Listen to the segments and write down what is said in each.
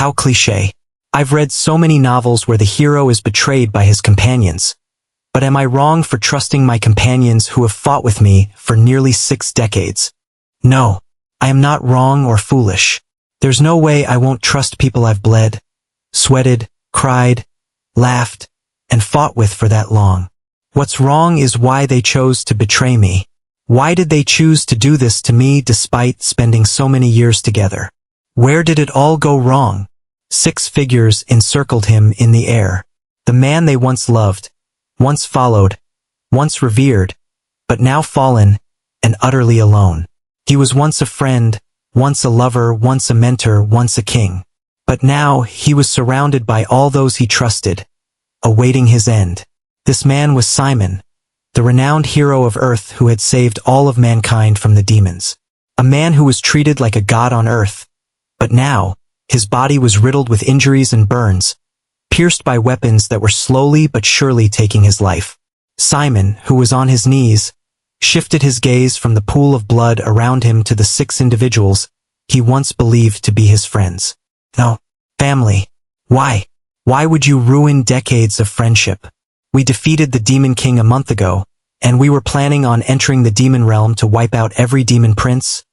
How cliché. I've read so many novels where the hero is betrayed by his companions. But am I wrong for trusting my companions who have fought with me for nearly 6 decades? No, I am not wrong or foolish. There's no way I won't trust people I've bled, sweated, cried, laughed, and fought with for that long. What's wrong is why they chose to betray me. Why did they choose to do this to me despite spending so many years together? Where did it all go wrong? 6 figures encircled him in the air. The man they once loved, once followed, once revered, but now fallen and utterly alone. He was once a friend, once a lover, once a mentor, once a king. But now he was surrounded by all those he trusted, awaiting his end. This man was Simon, the renowned hero of Earth who had saved all of mankind from the demons. A man who was treated like a god on Earth. But now, his body was riddled with injuries and burns, pierced by weapons that were slowly but surely taking his life. Simon, who was on his knees, shifted his gaze from the pool of blood around him to the 6 individuals he once believed to be his friends. No, family. Why? Why would you ruin decades of friendship? We defeated the Demon King a month ago, and we were planning on entering the demon realm to wipe out every demon prince,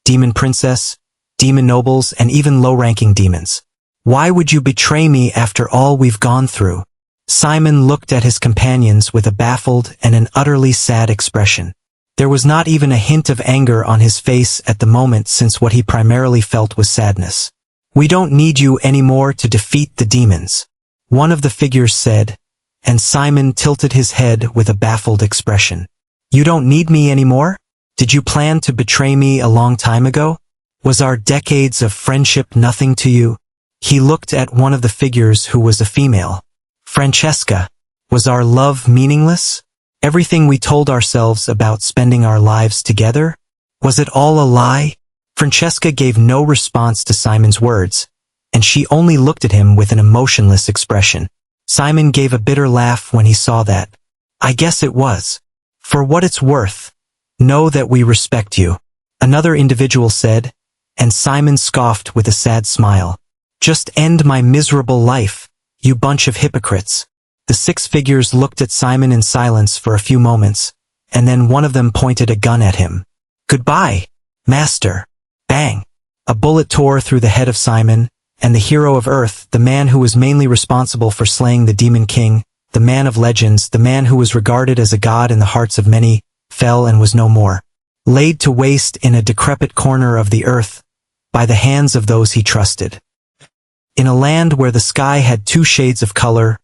demon princess, demon nobles, and even low-ranking demons. Why would you betray me after all we've gone through? Simon looked at his companions with a baffled and an utterly sad expression. There was not even a hint of anger on his face at the moment, since what he primarily felt was sadness. We don't need you anymore to defeat the demons, one of the figures said, and Simon tilted his head with a baffled expression. You don't need me anymore? Did you plan to betray me a long time ago? Was our decades of friendship nothing to you? He looked at one of the figures who was a female. Francesca, was our love meaningless? Everything we told ourselves about spending our lives together? Was it all a lie? Francesca gave no response to Simon's words, and she only looked at him with an emotionless expression. Simon gave a bitter laugh when he saw that. I guess it was. For what it's worth, know that we respect you, another individual said, and Simon scoffed with a sad smile. Just end my miserable life, you bunch of hypocrites. The 6 figures looked at Simon in silence for a few moments, and then one of them pointed a gun at him. Goodbye, master. Bang! A bullet tore through the head of Simon, and the hero of Earth, the man who was mainly responsible for slaying the Demon King, the man of legends, the man who was regarded as a god in the hearts of many, fell and was no more. Laid to waste in a decrepit corner of the earth, by the hands of those he trusted. In a land where the sky had 2 shades of color,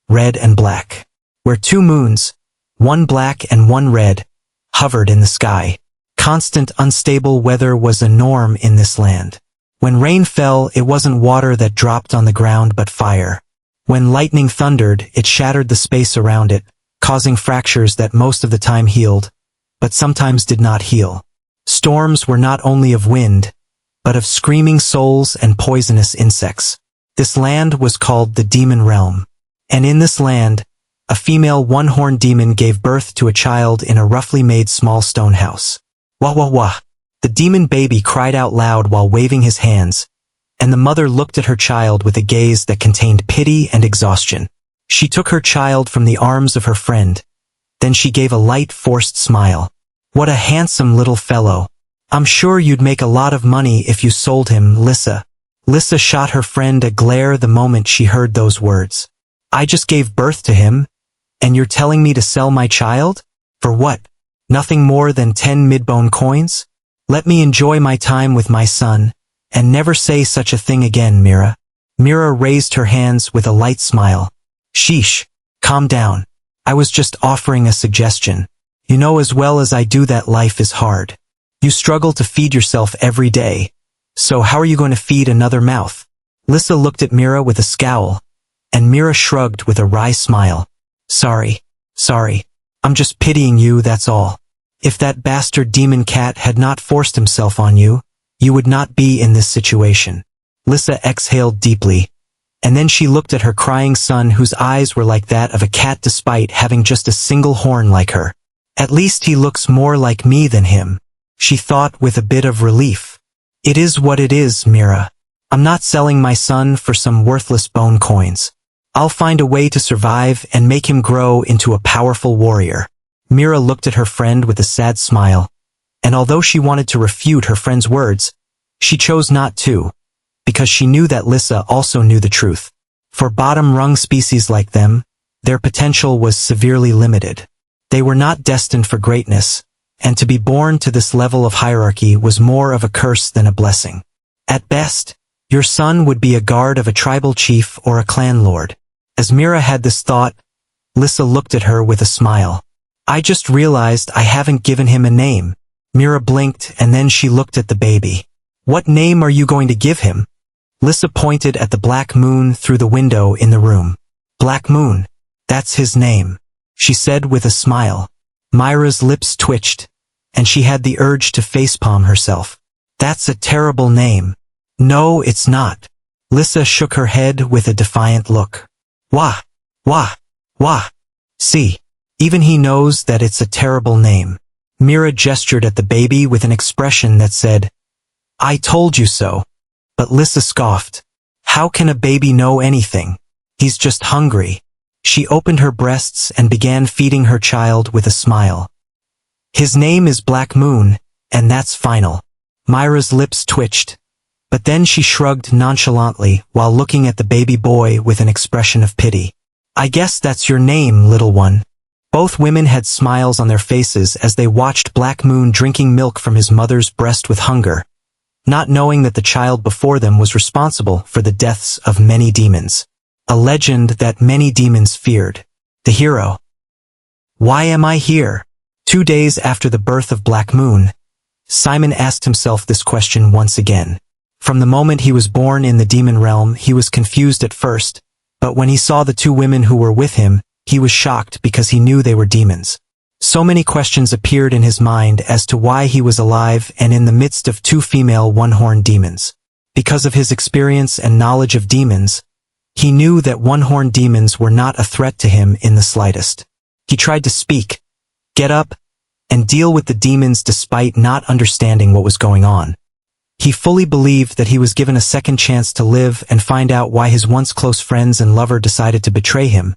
red and black. Where 2 moons, one black and one red, hovered in the sky. Constant unstable weather was a norm in this land. When rain fell, it wasn't water that dropped on the ground but fire. When lightning thundered, it shattered the space around it, causing fractures that most of the time healed, but sometimes did not heal. Storms were not only of wind, but of screaming souls and poisonous insects. This land was called the Demon Realm. And in this land, a female one-horned demon gave birth to a child in a roughly made small stone house. Wah wah wah. The demon baby cried out loud while waving his hands, and the mother looked at her child with a gaze that contained pity and exhaustion. She took her child from the arms of her friend. Then she gave a light, forced smile. What a handsome little fellow. I'm sure you'd make a lot of money if you sold him, Lissa. Lissa shot her friend a glare the moment she heard those words. I just gave birth to him, and you're telling me to sell my child? For what? Nothing more than 10 midbone coins? Let me enjoy my time with my son, and never say such a thing again, Mira. Mira raised her hands with a light smile. Sheesh, calm down. I was just offering a suggestion. You know as well as I do that life is hard. You struggle to feed yourself every day. So how are you going to feed another mouth? Lissa looked at Mira with a scowl, and Mira shrugged with a wry smile. Sorry. I'm just pitying you, that's all. If that bastard demon cat had not forced himself on you, you would not be in this situation. Lissa exhaled deeply, and then she looked at her crying son whose eyes were like that of a cat despite having just a single horn like her. At least he looks more like me than him, she thought with a bit of relief. It is what it is, Mira. I'm not selling my son for some worthless bone coins. I'll find a way to survive and make him grow into a powerful warrior. Mira looked at her friend with a sad smile, and although she wanted to refute her friend's words, she chose not to, because she knew that Lissa also knew the truth. For bottom-rung species like them, their potential was severely limited. They were not destined for greatness, and to be born to this level of hierarchy was more of a curse than a blessing. At best, your son would be a guard of a tribal chief or a clan lord. As Mira had this thought, Lissa looked at her with a smile. I just realized I haven't given him a name. Mira blinked and then she looked at the baby. What name are you going to give him? Lissa pointed at the black moon through the window in the room. Black Moon. That's his name, she said with a smile. Myra's lips twitched, and she had the urge to facepalm herself. That's a terrible name. No, it's not. Lissa shook her head with a defiant look. Wah, wah, wah. See, even he knows that it's a terrible name. Mira gestured at the baby with an expression that said, I told you so. But Lissa scoffed. How can a baby know anything? He's just hungry. She opened her breasts and began feeding her child with a smile. His name is Black Moon, and that's final. Myra's lips twitched, but then she shrugged nonchalantly while looking at the baby boy with an expression of pity. I guess that's your name, little one. Both women had smiles on their faces as they watched Black Moon drinking milk from his mother's breast with hunger, not knowing that the child before them was responsible for the deaths of many demons. A legend that many demons feared. The hero. Why am I here? 2 days after the birth of Black Moon, Simon asked himself this question once again. From the moment he was born in the demon realm, he was confused at first, but when he saw the 2 women who were with him, he was shocked because he knew they were demons. So many questions appeared in his mind as to why he was alive and in the midst of 2 female one-horned demons. Because of his experience and knowledge of demons, he knew that one-horned demons were not a threat to him in the slightest. He tried to speak, get up, and deal with the demons despite not understanding what was going on. He fully believed that he was given a second chance to live and find out why his once close friends and lover decided to betray him.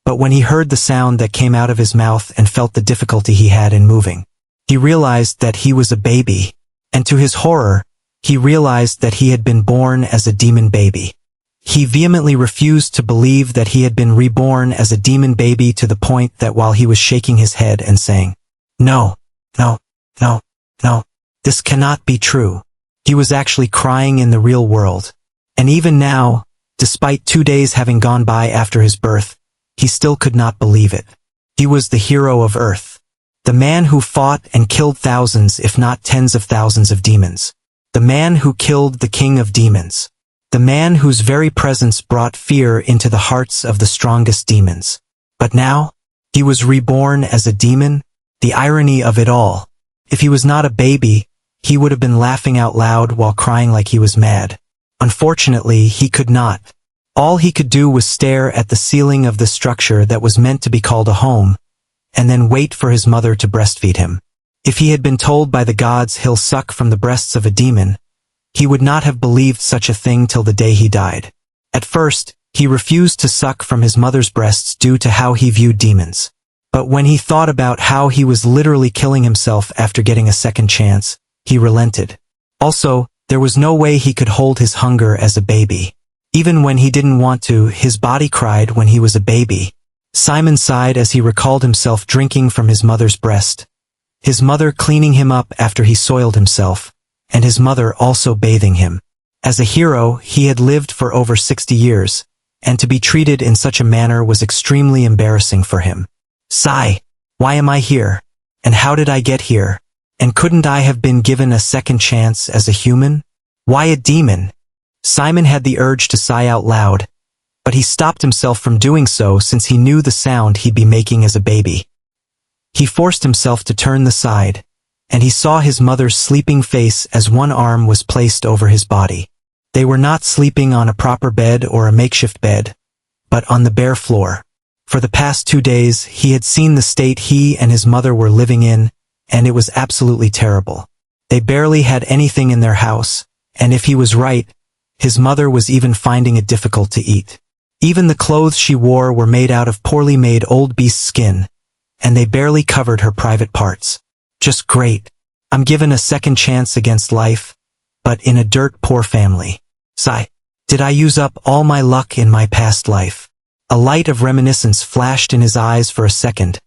But when he heard the sound that came out of his mouth and felt the difficulty he had in moving, he realized that he was a baby, and to his horror, he realized that he had been born as a demon baby. He vehemently refused to believe that he had been reborn as a demon baby to the point that while he was shaking his head and saying, No, no, no, no, this cannot be true, he was actually crying in the real world. And even now, despite 2 days having gone by after his birth, he still could not believe it. He was the hero of Earth. The man who fought and killed thousands if not tens of thousands of demons. The man who killed the king of demons. The man whose very presence brought fear into the hearts of the strongest demons. But now, he was reborn as a demon? The irony of it all. If he was not a baby, he would have been laughing out loud while crying like he was mad. Unfortunately, he could not. All he could do was stare at the ceiling of the structure that was meant to be called a home, and then wait for his mother to breastfeed him. If he had been told by the gods he'll suck from the breasts of a demon, he would not have believed such a thing till the day he died. At first, he refused to suck from his mother's breasts due to how he viewed demons. But when he thought about how he was literally killing himself after getting a second chance, he relented. Also, there was no way he could hold his hunger as a baby. Even when he didn't want to, his body cried when he was a baby. Simon sighed as he recalled himself drinking from his mother's breast, his mother cleaning him up after he soiled himself, and his mother also bathing him. As a hero, he had lived for over 60 years, and to be treated in such a manner was extremely embarrassing for him. Sigh, why am I here? And how did I get here? And couldn't I have been given a second chance as a human? Why a demon? Simon had the urge to sigh out loud, but he stopped himself from doing so since he knew the sound he'd be making as a baby. He forced himself to turn the side, and he saw his mother's sleeping face as one arm was placed over his body. They were not sleeping on a proper bed or a makeshift bed, but on the bare floor. For the past 2 days, he had seen the state he and his mother were living in, and it was absolutely terrible. They barely had anything in their house, and if he was right, His mother was even finding it difficult to eat. Even the clothes she wore were made out of poorly made old beast skin, and they barely covered her private parts. Just great. I'm given a second chance against life, but in a dirt-poor family. Sigh. Did I use up all my luck in my past life? A light of reminiscence flashed in his eyes for a second,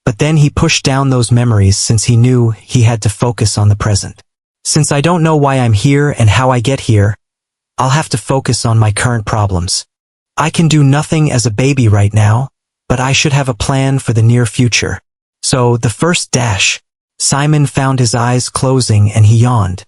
but then he pushed down those memories since he knew he had to focus on the present. Since I don't know why I'm here and how I get here, I'll have to focus on my current problems. I can do nothing as a baby right now, but I should have a plan for the near future. So, the first dash. Simon found his eyes closing and he yawned.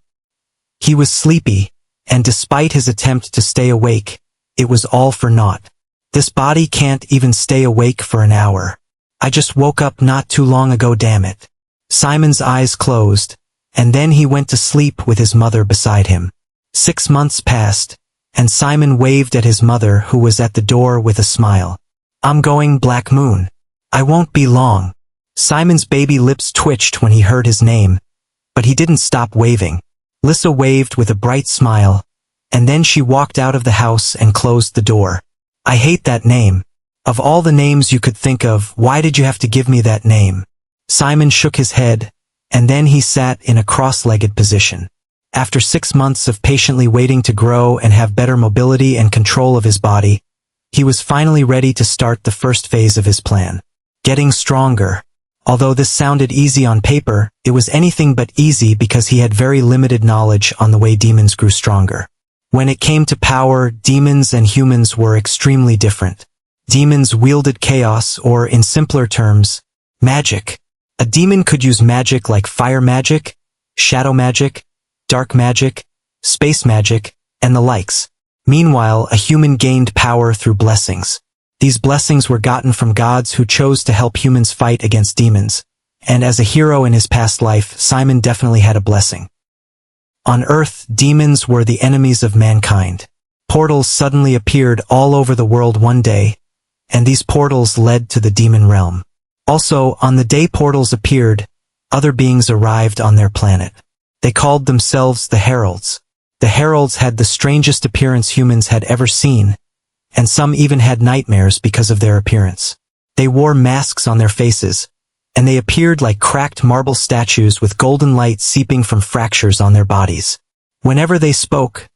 He was sleepy, and despite his attempt to stay awake, it was all for naught. This body can't even stay awake for an hour. I just woke up not too long ago, damn it. Simon's eyes closed, and then he went to sleep with his mother beside him. 6 months passed, and Simon waved at his mother who was at the door with a smile. I'm going, Black Moon. I won't be long. Simon's baby lips twitched when he heard his name, but he didn't stop waving. Lissa waved with a bright smile, and then she walked out of the house and closed the door. I hate that name. Of all the names you could think of, why did you have to give me that name? Simon shook his head, and then he sat in a cross-legged position. After 6 months of patiently waiting to grow and have better mobility and control of his body, he was finally ready to start the first phase of his plan. Getting stronger. Although this sounded easy on paper, it was anything but easy because he had very limited knowledge on the way demons grew stronger. When it came to power, demons and humans were extremely different. Demons wielded chaos, or in simpler terms, magic. A demon could use magic like fire magic, shadow magic, dark magic, space magic, and the likes. Meanwhile, a human gained power through blessings. These blessings were gotten from gods who chose to help humans fight against demons, and as a hero in his past life, Simon definitely had a blessing. On Earth, demons were the enemies of mankind. Portals suddenly appeared all over the world one day, and these portals led to the demon realm. Also, on the day portals appeared, other beings arrived on their planet. They called themselves the Heralds. The Heralds had the strangest appearance humans had ever seen, and some even had nightmares because of their appearance. They wore masks on their faces, and they appeared like cracked marble statues with golden light seeping from fractures on their bodies. Whenever they spoke,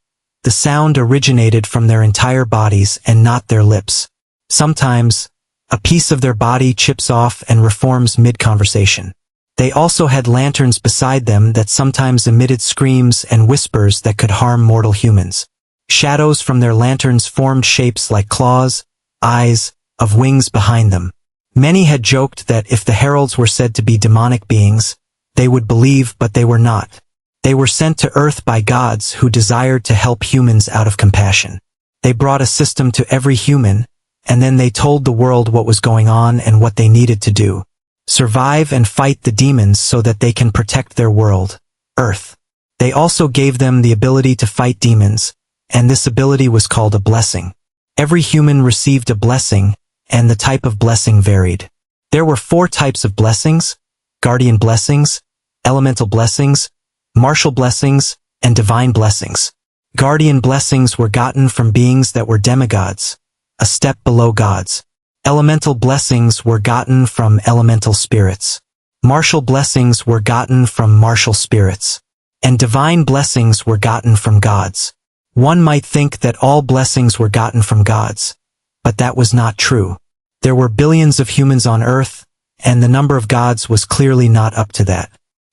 the sound originated from their entire bodies and not their lips. Sometimes, a piece of their body chips off and reforms mid-conversation. They also had lanterns beside them that sometimes emitted screams and whispers that could harm mortal humans. Shadows from their lanterns formed shapes like claws, eyes, of wings behind them. Many had joked that if the heralds were said to be demonic beings, they would believe, but they were not. They were sent to Earth by gods who desired to help humans out of compassion. They brought a system to every human, and then they told the world what was going on and what they needed to do. Survive and fight the demons so that they can protect their world, Earth. They also gave them the ability to fight demons, and this ability was called a blessing. Every human received a blessing, and the type of blessing varied. There were 4 types of blessings: guardian blessings, elemental blessings, martial blessings, and divine blessings. Guardian blessings were gotten from beings that were demigods, a step below gods. Elemental blessings were gotten from elemental spirits. Martial blessings were gotten from martial spirits. And divine blessings were gotten from gods. One might think that all blessings were gotten from gods, but that was not true. There were billions of humans on Earth, and the number of gods was clearly not up to that.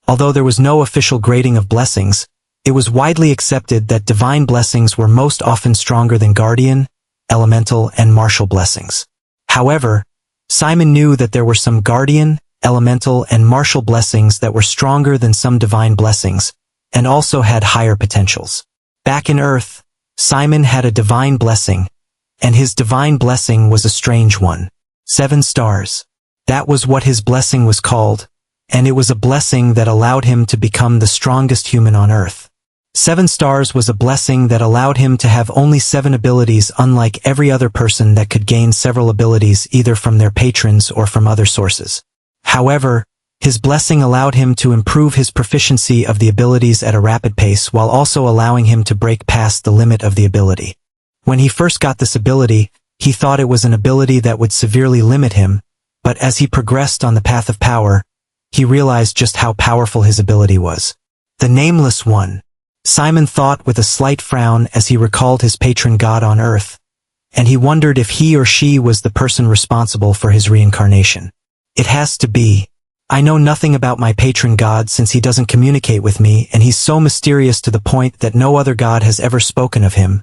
Although there was no official grading of blessings, it was widely accepted that divine blessings were most often stronger than guardian, elemental, and martial blessings. However, Simon knew that there were some guardian, elemental, and martial blessings that were stronger than some divine blessings, and also had higher potentials. Back in Earth, Simon had a divine blessing, and his divine blessing was a strange one. 7 stars. That was what his blessing was called, and it was a blessing that allowed him to become the strongest human on Earth. 7 stars was a blessing that allowed him to have only 7 abilities, unlike every other person that could gain several abilities either from their patrons or from other sources. However, His blessing allowed him to improve his proficiency of the abilities at a rapid pace while also allowing him to break past the limit of the ability. When he first got this ability, he thought it was an ability that would severely limit him, but as he progressed on the path of power, he realized just how powerful his ability was. The Nameless One. Simon thought with a slight frown as he recalled his patron god on Earth, and he wondered if he or she was the person responsible for his reincarnation. It has to be. I know nothing about my patron god since he doesn't communicate with me, and he's so mysterious to the point that no other god has ever spoken of him,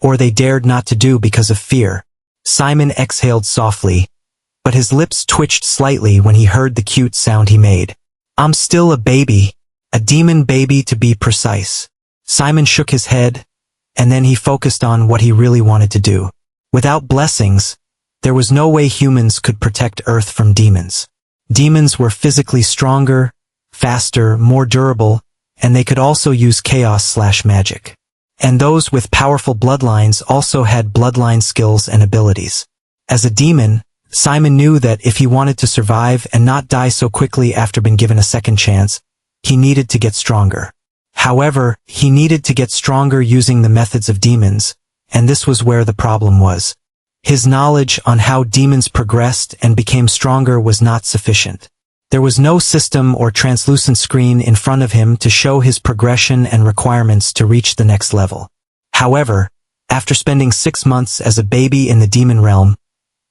or they dared not to do because of fear. Simon exhaled softly, but his lips twitched slightly when he heard the cute sound he made. I'm still a baby. A demon baby to be precise. Simon shook his head, and then he focused on what he really wanted to do. Without blessings, there was no way humans could protect Earth from demons. Demons were physically stronger, faster, more durable, and they could also use chaos/magic. And those with powerful bloodlines also had bloodline skills and abilities. As a demon, Simon knew that if he wanted to survive and not die so quickly after being given a second chance, he needed to get stronger. However, he needed to get stronger using the methods of demons, and this was where the problem was. His knowledge on how demons progressed and became stronger was not sufficient. There was no system or translucent screen in front of him to show his progression and requirements to reach the next level. However, after spending 6 months as a baby in the demon realm,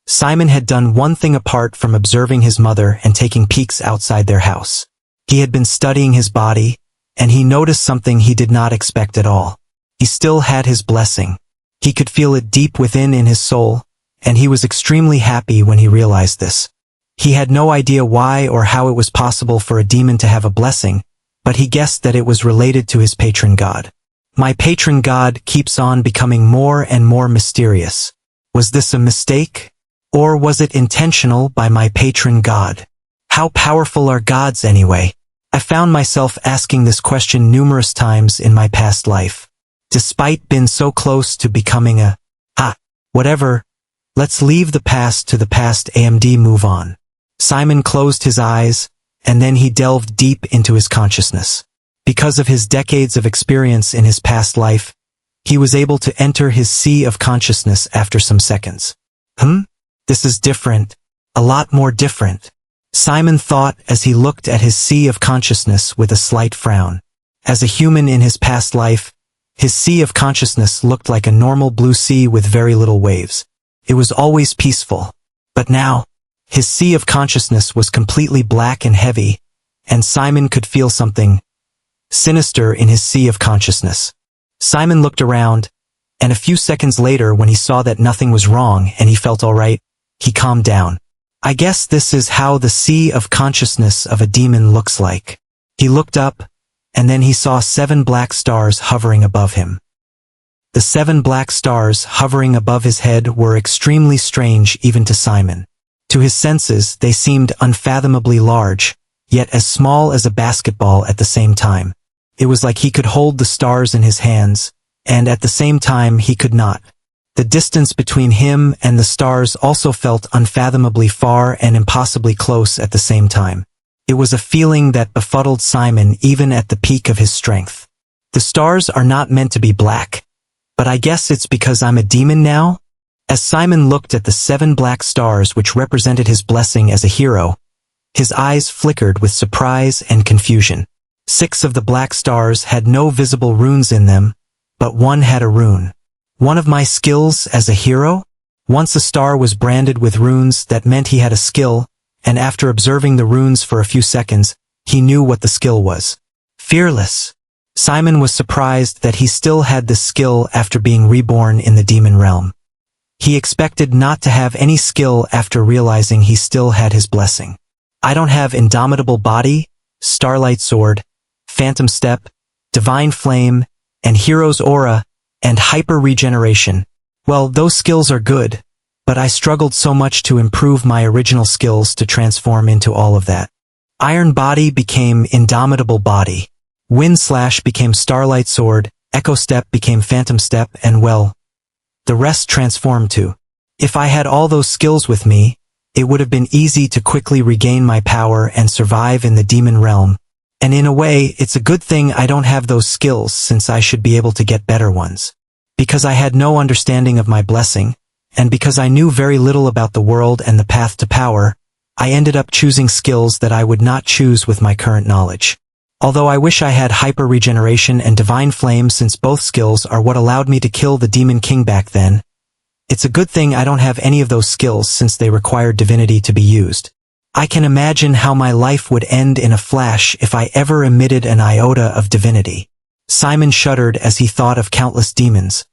Simon had done one thing apart from observing his mother and taking peeks outside their house. He had been studying his body, and he noticed something he did not expect at all. He still had his blessing. He could feel it deep within in his soul, and he was extremely happy when he realized this. He had no idea why or how it was possible for a demon to have a blessing, but he guessed that it was related to his patron god. My patron god keeps on becoming more and more mysterious. Was this a mistake? Or was it intentional by my patron god? How powerful are gods anyway? I found myself asking this question numerous times in my past life. Despite being so close to becoming whatever, let's leave the past to the past and move on. Simon closed his eyes, and then he delved deep into his consciousness. Because of his decades of experience in his past life, he was able to enter his sea of consciousness after some seconds. This is different. A lot more different. Simon thought as he looked at his sea of consciousness with a slight frown. As a human in his past life, his sea of consciousness looked like a normal blue sea with very little waves. It was always peaceful. But now, his sea of consciousness was completely black and heavy, and Simon could feel something sinister in his sea of consciousness. Simon looked around, and a few seconds later when he saw that nothing was wrong and he felt all right, he calmed down. I guess this is how the sea of consciousness of a demon looks like. He looked up, and then he saw 7 black stars hovering above him. The 7 black stars hovering above his head were extremely strange even to Simon. To his senses, they seemed unfathomably large, yet as small as a basketball at the same time. It was like he could hold the stars in his hands, and at the same time he could not. The distance between him and the stars also felt unfathomably far and impossibly close at the same time. It was a feeling that befuddled Simon even at the peak of his strength. The stars are not meant to be black, but I guess it's because I'm a demon now? As Simon looked at the 7 black stars which represented his blessing as a hero, his eyes flickered with surprise and confusion. 6 of the black stars had no visible runes in them, but one had a rune. One of my skills as a hero? Once a star was branded with runes, that meant he had a skill, and after observing the runes for a few seconds, he knew what the skill was. Fearless. Simon was surprised that he still had this skill after being reborn in the demon realm. He expected not to have any skill after realizing he still had his blessing. I don't have Indomitable Body, Starlight Sword, Phantom Step, Divine Flame, and Hero's Aura, and Hyper Regeneration. Well, those skills are good, but I struggled so much to improve my original skills to transform into all of that. Iron Body became Indomitable Body. Wind Slash became Starlight Sword, Echo Step became Phantom Step, and well, the rest transformed too. If I had all those skills with me, it would have been easy to quickly regain my power and survive in the demon realm. And in a way, it's a good thing I don't have those skills since I should be able to get better ones. Because I had no understanding of my blessing, and because I knew very little about the world and the path to power, I ended up choosing skills that I would not choose with my current knowledge. Although I wish I had hyper-regeneration and divine flame since both skills are what allowed me to kill the Demon King back then, it's a good thing I don't have any of those skills since they required divinity to be used. I can imagine how my life would end in a flash if I ever emitted an iota of divinity. Simon shuddered as he thought of countless demons,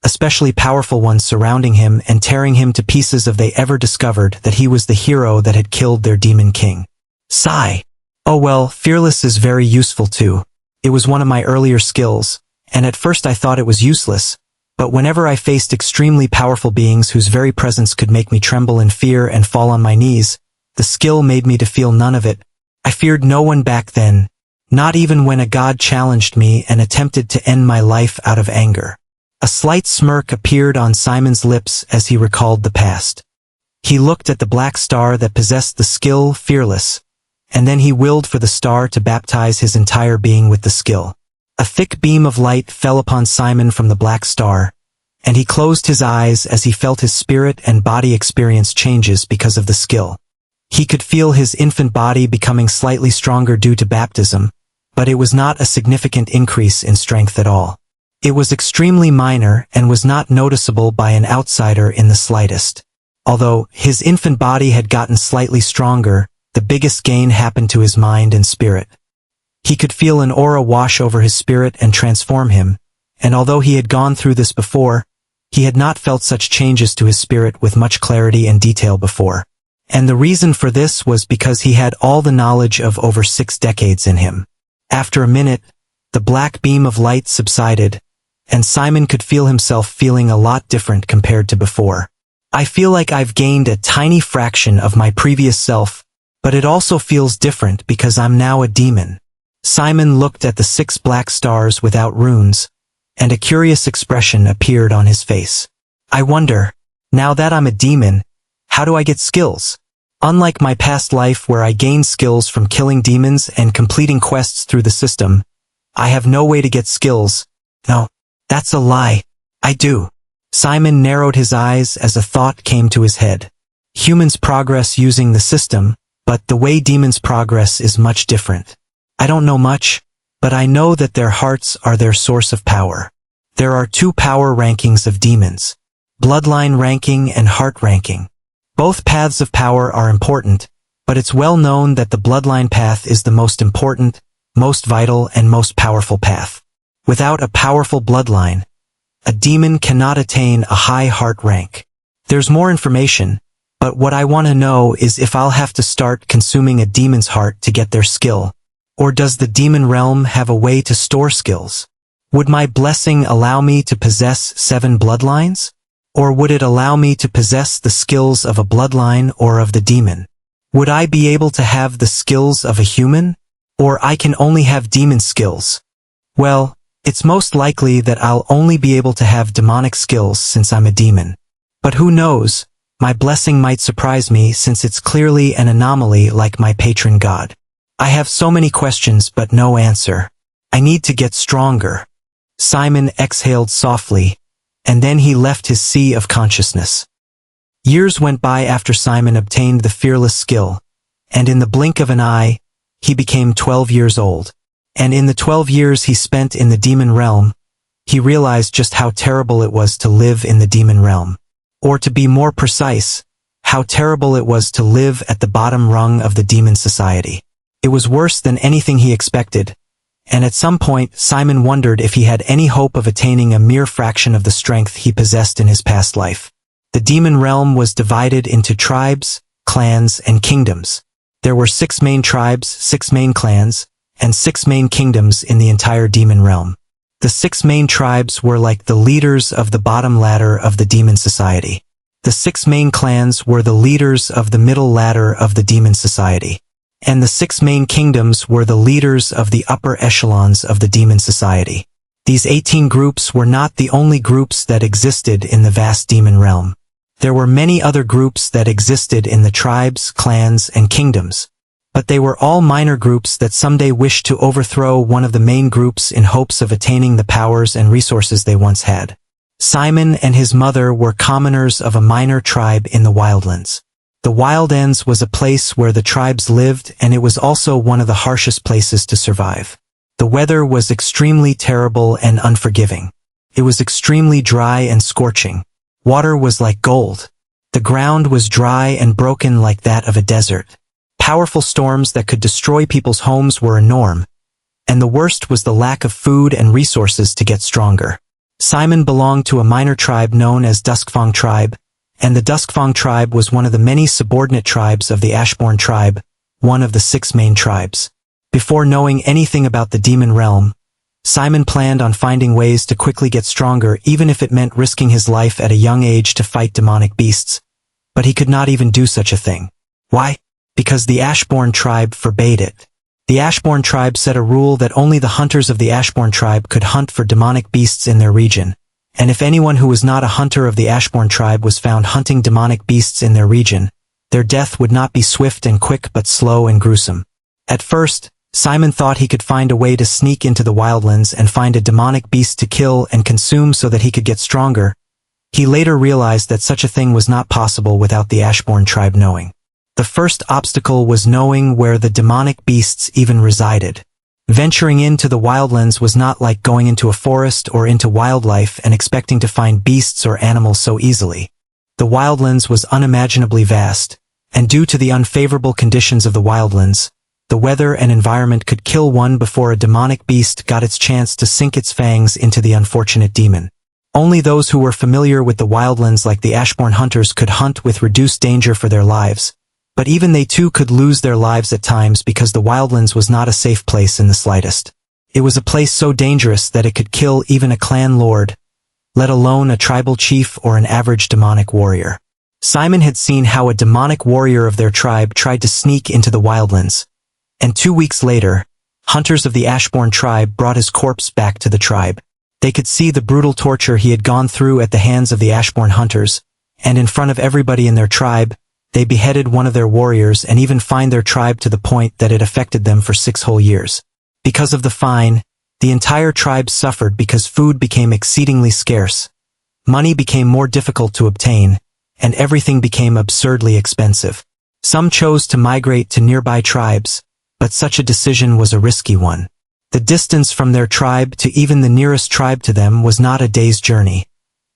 especially powerful ones surrounding him and tearing him to pieces if they ever discovered that he was the hero that had killed their Demon King. Sigh. Oh well, fearless is very useful too. It was one of my earlier skills, and at first I thought it was useless, but whenever I faced extremely powerful beings whose very presence could make me tremble in fear and fall on my knees, the skill made me to feel none of it. I feared no one back then, not even when a god challenged me and attempted to end my life out of anger. A slight smirk appeared on Simon's lips as he recalled the past. He looked at the black star that possessed the skill Fearless, and then he willed for the star to baptize his entire being with the skill. A thick beam of light fell upon Simon from the black star, and he closed his eyes as he felt his spirit and body experience changes because of the skill. He could feel his infant body becoming slightly stronger due to baptism, but it was not a significant increase in strength at all. It was extremely minor and was not noticeable by an outsider in the slightest. Although his infant body had gotten slightly stronger, the biggest gain happened to his mind and spirit. He could feel an aura wash over his spirit and transform him, and although he had gone through this before, he had not felt such changes to his spirit with much clarity and detail before. And the reason for this was because he had all the knowledge of over 6 decades in him. After a minute, the black beam of light subsided, and Simon could feel himself feeling a lot different compared to before. I feel like I've gained a tiny fraction of my previous self, but it also feels different because I'm now a demon. Simon looked at the 6 black stars without runes, and a curious expression appeared on his face. I wonder, now that I'm a demon, how do I get skills? Unlike my past life where I gained skills from killing demons and completing quests through the system, I have no way to get skills. No, that's a lie. I do. Simon narrowed his eyes as a thought came to his head. Humans progress using the system, but the way demons progress is much different. I don't know much, but I know that their hearts are their source of power. There are 2 power rankings of demons: bloodline ranking and heart ranking. Both paths of power are important, but it's well known that the bloodline path is the most important, most vital, and most powerful path. Without a powerful bloodline, a demon cannot attain a high heart rank. There's more information, but what I want to know is if I'll have to start consuming a demon's heart to get their skill, or does the demon realm have a way to store skills? Would my blessing allow me to possess 7 bloodlines? Or would it allow me to possess the skills of a bloodline or of the demon? Would I be able to have the skills of a human? Or I can only have demon skills? Well, it's most likely that I'll only be able to have demonic skills since I'm a demon. But who knows, my blessing might surprise me since it's clearly an anomaly like my patron god. I have so many questions but no answer. I need to get stronger. Simon exhaled softly, and then he left his sea of consciousness. Years went by after Simon obtained the fearless skill, and in the blink of an eye, he became 12 years old. And in the 12 years he spent in the demon realm, he realized just how terrible it was to live in the demon realm. Or to be more precise, how terrible it was to live at the bottom rung of the demon society. It was worse than anything he expected, and at some point Simon wondered if he had any hope of attaining a mere fraction of the strength he possessed in his past life. The demon realm was divided into tribes, clans, and kingdoms. There were 6 main tribes, 6 main clans, and 6 main kingdoms in the entire demon realm. The 6 main tribes were like the leaders of the bottom ladder of the demon society. The 6 main clans were the leaders of the middle ladder of the demon society. And the 6 main kingdoms were the leaders of the upper echelons of the demon society. These 18 groups were not the only groups that existed in the vast demon realm. There were many other groups that existed in the tribes, clans, and kingdoms, but they were all minor groups that someday wished to overthrow one of the main groups in hopes of attaining the powers and resources they once had. Simon and his mother were commoners of a minor tribe in the Wildlands. The Wildlands was a place where the tribes lived, and it was also one of the harshest places to survive. The weather was extremely terrible and unforgiving. It was extremely dry and scorching. Water was like gold. The ground was dry and broken like that of a desert. Powerful storms that could destroy people's homes were a norm, and the worst was the lack of food and resources to get stronger. Simon belonged to a minor tribe known as Duskfang tribe, and the Duskfang tribe was one of the many subordinate tribes of the Ashbourne tribe, one of the 6 main tribes. Before knowing anything about the demon realm, Simon planned on finding ways to quickly get stronger, even if it meant risking his life at a young age to fight demonic beasts. But he could not even do such a thing. Why? Because the Ashbourne tribe forbade it. The Ashbourne tribe set a rule that only the hunters of the Ashbourne tribe could hunt for demonic beasts in their region, and if anyone who was not a hunter of the Ashbourne tribe was found hunting demonic beasts in their region, their death would not be swift and quick but slow and gruesome. At first, Simon thought he could find a way to sneak into the Wildlands and find a demonic beast to kill and consume so that he could get stronger. He later realized that such a thing was not possible without the Ashbourne tribe knowing. The first obstacle was knowing where the demonic beasts even resided. Venturing into the Wildlands was not like going into a forest or into wildlife and expecting to find beasts or animals so easily. The Wildlands was unimaginably vast, and due to the unfavorable conditions of the Wildlands, the weather and environment could kill one before a demonic beast got its chance to sink its fangs into the unfortunate demon. Only those who were familiar with the Wildlands like the Ashbourne hunters could hunt with reduced danger for their lives. But even they too could lose their lives at times because the Wildlands was not a safe place in the slightest. It was a place so dangerous that it could kill even a clan lord, let alone a tribal chief or an average demonic warrior. Simon had seen how a demonic warrior of their tribe tried to sneak into the Wildlands, and 2 weeks later, hunters of the Ashbourne tribe brought his corpse back to the tribe. They could see the brutal torture he had gone through at the hands of the Ashbourne hunters, and in front of everybody in their tribe, they beheaded one of their warriors and even fined their tribe to the point that it affected them for 6 whole years. Because of the fine, the entire tribe suffered because food became exceedingly scarce, money became more difficult to obtain, and everything became absurdly expensive. Some chose to migrate to nearby tribes, but such a decision was a risky one. The distance from their tribe to even the nearest tribe to them was not a day's journey,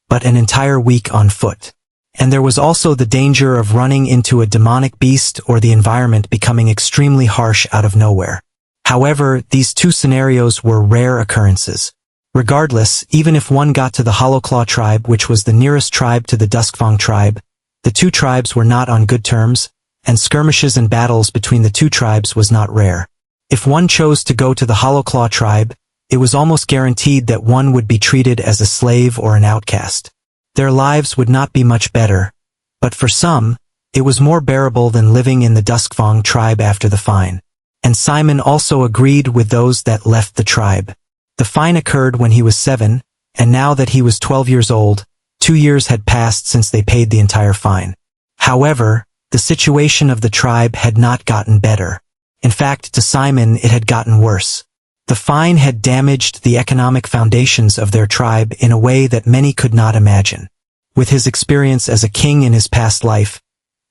but an entire week on foot. And there was also the danger of running into a demonic beast or the environment becoming extremely harsh out of nowhere. However, these 2 scenarios were rare occurrences. Regardless, even if one got to the Hollowclaw tribe, which was the nearest tribe to the Duskfang tribe, the 2 tribes were not on good terms, and skirmishes and battles between the 2 tribes was not rare. If one chose to go to the Hollowclaw tribe, it was almost guaranteed that one would be treated as a slave or an outcast. Their lives would not be much better, but for some, it was more bearable than living in the Duskfang tribe after the fine. And Simon also agreed with those that left the tribe. The fine occurred when he was 7, and now that he was 12 years old, 2 years had passed since they paid the entire fine. However, the situation of the tribe had not gotten better. In fact, to Simon it had gotten worse. The fine had damaged the economic foundations of their tribe in a way that many could not imagine. With his experience as a king in his past life,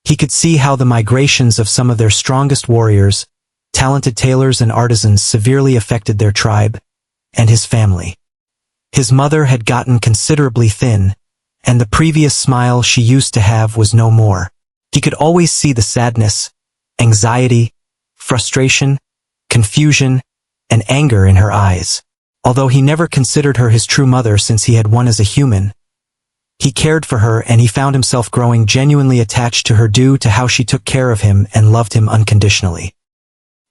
he could see how the migrations of some of their strongest warriors, talented tailors and artisans severely affected their tribe and his family. His mother had gotten considerably thin, and the previous smile she used to have was no more. He could always see the sadness, anxiety, frustration, confusion, and anger in her eyes. Although he never considered her his true mother since he had one as a human, he cared for her and he found himself growing genuinely attached to her due to how she took care of him and loved him unconditionally.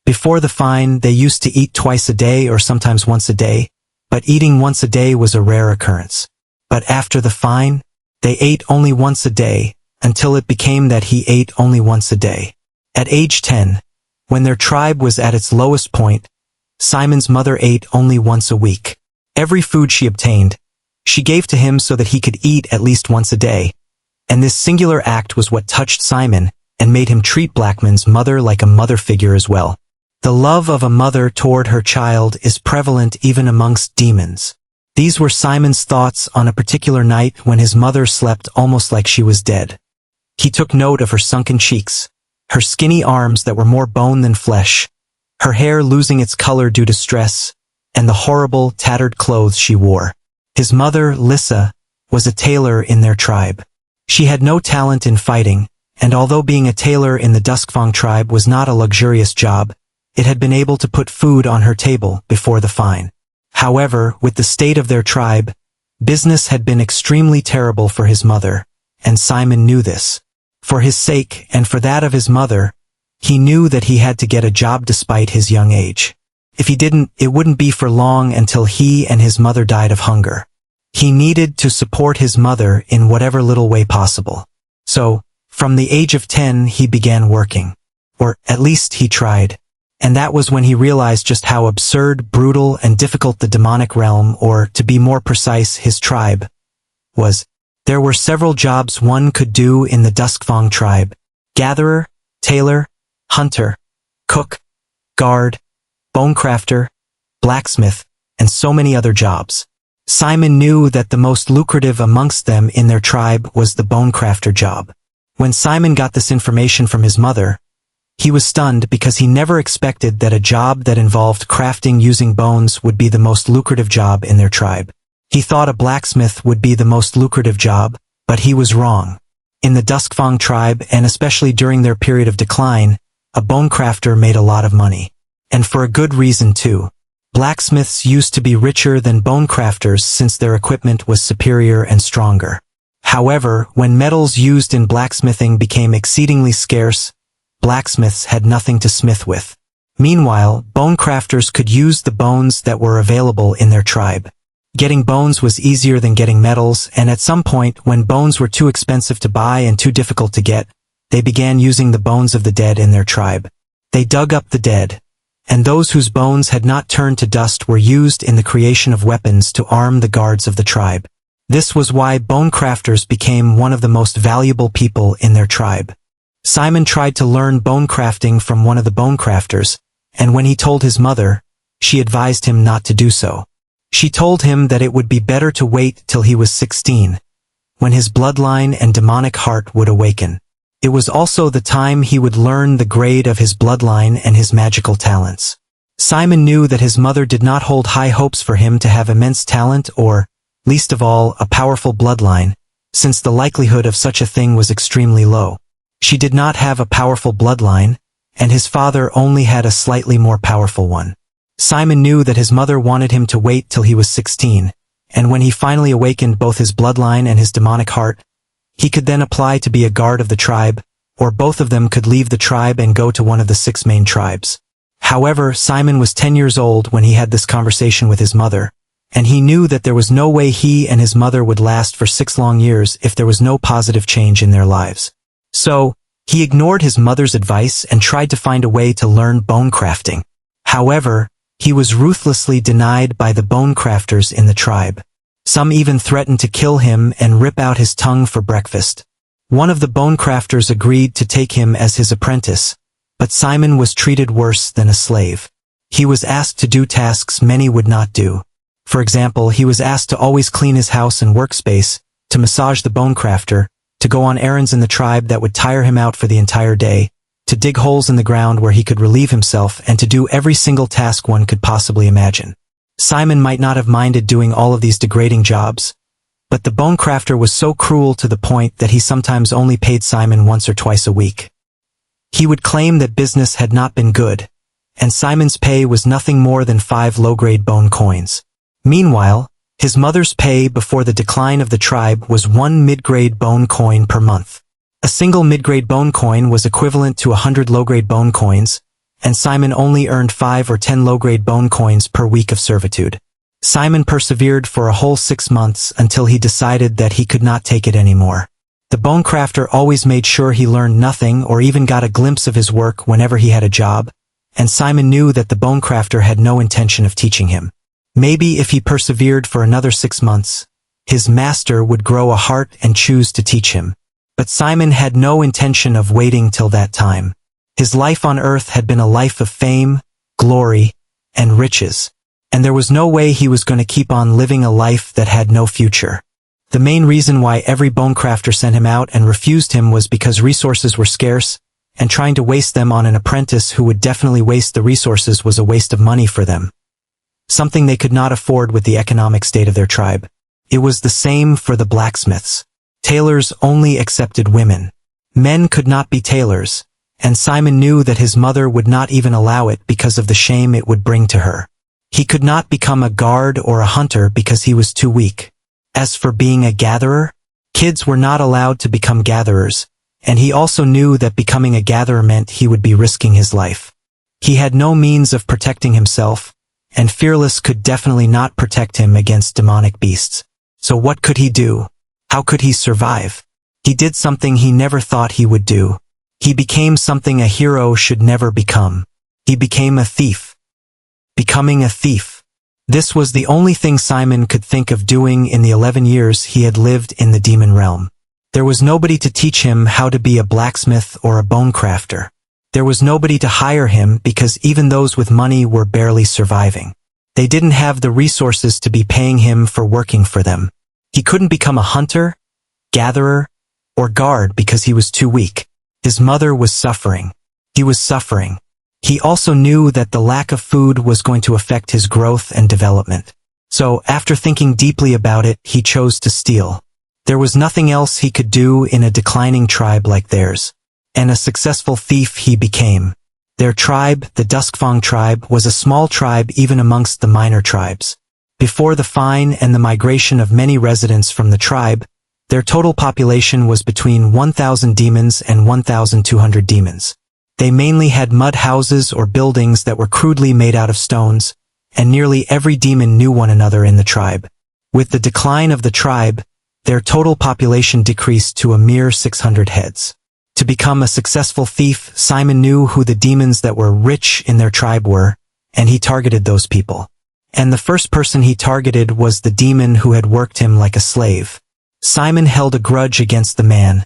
Before the fine, they used to eat twice a day or sometimes once a day, but eating once a day was a rare occurrence. But after the fine, they ate only once a day, until it became that he ate only once a day. At age 10, when their tribe was at its lowest point, Simon's mother ate only once a week. Every food she obtained, she gave to him so that he could eat at least once a day, And this singular act was what touched Simon and made him treat Blackman's mother like a mother figure as well. The love of a mother toward her child is prevalent even amongst demons. These were Simon's thoughts on a particular night when his mother slept almost like she was dead. He took note of her sunken cheeks, her skinny arms that were more bone than flesh, her hair losing its color due to stress, and the horrible, tattered clothes she wore. His mother, Lissa, was a tailor in their tribe. She had no talent in fighting, and although being a tailor in the Duskfang tribe was not a luxurious job, it had been able to put food on her table before the fine. However, with the state of their tribe, business had been extremely terrible for his mother, and Simon knew this. For his sake, and for that of his mother, he knew that he had to get a job despite his young age. If he didn't, it wouldn't be for long until he and his mother died of hunger. He needed to support his mother in whatever little way possible. So, from the age of 10 he began working. Or, at least he tried. And that was when he realized just how absurd, brutal, and difficult the demonic realm, or, to be more precise, his tribe, was. There were several jobs one could do in the Duskfang tribe: gatherer, tailor, hunter, cook, guard, bonecrafter, blacksmith, and so many other jobs. Simon knew that the most lucrative amongst them in their tribe was the bonecrafter job. When Simon got this information from his mother, he was stunned because he never expected that a job that involved crafting using bones would be the most lucrative job in their tribe. He thought a blacksmith would be the most lucrative job, but he was wrong. In the Duskfang tribe, and especially during their period of decline, a bonecrafter made a lot of money. And for a good reason too. Blacksmiths used to be richer than bonecrafters since their equipment was superior and stronger. However, when metals used in blacksmithing became exceedingly scarce, blacksmiths had nothing to smith with. Meanwhile, bonecrafters could use the bones that were available in their tribe. Getting bones was easier than getting metals, and at some point, when bones were too expensive to buy and too difficult to get, they began using the bones of the dead in their tribe. They dug up the dead, and those whose bones had not turned to dust were used in the creation of weapons to arm the guards of the tribe. This was why bonecrafters became one of the most valuable people in their tribe. Simon tried to learn bonecrafting from one of the bonecrafters, and when he told his mother, she advised him not to do so. She told him that it would be better to wait till he was 16, when his bloodline and demonic heart would awaken. It was also the time he would learn the grade of his bloodline and his magical talents. Simon knew that his mother did not hold high hopes for him to have immense talent or, least of all, a powerful bloodline, since the likelihood of such a thing was extremely low. She did not have a powerful bloodline, and his father only had a slightly more powerful one. Simon knew that his mother wanted him to wait till he was 16, and when he finally awakened both his bloodline and his demonic heart, he could then apply to be a guard of the tribe, or both of them could leave the tribe and go to one of the 6 main tribes. However, Simon was 10 years old when he had this conversation with his mother, and he knew that there was no way he and his mother would last for 6 long years if there was no positive change in their lives. So, he ignored his mother's advice and tried to find a way to learn bone crafting. However, he was ruthlessly denied by the bone crafters in the tribe. Some even threatened to kill him and rip out his tongue for breakfast. One of the bone crafters agreed to take him as his apprentice, but Simon was treated worse than a slave. He was asked to do tasks many would not do. For example, he was asked to always clean his house and workspace, to massage the bone crafter, to go on errands in the tribe that would tire him out for the entire day, to dig holes in the ground where he could relieve himself, and to do every single task one could possibly imagine. Simon might not have minded doing all of these degrading jobs, but the bone crafter was so cruel to the point that he sometimes only paid Simon once or twice a week. He would claim that business had not been good, and Simon's pay was nothing more than 5 low-grade bone coins. Meanwhile, his mother's pay before the decline of the tribe was 1 mid-grade bone coin per month. A single mid-grade bone coin was equivalent to 100 low-grade bone coins, and Simon only earned 5 or 10 low-grade bone coins per week of servitude. Simon persevered for a whole 6 months until he decided that he could not take it anymore. The bone crafter always made sure he learned nothing or even got a glimpse of his work whenever he had a job, and Simon knew that the bone crafter had no intention of teaching him. Maybe if he persevered for another 6 months, his master would grow a heart and choose to teach him. But Simon had no intention of waiting till that time. His life on Earth had been a life of fame, glory, and riches. And there was no way he was going to keep on living a life that had no future. The main reason why every bonecrafter sent him out and refused him was because resources were scarce, and trying to waste them on an apprentice who would definitely waste the resources was a waste of money for them. Something they could not afford with the economic state of their tribe. It was the same for the blacksmiths. Tailors only accepted women. Men could not be tailors, and Simon knew that his mother would not even allow it because of the shame it would bring to her. He could not become a guard or a hunter because he was too weak. As for being a gatherer, kids were not allowed to become gatherers, and he also knew that becoming a gatherer meant he would be risking his life. He had no means of protecting himself, and Fearless could definitely not protect him against demonic beasts. So what could he do? How could he survive? He did something he never thought he would do. He became something a hero should never become. He became a thief. Becoming a thief. This was the only thing Simon could think of doing in the 11 years he had lived in the demon realm. There was nobody to teach him how to be a blacksmith or a bone crafter. There was nobody to hire him because even those with money were barely surviving. They didn't have the resources to be paying him for working for them. He couldn't become a hunter, gatherer, or guard because he was too weak. His mother was suffering. He was suffering. He also knew that the lack of food was going to affect his growth and development. So, after thinking deeply about it, he chose to steal. There was nothing else he could do in a declining tribe like theirs. And a successful thief he became. Their tribe, the Duskfang tribe, was a small tribe even amongst the minor tribes. Before the fine and the migration of many residents from the tribe, their total population was between 1,000 demons and 1,200 demons. They mainly had mud houses or buildings that were crudely made out of stones, and nearly every demon knew one another in the tribe. With the decline of the tribe, their total population decreased to a mere 600 heads. To become a successful thief, Simon knew who the demons that were rich in their tribe were, and he targeted those people. And the first person he targeted was the demon who had worked him like a slave. Simon held a grudge against the man,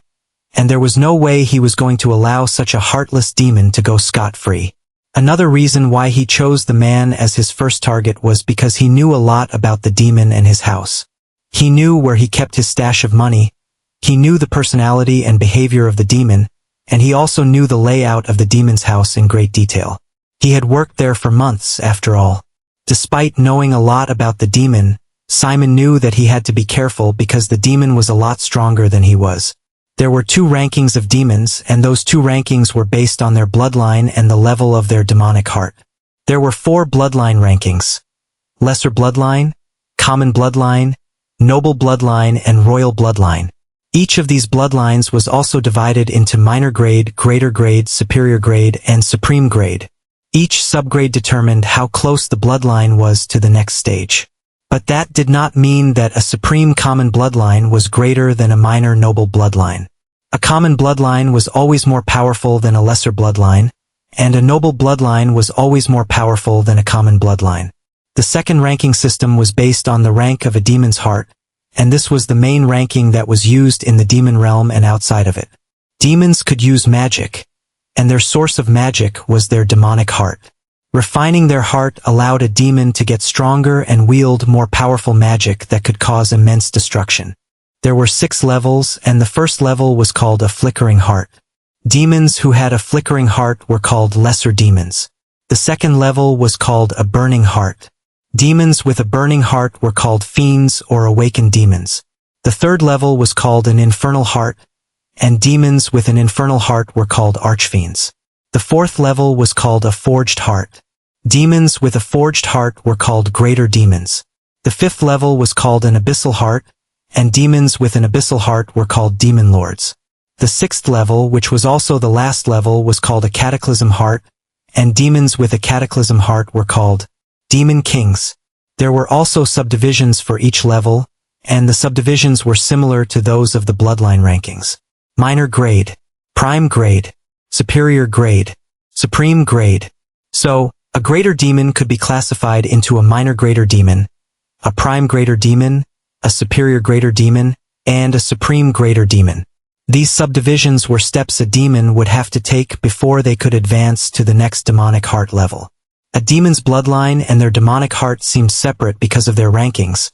and there was no way he was going to allow such a heartless demon to go scot-free. Another reason why he chose the man as his first target was because he knew a lot about the demon and his house. He knew where he kept his stash of money, he knew the personality and behavior of the demon, and he also knew the layout of the demon's house in great detail. He had worked there for months, after all. Despite knowing a lot about the demon, Simon knew that he had to be careful because the demon was a lot stronger than he was. There were 2 rankings of demons, and those 2 rankings were based on their bloodline and the level of their demonic heart. There were 4 bloodline rankings: lesser bloodline, common bloodline, noble bloodline, and royal bloodline. Each of these bloodlines was also divided into minor grade, greater grade, superior grade, and supreme grade. Each subgrade determined how close the bloodline was to the next stage. But that did not mean that a supreme common bloodline was greater than a minor noble bloodline. A common bloodline was always more powerful than a lesser bloodline, and a noble bloodline was always more powerful than a common bloodline. The second ranking system was based on the rank of a demon's heart, and this was the main ranking that was used in the demon realm and outside of it. Demons could use magic, and their source of magic was their demonic heart. Refining their heart allowed a demon to get stronger and wield more powerful magic that could cause immense destruction. There were 6 levels, and the first level was called a flickering heart. Demons who had a flickering heart were called lesser demons. The second level was called a burning heart. Demons with a burning heart were called fiends or awakened demons. The third level was called an infernal heart, and demons with an infernal heart were called archfiends. The fourth level was called a forged heart. Demons with a forged heart were called greater demons. The fifth level was called an abyssal heart, and demons with an abyssal heart were called demon lords. The sixth level, which was also the last level, was called a cataclysm heart, and demons with a cataclysm heart were called demon kings. There were also subdivisions for each level, and the subdivisions were similar to those of the bloodline rankings. Minor grade, prime grade, superior grade, supreme grade. So, a greater demon could be classified into a minor greater demon, a prime greater demon, a superior greater demon, and a supreme greater demon. These subdivisions were steps a demon would have to take before they could advance to the next demonic heart level. A demon's bloodline and their demonic heart seemed separate because of their rankings,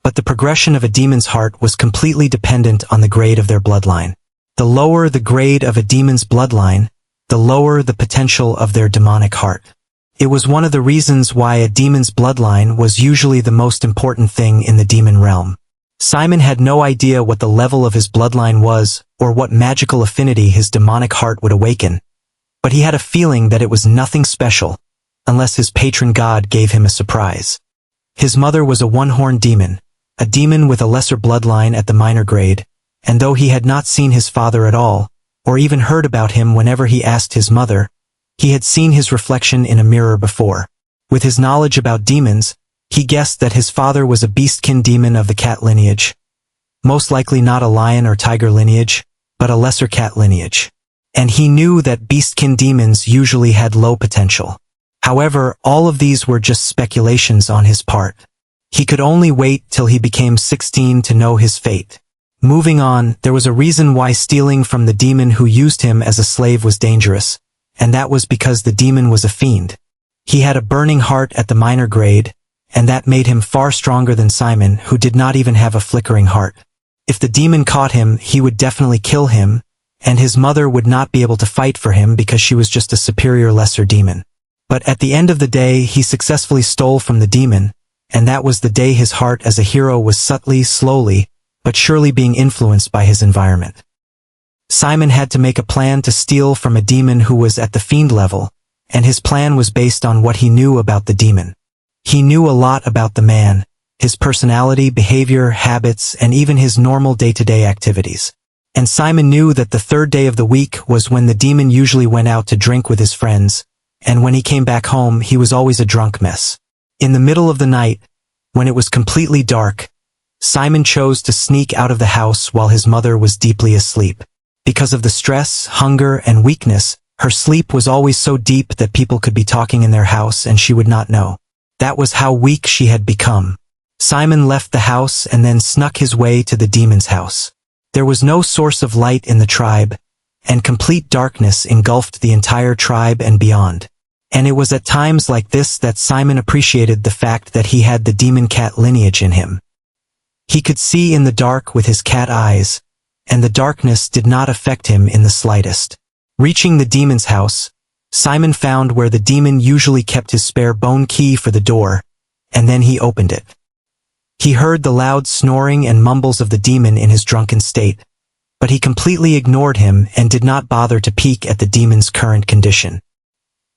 but the progression of a demon's heart was completely dependent on the grade of their bloodline. The lower the grade of a demon's bloodline, the lower the potential of their demonic heart. It was one of the reasons why a demon's bloodline was usually the most important thing in the demon realm. Simon had no idea what the level of his bloodline was or what magical affinity his demonic heart would awaken, but he had a feeling that it was nothing special, unless his patron god gave him a surprise. His mother was a one-horned demon, a demon with a lesser bloodline at the minor grade, and though he had not seen his father at all, or even heard about him whenever he asked his mother, he had seen his reflection in a mirror before. With his knowledge about demons, he guessed that his father was a beastkin demon of the cat lineage. Most likely not a lion or tiger lineage, but a lesser cat lineage. And he knew that beastkin demons usually had low potential. However, all of these were just speculations on his part. He could only wait till he became 16 to know his fate. Moving on, there was a reason why stealing from the demon who used him as a slave was dangerous, and that was because the demon was a fiend. He had a burning heart at the minor grade, and that made him far stronger than Simon, who did not even have a flickering heart. If the demon caught him, he would definitely kill him, and his mother would not be able to fight for him because she was just a superior lesser demon. But at the end of the day, he successfully stole from the demon, and that was the day his heart as a hero was slowly, but surely being influenced by his environment. Simon had to make a plan to steal from a demon who was at the fiend level, and his plan was based on what he knew about the demon. He knew a lot about the man, his personality, behavior, habits, and even his normal day-to-day activities. And Simon knew that the third day of the week was when the demon usually went out to drink with his friends, and when he came back home he was always a drunk mess. In the middle of the night, when it was completely dark, Simon chose to sneak out of the house while his mother was deeply asleep. Because of the stress, hunger, and weakness, her sleep was always so deep that people could be talking in their house and she would not know. That was how weak she had become. Simon left the house and then snuck his way to the demon's house. There was no source of light in the tribe, and complete darkness engulfed the entire tribe and beyond. And it was at times like this that Simon appreciated the fact that he had the demon cat lineage in him. He could see in the dark with his cat eyes, and the darkness did not affect him in the slightest. Reaching the demon's house, Simon found where the demon usually kept his spare bone key for the door, and then he opened it. He heard the loud snoring and mumbles of the demon in his drunken state, but he completely ignored him and did not bother to peek at the demon's current condition.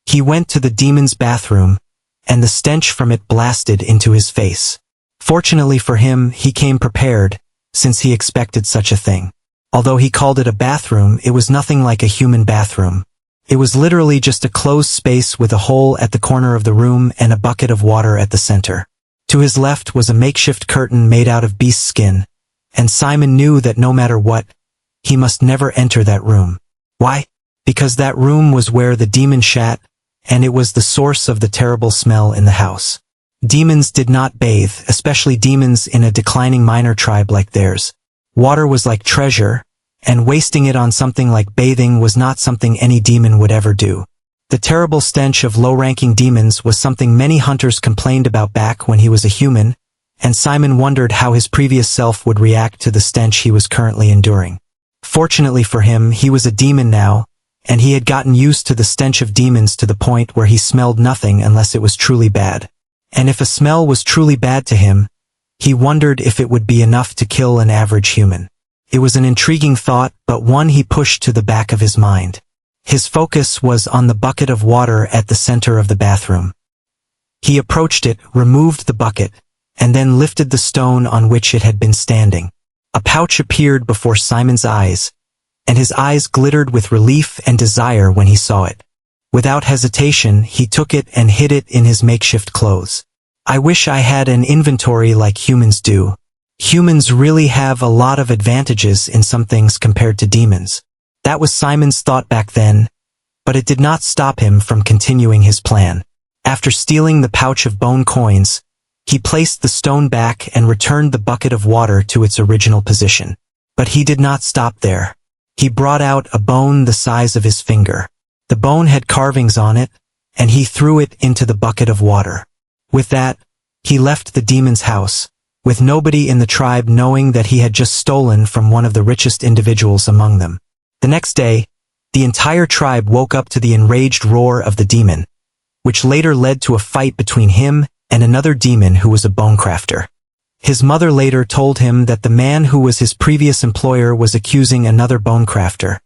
He went to the demon's bathroom, and the stench from it blasted into his face. Fortunately for him, he came prepared, since he expected such a thing. Although he called it a bathroom, it was nothing like a human bathroom. It was literally just a closed space with a hole at the corner of the room and a bucket of water at the center. To his left was a makeshift curtain made out of beast skin, and Simon knew that no matter what, he must never enter that room. Why? Because that room was where the demon shat, and it was the source of the terrible smell in the house. Demons did not bathe, especially demons in a declining minor tribe like theirs. Water was like treasure, and wasting it on something like bathing was not something any demon would ever do. The terrible stench of low-ranking demons was something many hunters complained about back when he was a human, and Simon wondered how his previous self would react to the stench he was currently enduring. Fortunately for him, he was a demon now, and he had gotten used to the stench of demons to the point where he smelled nothing unless it was truly bad. And if a smell was truly bad to him, he wondered if it would be enough to kill an average human. It was an intriguing thought, but one he pushed to the back of his mind. His focus was on the bucket of water at the center of the bathroom. He approached it, removed the bucket, and then lifted the stone on which it had been standing. A pouch appeared before Simon's eyes, and his eyes glittered with relief and desire when he saw it. Without hesitation, he took it and hid it in his makeshift clothes. I wish I had an inventory like humans do. Humans really have a lot of advantages in some things compared to demons. That was Simon's thought back then, but it did not stop him from continuing his plan. After stealing the pouch of bone coins, he placed the stone back and returned the bucket of water to its original position. But he did not stop there. He brought out a bone the size of his finger. The bone had carvings on it, and he threw it into the bucket of water. With that, he left the demon's house, with nobody in the tribe knowing that he had just stolen from one of the richest individuals among them. The next day, the entire tribe woke up to the enraged roar of the demon, which later led to a fight between him and another demon who was a bone crafter. His mother later told him that the man who was his previous employer was accusing another bone crafter,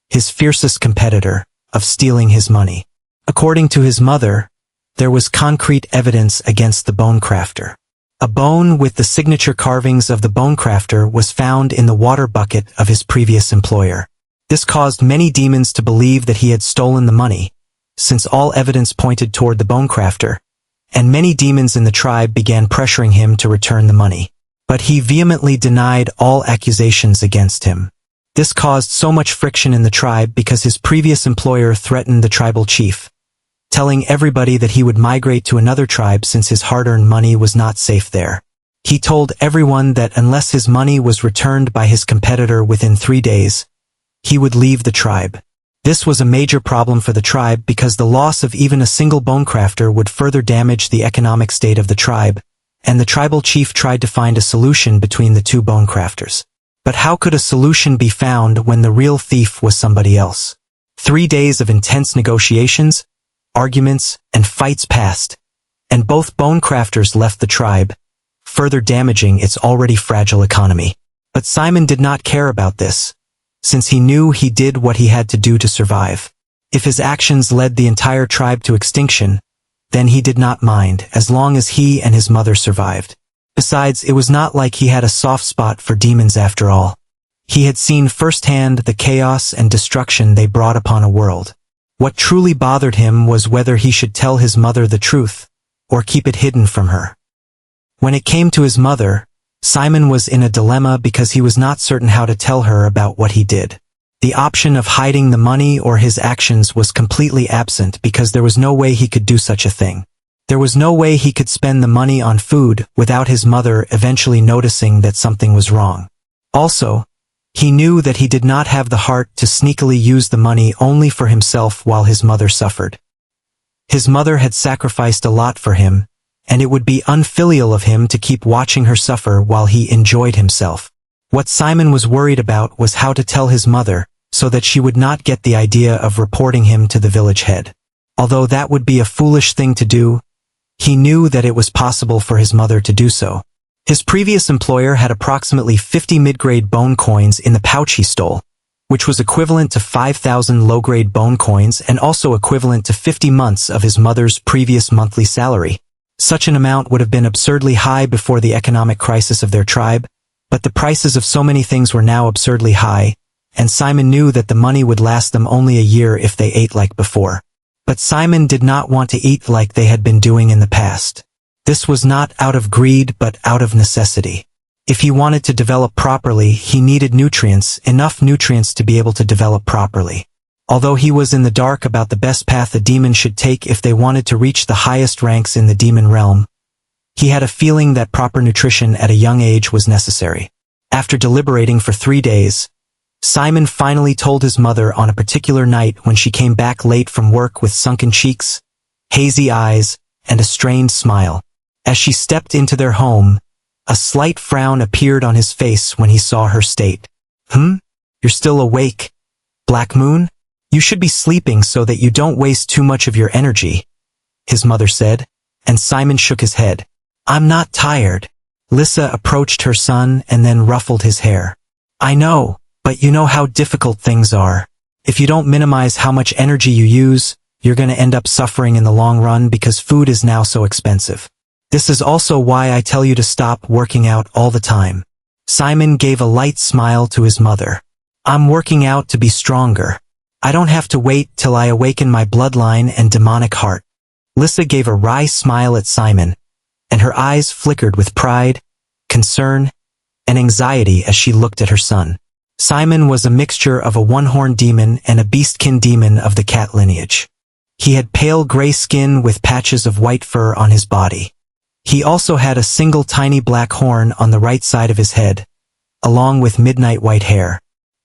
his fiercest competitor, of stealing his money. According to his mother, there was concrete evidence against the bone crafter. A bone with the signature carvings of the bone crafter was found in the water bucket of his previous employer. This caused many demons to believe that he had stolen the money, since all evidence pointed toward the bone crafter, and many demons in the tribe began pressuring him to return the money. But he vehemently denied all accusations against him. This caused so much friction in the tribe because his previous employer threatened the tribal chief, telling everybody that he would migrate to another tribe since his hard-earned money was not safe there. He told everyone that unless his money was returned by his competitor within 3 days, he would leave the tribe. This was a major problem for the tribe because the loss of even a single bone crafter would further damage the economic state of the tribe, and the tribal chief tried to find a solution between the two bone crafters. But how could a solution be found when the real thief was somebody else? 3 days of intense negotiations, arguments, and fights passed, and both bone crafters left the tribe, further damaging its already fragile economy. But Simon did not care about this, since he knew he did what he had to do to survive. If his actions led the entire tribe to extinction, then he did not mind as long as he and his mother survived. Besides, it was not like he had a soft spot for demons after all. He had seen firsthand the chaos and destruction they brought upon a world. What truly bothered him was whether he should tell his mother the truth, or keep it hidden from her. When it came to his mother, Simon was in a dilemma because he was not certain how to tell her about what he did. The option of hiding the money or his actions was completely absent because there was no way he could do such a thing. There was no way he could spend the money on food without his mother eventually noticing that something was wrong. Also, he knew that he did not have the heart to sneakily use the money only for himself while his mother suffered. His mother had sacrificed a lot for him, and it would be unfilial of him to keep watching her suffer while he enjoyed himself. What Simon was worried about was how to tell his mother so that she would not get the idea of reporting him to the village head. Although that would be a foolish thing to do, he knew that it was possible for his mother to do so. His previous employer had approximately 50 mid-grade bone coins in the pouch he stole, which was equivalent to 5,000 low-grade bone coins and also equivalent to 50 months of his mother's previous monthly salary. Such an amount would have been absurdly high before the economic crisis of their tribe, but the prices of so many things were now absurdly high, and Simon knew that the money would last them only a year if they ate like before. But Simon did not want to eat like they had been doing in the past. This was not out of greed but out of necessity. If he wanted to develop properly, he needed nutrients, enough nutrients to be able to develop properly. Although he was in the dark about the best path a demon should take if they wanted to reach the highest ranks in the demon realm, he had a feeling that proper nutrition at a young age was necessary. After deliberating for 3 days, Simon finally told his mother on a particular night when she came back late from work with sunken cheeks, hazy eyes, and a strained smile. As she stepped into their home, a slight frown appeared on his face when he saw her state. You're still awake, Black Moon? You should be sleeping so that you don't waste too much of your energy, his mother said, and Simon shook his head. I'm not tired. Lissa approached her son and then ruffled his hair. I know, but you know how difficult things are. If you don't minimize how much energy you use, you're going to end up suffering in the long run because food is now so expensive. This is also why I tell you to stop working out all the time. Simon gave a light smile to his mother. I'm working out to be stronger. I don't have to wait till I awaken my bloodline and demonic heart. Lissa gave a wry smile at Simon, and her eyes flickered with pride, concern, and anxiety as she looked at her son. Simon was a mixture of a one-horned demon and a beastkin demon of the cat lineage. He had pale gray skin with patches of white fur on his body. He also had a single tiny black horn on the right side of his head, along with midnight white hair.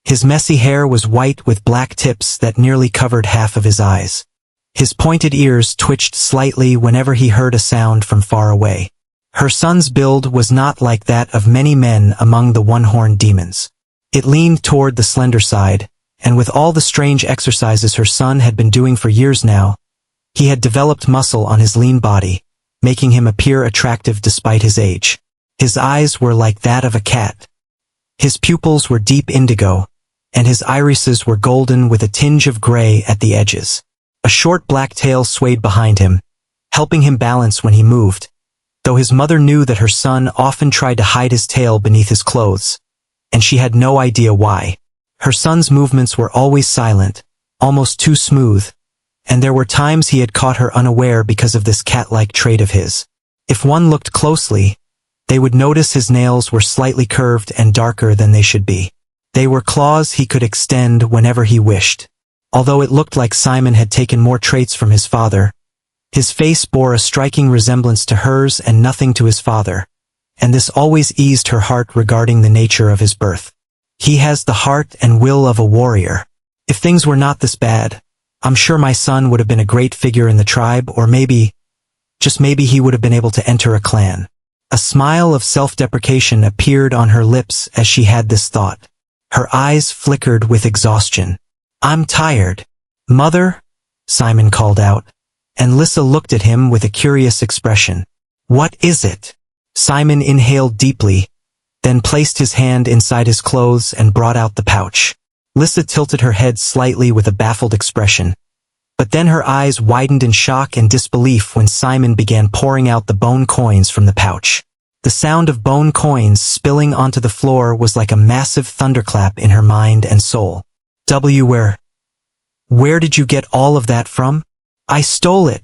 His messy hair was white with black tips that nearly covered half of his eyes. His pointed ears twitched slightly whenever he heard a sound from far away. Her son's build was not like that of many men among the one-horned demons. It leaned toward the slender side, and with all the strange exercises her son had been doing for years now, he had developed muscle on his lean body, making him appear attractive despite his age. His eyes were like that of a cat. His pupils were deep indigo, and his irises were golden with a tinge of gray at the edges. A short black tail swayed behind him, helping him balance when he moved, though his mother knew that her son often tried to hide his tail beneath his clothes, and she had no idea why. Her son's movements were always silent, almost too smooth, and there were times he had caught her unaware because of this cat-like trait of his. If one looked closely, they would notice his nails were slightly curved and darker than they should be. They were claws he could extend whenever he wished. Although it looked like Simon had taken more traits from his father, his face bore a striking resemblance to hers and nothing to his father, and this always eased her heart regarding the nature of his birth. He has the heart and will of a warrior. If things were not this bad, I'm sure my son would have been a great figure in the tribe, or maybe, just maybe he would have been able to enter a clan. A smile of self-deprecation appeared on her lips as she had this thought. Her eyes flickered with exhaustion. "I'm tired." "Mother?" Simon called out, and Lissa looked at him with a curious expression. "What is it?" Simon inhaled deeply, then placed his hand inside his clothes and brought out the pouch. Lissa tilted her head slightly with a baffled expression, but then her eyes widened in shock and disbelief when Simon began pouring out the bone coins from the pouch. The sound of bone coins spilling onto the floor was like a massive thunderclap in her mind and soul. Where did you get all of that from?" "I stole it,"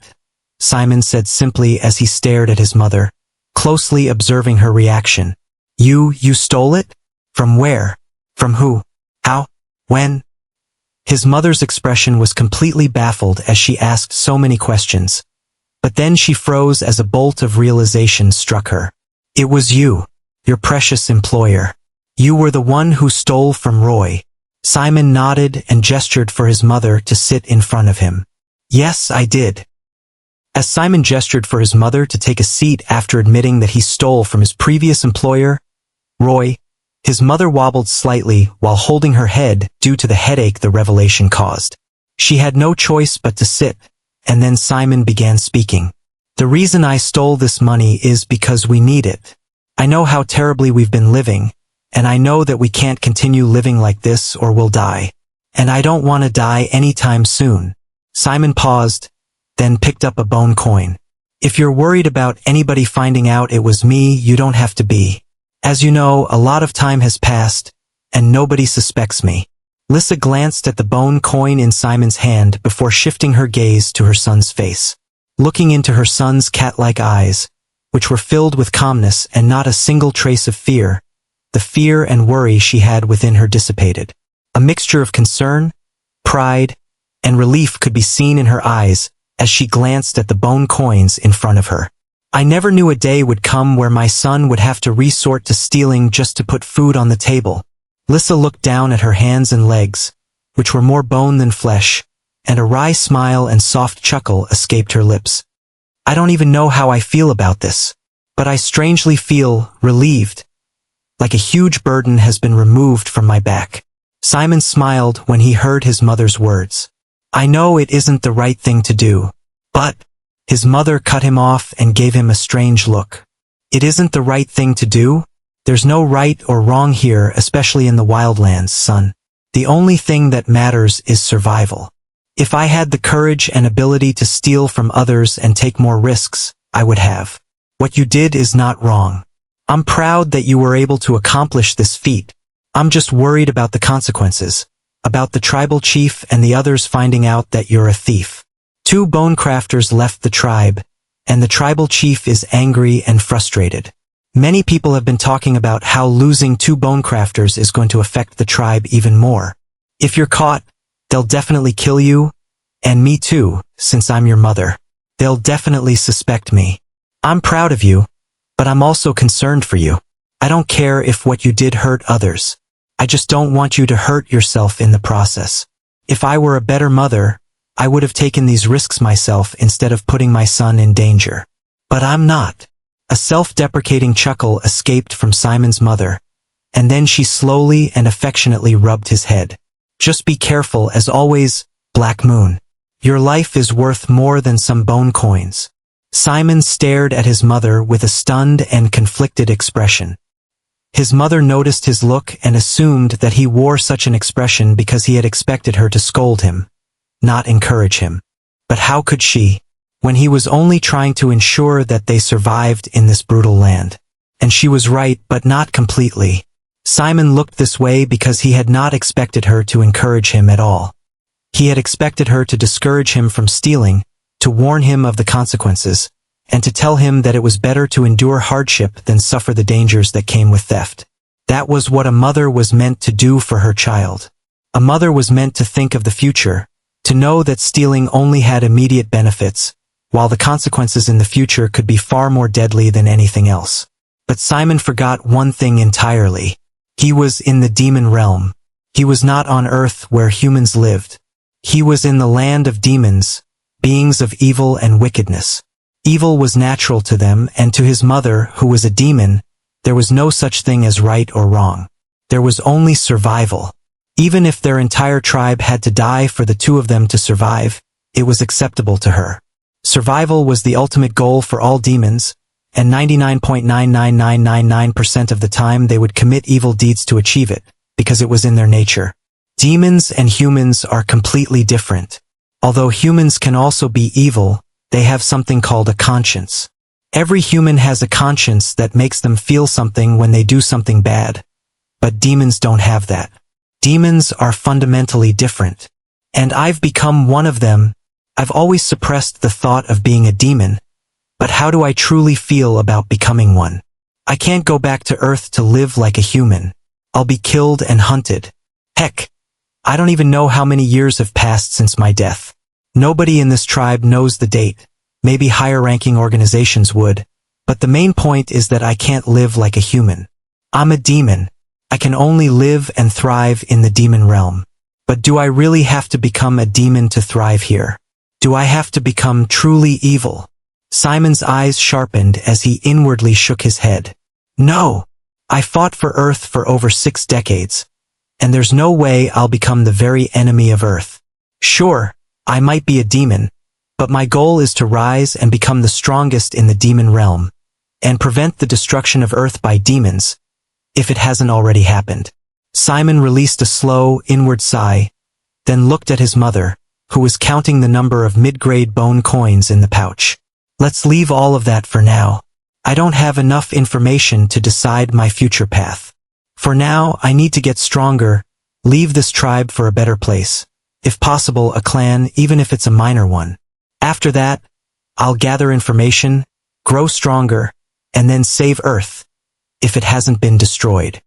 Simon said simply as he stared at his mother, closely observing her reaction. You stole it? From where? From who? How? When?" His mother's expression was completely baffled as she asked so many questions. But then she froze as a bolt of realization struck her. "It was you, your precious employer. You were the one who stole from Roy." Simon nodded and gestured for his mother to sit in front of him. "Yes, I did." As Simon gestured for his mother to take a seat after admitting that he stole from his previous employer, Roy, his mother wobbled slightly while holding her head due to the headache the revelation caused. She had no choice but to sit, and then Simon began speaking. "The reason I stole this money is because we need it. I know how terribly we've been living, and I know that we can't continue living like this or we'll die. And I don't want to die anytime soon." Simon paused, then picked up a bone coin. "If you're worried about anybody finding out it was me, you don't have to be. As you know, a lot of time has passed, and nobody suspects me." Lissa glanced at the bone coin in Simon's hand before shifting her gaze to her son's face. Looking into her son's cat-like eyes, which were filled with calmness and not a single trace of fear, the fear and worry she had within her dissipated. A mixture of concern, pride, and relief could be seen in her eyes as she glanced at the bone coins in front of her. "I never knew a day would come where my son would have to resort to stealing just to put food on the table." Lissa looked down at her hands and legs, which were more bone than flesh, and a wry smile and soft chuckle escaped her lips. "I don't even know how I feel about this, but I strangely feel relieved, like a huge burden has been removed from my back." Simon smiled when he heard his mother's words. "I know it isn't the right thing to do, but..." His mother cut him off and gave him a strange look. "It isn't the right thing to do? There's no right or wrong here, especially in the wildlands, son. The only thing that matters is survival. If I had the courage and ability to steal from others and take more risks, I would have. What you did is not wrong. I'm proud that you were able to accomplish this feat. I'm just worried about the consequences, about the tribal chief and the others finding out that you're a thief." 2 bone crafters left the tribe, and the tribal chief is angry and frustrated. Many people have been talking about how losing 2 bone crafters is going to affect the tribe even more. If you're caught, they'll definitely kill you, and me too, since I'm your mother. They'll definitely suspect me. I'm proud of you, but I'm also concerned for you. I don't care if what you did hurt others. I just don't want you to hurt yourself in the process. If I were a better mother, I would have taken these risks myself instead of putting my son in danger. But I'm not." A self-deprecating chuckle escaped from Simon's mother, and then she slowly and affectionately rubbed his head. "Just be careful as always, Black Moon. Your life is worth more than some bone coins." Simon stared at his mother with a stunned and conflicted expression. His mother noticed his look and assumed that he wore such an expression because he had expected her to scold him, not encourage him. But how could she, when he was only trying to ensure that they survived in this brutal land? And she was right, but not completely. Simon looked this way because he had not expected her to encourage him at all. He had expected her to discourage him from stealing, to warn him of the consequences, and to tell him that it was better to endure hardship than suffer the dangers that came with theft. That was what a mother was meant to do for her child. A mother was meant to think of the future, to know that stealing only had immediate benefits, while the consequences in the future could be far more deadly than anything else. But Simon forgot one thing entirely. He was in the demon realm. He was not on Earth where humans lived. He was in the land of demons, beings of evil and wickedness. Evil was natural to them, and to his mother, who was a demon, there was no such thing as right or wrong. There was only survival. Even if their entire tribe had to die for the two of them to survive, it was acceptable to her. Survival was the ultimate goal for all demons, and 99.99999% of the time they would commit evil deeds to achieve it, because it was in their nature. Demons and humans are completely different. Although humans can also be evil, they have something called a conscience. Every human has a conscience that makes them feel something when they do something bad. But demons don't have that. Demons are fundamentally different. And I've become one of them. I've always suppressed the thought of being a demon. But how do I truly feel about becoming one? I can't go back to Earth to live like a human. I'll be killed and hunted. Heck, I don't even know how many years have passed since my death. Nobody in this tribe knows the date. Maybe higher-ranking organizations would. But the main point is that I can't live like a human. I'm a demon. I can only live and thrive in the demon realm. But do I really have to become a demon to thrive here? Do I have to become truly evil? Simon's eyes sharpened as he inwardly shook his head. No! I fought for Earth for over 6 decades. And there's no way I'll become the very enemy of Earth. Sure, I might be a demon, but my goal is to rise and become the strongest in the demon realm, and prevent the destruction of Earth by demons, if it hasn't already happened. Simon released a slow, inward sigh, then looked at his mother, who was counting the number of mid-grade bone coins in the pouch. Let's leave all of that for now. I don't have enough information to decide my future path. For now, I need to get stronger, leave this tribe for a better place. If possible, a clan, even if it's a minor one. After that, I'll gather information, grow stronger, and then save Earth, if it hasn't been destroyed.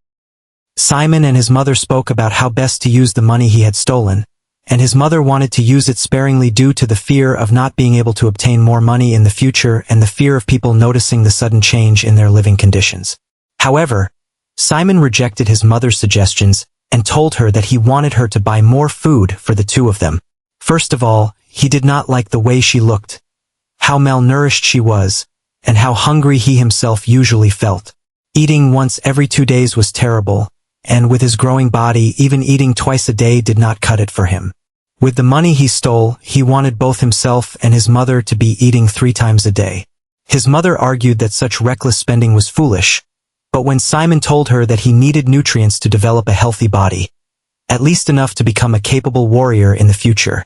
Simon and his mother spoke about how best to use the money he had stolen, and his mother wanted to use it sparingly due to the fear of not being able to obtain more money in the future and the fear of people noticing the sudden change in their living conditions. However, Simon rejected his mother's suggestions and told her that he wanted her to buy more food for the two of them. First of all, he did not like the way she looked, how malnourished she was, and how hungry he himself usually felt. Eating once every 2 days was terrible, and with his growing body, even eating twice a day did not cut it for him. With the money he stole, he wanted both himself and his mother to be eating 3 times a day. His mother argued that such reckless spending was foolish, but when Simon told her that he needed nutrients to develop a healthy body, at least enough to become a capable warrior in the future,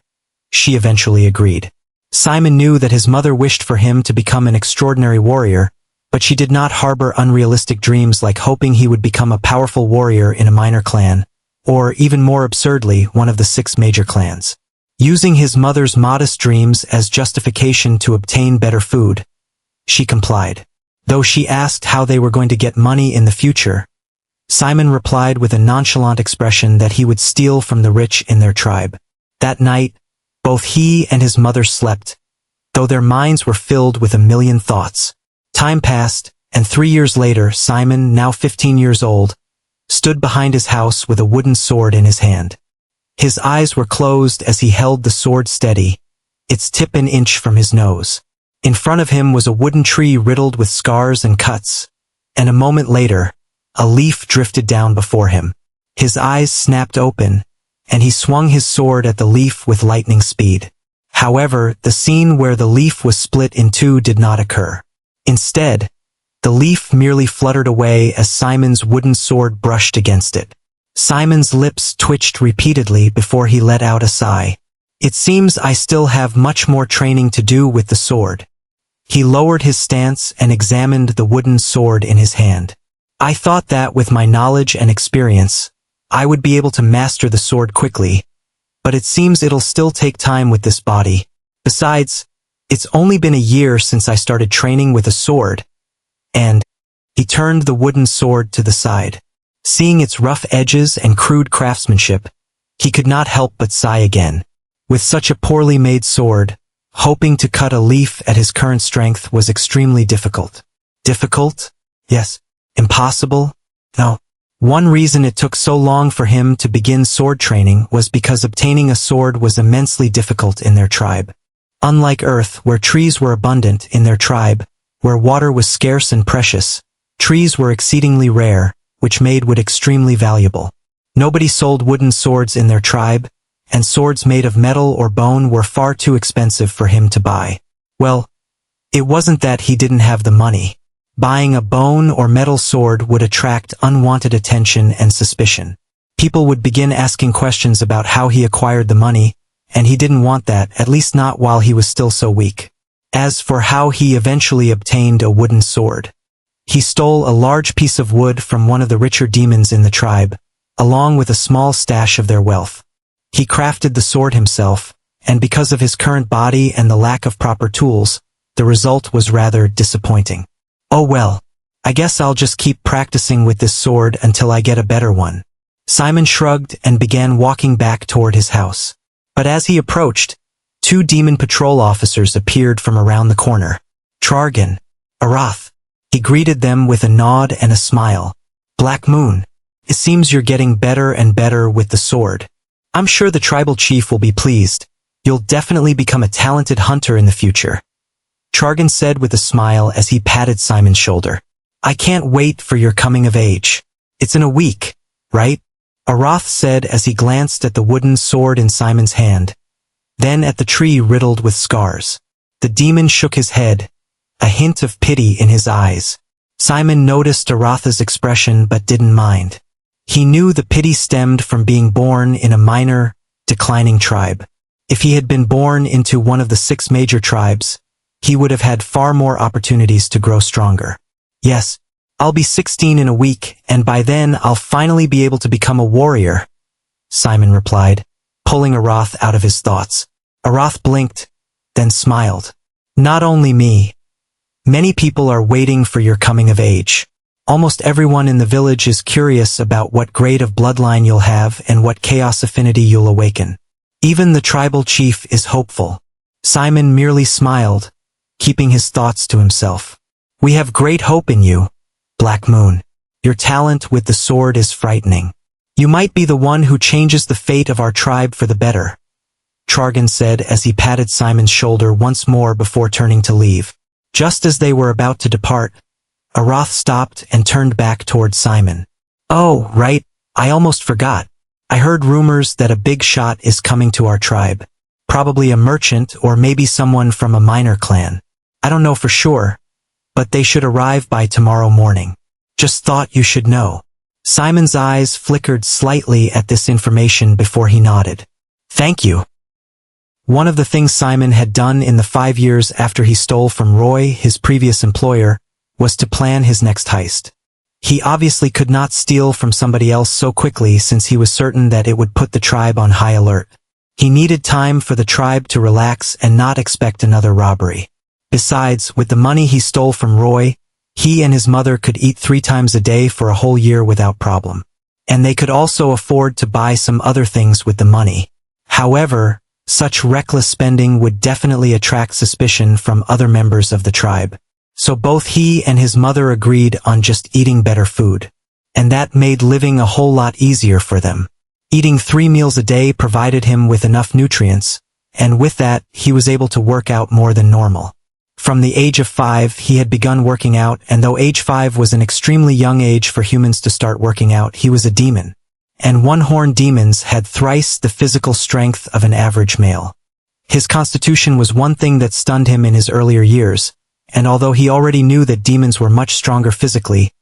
she eventually agreed. Simon knew that his mother wished for him to become an extraordinary warrior, but she did not harbor unrealistic dreams like hoping he would become a powerful warrior in a minor clan, or even more absurdly, one of the 6 major clans. Using his mother's modest dreams as justification to obtain better food, she complied. Though she asked how they were going to get money in the future, Simon replied with a nonchalant expression that he would steal from the rich in their tribe. That night, both he and his mother slept, though their minds were filled with a million thoughts. Time passed, and 3 years later, Simon, now 15 years old, stood behind his house with a wooden sword in his hand. His eyes were closed as he held the sword steady, its tip an inch from his nose. In front of him was a wooden tree riddled with scars and cuts, and a moment later, a leaf drifted down before him. His eyes snapped open, and he swung his sword at the leaf with lightning speed. However, the scene where the leaf was split in two did not occur. Instead, the leaf merely fluttered away as Simon's wooden sword brushed against it. Simon's lips twitched repeatedly before he let out a sigh. It seems I still have much more training to do with the sword. He lowered his stance and examined the wooden sword in his hand. I thought that with my knowledge and experience, I would be able to master the sword quickly, but it seems it'll still take time with this body. Besides, it's only been a year since I started training with a sword, and he turned the wooden sword to the side. Seeing its rough edges and crude craftsmanship, he could not help but sigh again. With such a poorly made sword, hoping to cut a leaf at his current strength was extremely difficult. Difficult? Yes. Impossible? No. One reason it took so long for him to begin sword training was because obtaining a sword was immensely difficult in their tribe. Unlike Earth, where trees were abundant, in their tribe, where water was scarce and precious, trees were exceedingly rare, which made wood extremely valuable. Nobody sold wooden swords in their tribe, and swords made of metal or bone were far too expensive for him to buy. Well, it wasn't that he didn't have the money. Buying a bone or metal sword would attract unwanted attention and suspicion. People would begin asking questions about how he acquired the money, and he didn't want that, at least not while he was still so weak. As for how he eventually obtained a wooden sword, he stole a large piece of wood from one of the richer demons in the tribe, along with a small stash of their wealth. He crafted the sword himself, and because of his current body and the lack of proper tools, the result was rather disappointing. Oh well, I guess I'll just keep practicing with this sword until I get a better one. Simon shrugged and began walking back toward his house. But as he approached, two demon patrol officers appeared from around the corner. Trargan, Arath. He greeted them with a nod and a smile. Black Moon, it seems you're getting better and better with the sword. I'm sure the tribal chief will be pleased. You'll definitely become a talented hunter in the future. Trargan said with a smile as he patted Simon's shoulder. I can't wait for your coming of age. It's in a week, right? Arath said as he glanced at the wooden sword in Simon's hand, then at the tree riddled with scars. The demon shook his head, a hint of pity in his eyes. Simon noticed Arath's expression but didn't mind. He knew the pity stemmed from being born in a minor, declining tribe. If he had been born into one of the 6 major tribes, he would have had far more opportunities to grow stronger. Yes, I'll be 16 in a week, and by then I'll finally be able to become a warrior, Simon replied, pulling Arath out of his thoughts. Arath blinked, then smiled. Not only me. Many people are waiting for your coming of age. Almost everyone in the village is curious about what grade of bloodline you'll have and what chaos affinity you'll awaken. Even the tribal chief is hopeful. Simon merely smiled, keeping his thoughts to himself. We have great hope in you, Black Moon. Your talent with the sword is frightening. You might be the one who changes the fate of our tribe for the better, Trargan said as he patted Simon's shoulder once more before turning to leave. Just as they were about to depart, Arath stopped and turned back toward Simon. Oh, right, I almost forgot. I heard rumors that a big shot is coming to our tribe. Probably a merchant or maybe someone from a minor clan. I don't know for sure, but they should arrive by tomorrow morning. Just thought you should know. Simon's eyes flickered slightly at this information before he nodded. Thank you. One of the things Simon had done in the 5 years after he stole from Roy, his previous employer, was to plan his next heist. He obviously could not steal from somebody else so quickly since he was certain that it would put the tribe on high alert. He needed time for the tribe to relax and not expect another robbery. Besides, with the money he stole from Roy, he and his mother could eat 3 times a day for a whole year without problem. And they could also afford to buy some other things with the money. However, such reckless spending would definitely attract suspicion from other members of the tribe. So both he and his mother agreed on just eating better food. and that made living a whole lot easier for them. Eating 3 meals a day provided him with enough nutrients, and with that, he was able to work out more than normal. From the age of 5, he had begun working out, and though age 5 was an extremely young age for humans to start working out, he was a demon. And one-horned demons had thrice the physical strength of an average male. His constitution was one thing that stunned him in his earlier years, and although he already knew that demons were much stronger physically,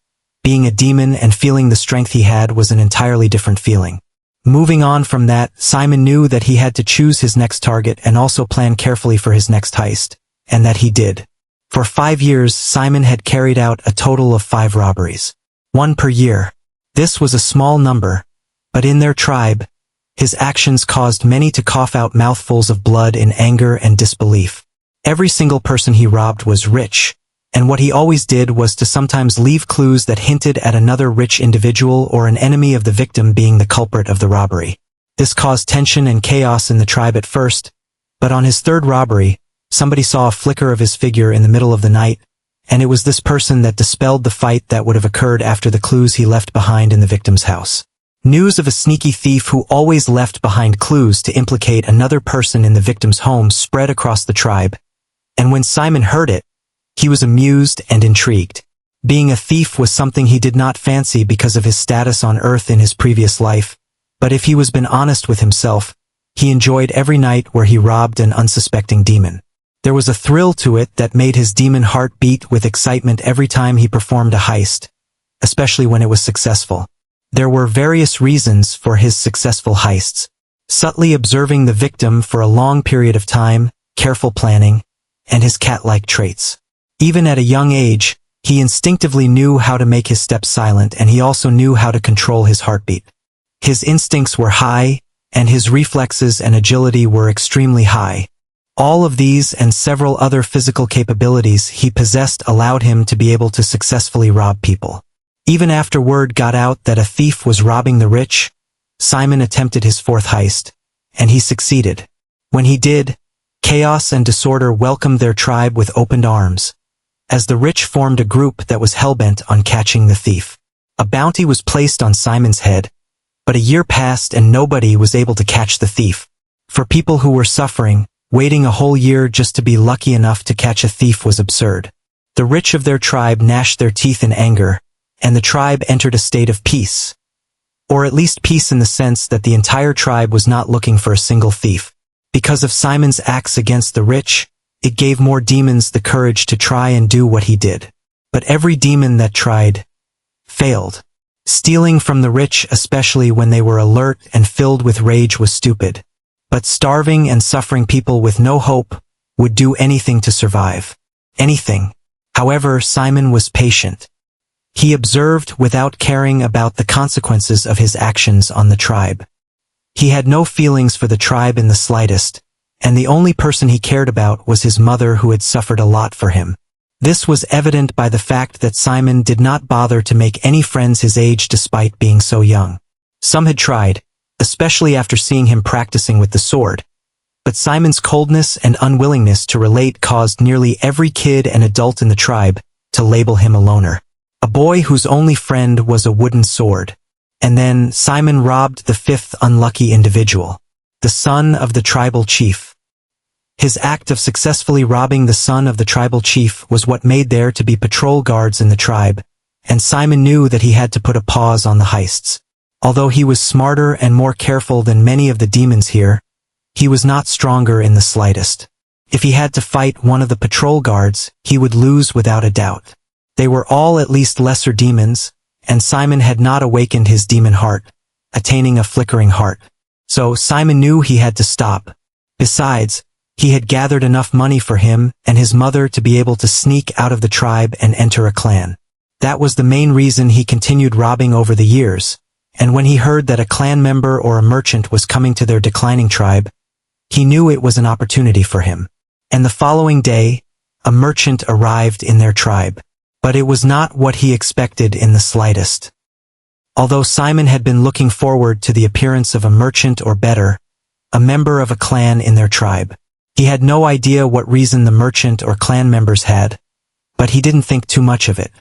being a demon and feeling the strength he had was an entirely different feeling. Moving on from that, Simon knew that he had to choose his next target and also plan carefully for his next heist, and that he did. For 5 years, Simon had carried out a total of 5 robberies. 1 per year. This was a small number, but in their tribe, his actions caused many to cough out mouthfuls of blood in anger and disbelief. Every single person he robbed was rich, and what he always did was to sometimes leave clues that hinted at another rich individual or an enemy of the victim being the culprit of the robbery. This caused tension and chaos in the tribe at first, but on his 3rd robbery, somebody saw a flicker of his figure in the middle of the night, and it was this person that dispelled the fight that would have occurred after the clues he left behind in the victim's house. News of a sneaky thief who always left behind clues to implicate another person in the victim's home spread across the tribe, and when Simon heard it, he was amused and intrigued. Being a thief was something he did not fancy because of his status on Earth in his previous life, but if he was been honest with himself, he enjoyed every night where he robbed an unsuspecting demon. There was a thrill to it that made his demon heart beat with excitement every time he performed a heist, especially when it was successful. There were various reasons for his successful heists: subtly observing the victim for a long period of time, careful planning, and his cat-like traits. Even at a young age, he instinctively knew how to make his steps silent, and he also knew how to control his heartbeat. His instincts were high, and his reflexes and agility were extremely high. All of these and several other physical capabilities he possessed allowed him to be able to successfully rob people. Even after word got out that a thief was robbing the rich, Simon attempted his 4th heist, and he succeeded. When he did, chaos and disorder welcomed their tribe with opened arms, as the rich formed a group that was hellbent on catching the thief. A bounty was placed on Simon's head, but a year passed and nobody was able to catch the thief. For people who were suffering, waiting a whole year just to be lucky enough to catch a thief was absurd. The rich of their tribe gnashed their teeth in anger, and the tribe entered a state of peace. Or at least peace in the sense that the entire tribe was not looking for a single thief. Because of Simon's acts against the rich, it gave more demons the courage to try and do what he did. But every demon that tried failed. Stealing from the rich, especially when they were alert and filled with rage, was stupid. But starving and suffering people with no hope would do anything to survive. Anything. However, Simon was patient. He observed without caring about the consequences of his actions on the tribe. He had no feelings for the tribe in the slightest, and the only person he cared about was his mother, who had suffered a lot for him. This was evident by the fact that Simon did not bother to make any friends his age despite being so young. Some had tried, especially after seeing him practicing with the sword, but Simon's coldness and unwillingness to relate caused nearly every kid and adult in the tribe to label him a loner. A boy whose only friend was a wooden sword. And then Simon robbed the 5th unlucky individual, the son of the tribal chief. His act of successfully robbing the son of the tribal chief was what made there to be patrol guards in the tribe, and Simon knew that he had to put a pause on the heists. Although he was smarter and more careful than many of the demons here, he was not stronger in the slightest. If he had to fight one of the patrol guards, he would lose without a doubt. They were all at least lesser demons, and Simon had not awakened his demon heart, attaining a flickering heart. So Simon knew he had to stop. Besides, he had gathered enough money for him and his mother to be able to sneak out of the tribe and enter a clan. That was the main reason he continued robbing over the years, and when he heard that a clan member or a merchant was coming to their declining tribe, he knew it was an opportunity for him. And the following day, a merchant arrived in their tribe. But it was not what he expected in the slightest. Although Simon had been looking forward to the appearance of a merchant, or better, a member of a clan in their tribe. He had no idea what reason the merchant or clan members had, but he didn't think too much of it.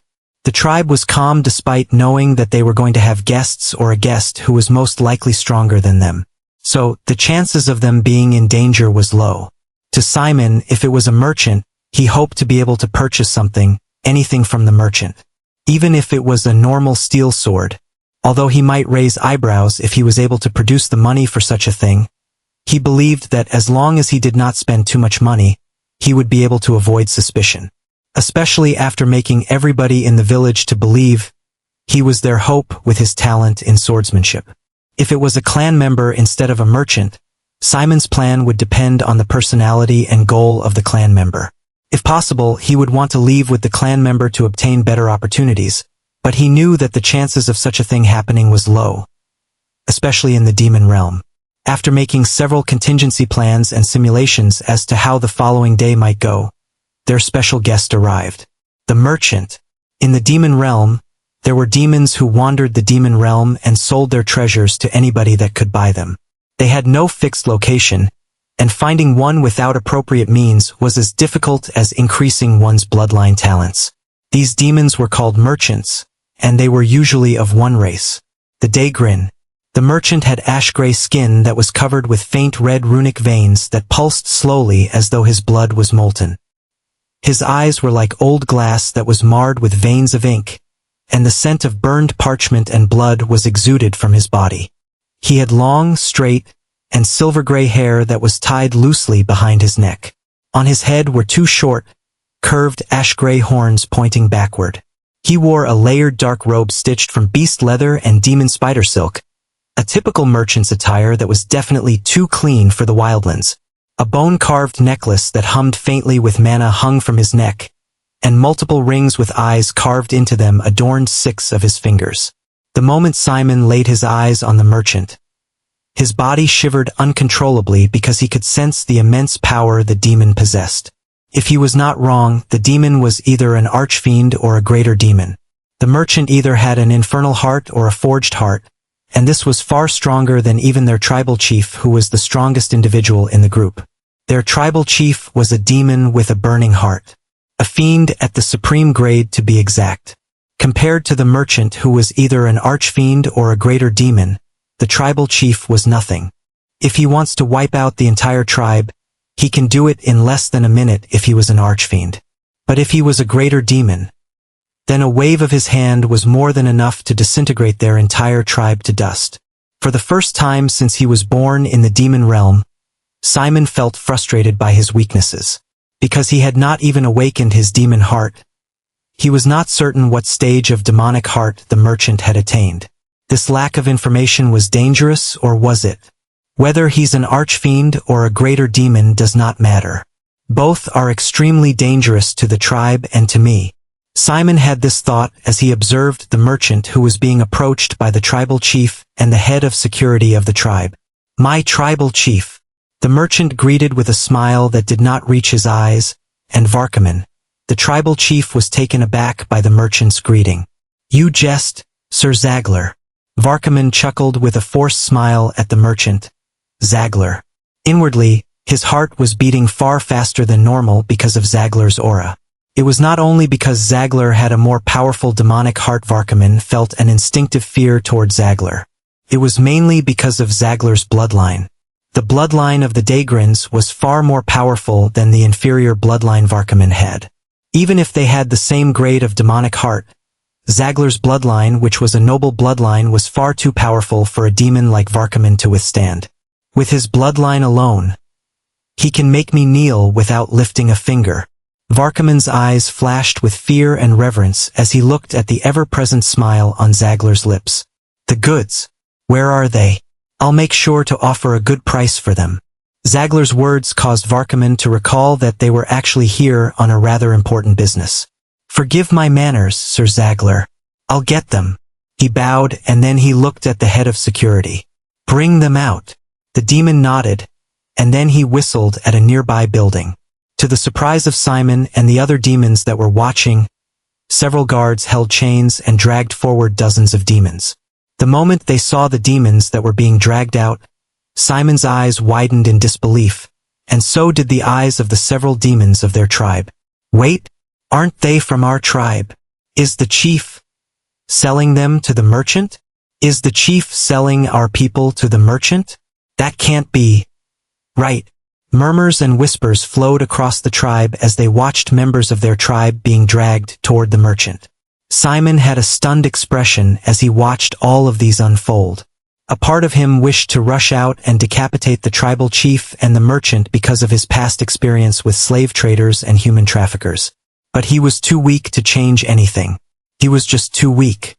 The tribe was calm despite knowing that they were going to have guests or a guest who was most likely stronger than them. So, the chances of them being in danger was low. To Simon, if it was a merchant, he hoped to be able to purchase something, anything from the merchant. Even if it was a normal steel sword. Although he might raise eyebrows if he was able to produce the money for such a thing, he believed that as long as he did not spend too much money, he would be able to avoid suspicion. Especially after making everybody in the village to believe he was their hope with his talent in swordsmanship. If it was a clan member instead of a merchant, Simon's plan would depend on the personality and goal of the clan member. If possible, he would want to leave with the clan member to obtain better opportunities, but he knew that the chances of such a thing happening was low, especially in the demon realm. After making several contingency plans and simulations as to how the following day might go, their special guest arrived. The merchant. In the demon realm, there were demons who wandered the demon realm and sold their treasures to anybody that could buy them. They had no fixed location, and finding one without appropriate means was as difficult as increasing one's bloodline talents. These demons were called merchants, and they were usually of one race. The Daegrin. The merchant had ash-gray skin that was covered with faint red runic veins that pulsed slowly as though his blood was molten. His eyes were like old glass that was marred with veins of ink, and the scent of burned parchment and blood was exuded from his body. He had long, straight, and silver-gray hair that was tied loosely behind his neck. On his head were two short, curved ash-gray horns pointing backward. He wore a layered dark robe stitched from beast leather and demon spider silk, a typical merchant's attire that was definitely too clean for the wildlands. A bone-carved necklace that hummed faintly with mana hung from his neck, and multiple rings with eyes carved into them adorned 6 of his fingers. The moment Simon laid his eyes on the merchant, his body shivered uncontrollably because he could sense the immense power the demon possessed. If he was not wrong, the demon was either an archfiend or a greater demon. The merchant either had an infernal heart or a forged heart, and this was far stronger than even their tribal chief, who was the strongest individual in the group. Their tribal chief was a demon with a burning heart. A fiend at the supreme grade to be exact. Compared to the merchant, who was either an archfiend or a greater demon, the tribal chief was nothing. If he wants to wipe out the entire tribe, he can do it in less than a minute if he was an archfiend. But if he was a greater demon, then a wave of his hand was more than enough to disintegrate their entire tribe to dust. For the first time since he was born in the demon realm, Simon felt frustrated by his weaknesses. Because he had not even awakened his demon heart, he was not certain what stage of demonic heart the merchant had attained. This lack of information was dangerous, or was it? Whether he's an archfiend or a greater demon does not matter. Both are extremely dangerous to the tribe and to me. Simon had this thought as he observed the merchant who was being approached by the tribal chief and the head of security of the tribe. My tribal chief. The merchant greeted with a smile that did not reach his eyes, and Varkaman, the tribal chief, was taken aback by the merchant's greeting. You jest, Sir Zagler. Varkaman chuckled with a forced smile at the merchant. Zagler. Inwardly, his heart was beating far faster than normal because of Zagler's aura. It was not only because Zagler had a more powerful demonic heart. Varkaman felt an instinctive fear toward Zagler. It was mainly because of Zagler's bloodline. The bloodline of the Daegrins was far more powerful than the inferior bloodline Varkaman had. Even if they had the same grade of demonic heart, Zagler's bloodline, which was a noble bloodline, was far too powerful for a demon like Varkaman to withstand. With his bloodline alone, he can make me kneel without lifting a finger. Varkaman's eyes flashed with fear and reverence as he looked at the ever-present smile on Zagler's lips. The goods. Where are they? I'll make sure to offer a good price for them. Zagler's words caused Varkaman to recall that they were actually here on a rather important business. Forgive my manners, Sir Zagler. I'll get them. He bowed, and then he looked at the head of security. Bring them out. The demon nodded, and then he whistled at a nearby building. To the surprise of Simon and the other demons that were watching, several guards held chains and dragged forward dozens of demons. The moment they saw the demons that were being dragged out, Simon's eyes widened in disbelief, and so did the eyes of the several demons of their tribe. Wait, aren't they from our tribe? Is the chief selling them to the merchant? Is the chief selling our people to the merchant? That can't be right. Murmurs and whispers flowed across the tribe as they watched members of their tribe being dragged toward the merchant. Simon had a stunned expression as he watched all of these unfold. A part of him wished to rush out and decapitate the tribal chief and the merchant because of his past experience with slave traders and human traffickers. But he was too weak to change anything. He was just too weak.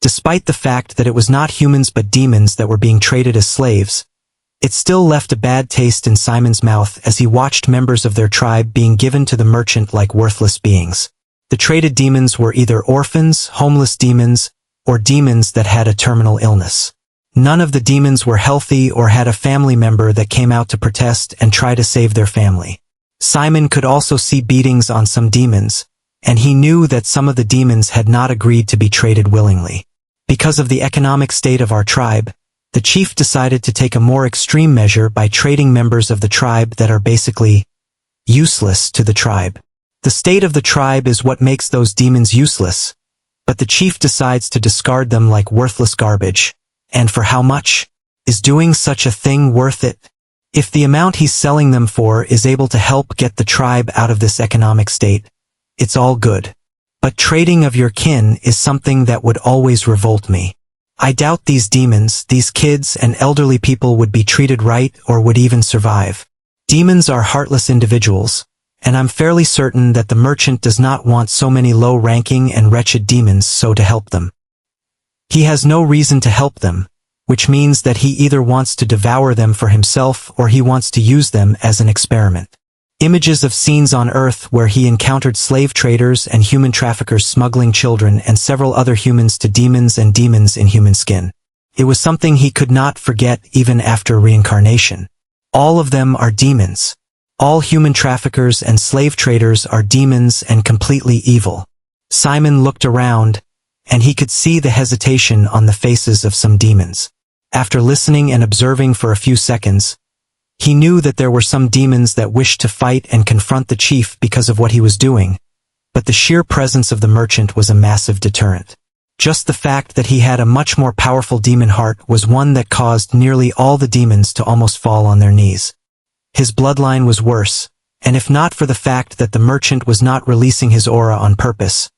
Despite the fact that it was not humans but demons that were being traded as slaves, it still left a bad taste in Simon's mouth as he watched members of their tribe being given to the merchant like worthless beings. The traded demons were either orphans, homeless demons, or demons that had a terminal illness. None of the demons were healthy or had a family member that came out to protest and try to save their family. Simon could also see beatings on some demons, and he knew that some of the demons had not agreed to be traded willingly. Because of the economic state of our tribe, the chief decided to take a more extreme measure by trading members of the tribe that are basically useless to the tribe. The state of the tribe is what makes those demons useless, but the chief decides to discard them like worthless garbage. And for how much? Is doing such a thing worth it? If the amount he's selling them for is able to help get the tribe out of this economic state, it's all good. But trading of your kin is something that would always revolt me. I doubt these demons, these kids and elderly people would be treated right or would even survive. Demons are heartless individuals, and I'm fairly certain that the merchant does not want so many low-ranking and wretched demons so to help them. He has no reason to help them, which means that he either wants to devour them for himself or he wants to use them as an experiment. Images of scenes on Earth where he encountered slave traders and human traffickers smuggling children and several other humans to demons and demons in human skin. It was something he could not forget even after reincarnation. All of them are demons. All human traffickers and slave traders are demons and completely evil. Simon looked around, and he could see the hesitation on the faces of some demons. After listening and observing for a few seconds, he knew that there were some demons that wished to fight and confront the chief because of what he was doing, but the sheer presence of the merchant was a massive deterrent. Just the fact that he had a much more powerful demon heart was one that caused nearly all the demons to almost fall on their knees. His bloodline was worse, and if not for the fact that the merchant was not releasing his aura on purpose,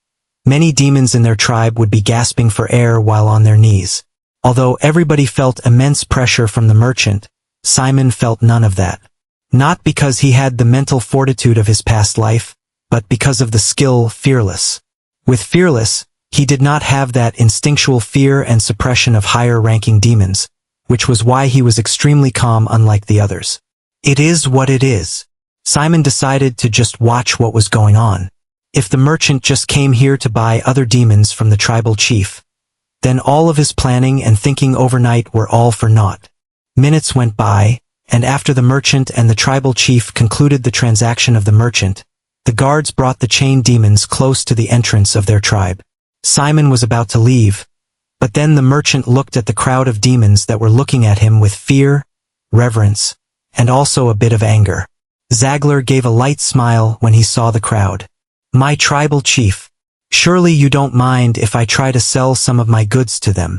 many demons in their tribe would be gasping for air while on their knees. Although everybody felt immense pressure from the merchant, Simon felt none of that. Not because he had the mental fortitude of his past life, but because of the skill Fearless. With Fearless, he did not have that instinctual fear and suppression of higher-ranking demons, which was why he was extremely calm unlike the others. It is what it is. Simon decided to just watch what was going on. If the merchant just came here to buy other demons from the tribal chief, then all of his planning and thinking overnight were all for naught. Minutes went by, and after the merchant and the tribal chief concluded the transaction of the merchant, the guards brought the chained demons close to the entrance of their tribe. Simon was about to leave, but then the merchant looked at the crowd of demons that were looking at him with fear, reverence, and also a bit of anger. Zagler gave a light smile when he saw the crowd. My tribal chief, surely you don't mind if I try to sell some of my goods to them.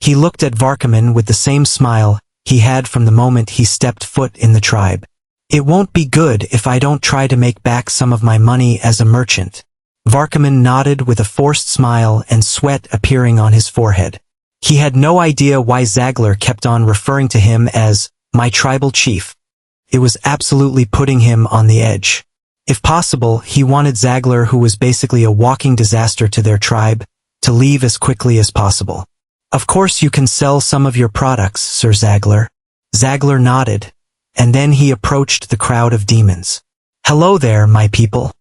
He looked at Varkaman with the same smile he had from the moment he stepped foot in the tribe. It won't be good if I don't try to make back some of my money as a merchant. Varkaman nodded with a forced smile and sweat appearing on his forehead. He had no idea why Zagler kept on referring to him as my tribal chief. It was absolutely putting him on the edge. If possible, he wanted Zagler, who was basically a walking disaster to their tribe, to leave as quickly as possible. Of course you can sell some of your products, Sir Zagler. Zagler nodded, and then he approached the crowd of demons. Hello there, my people.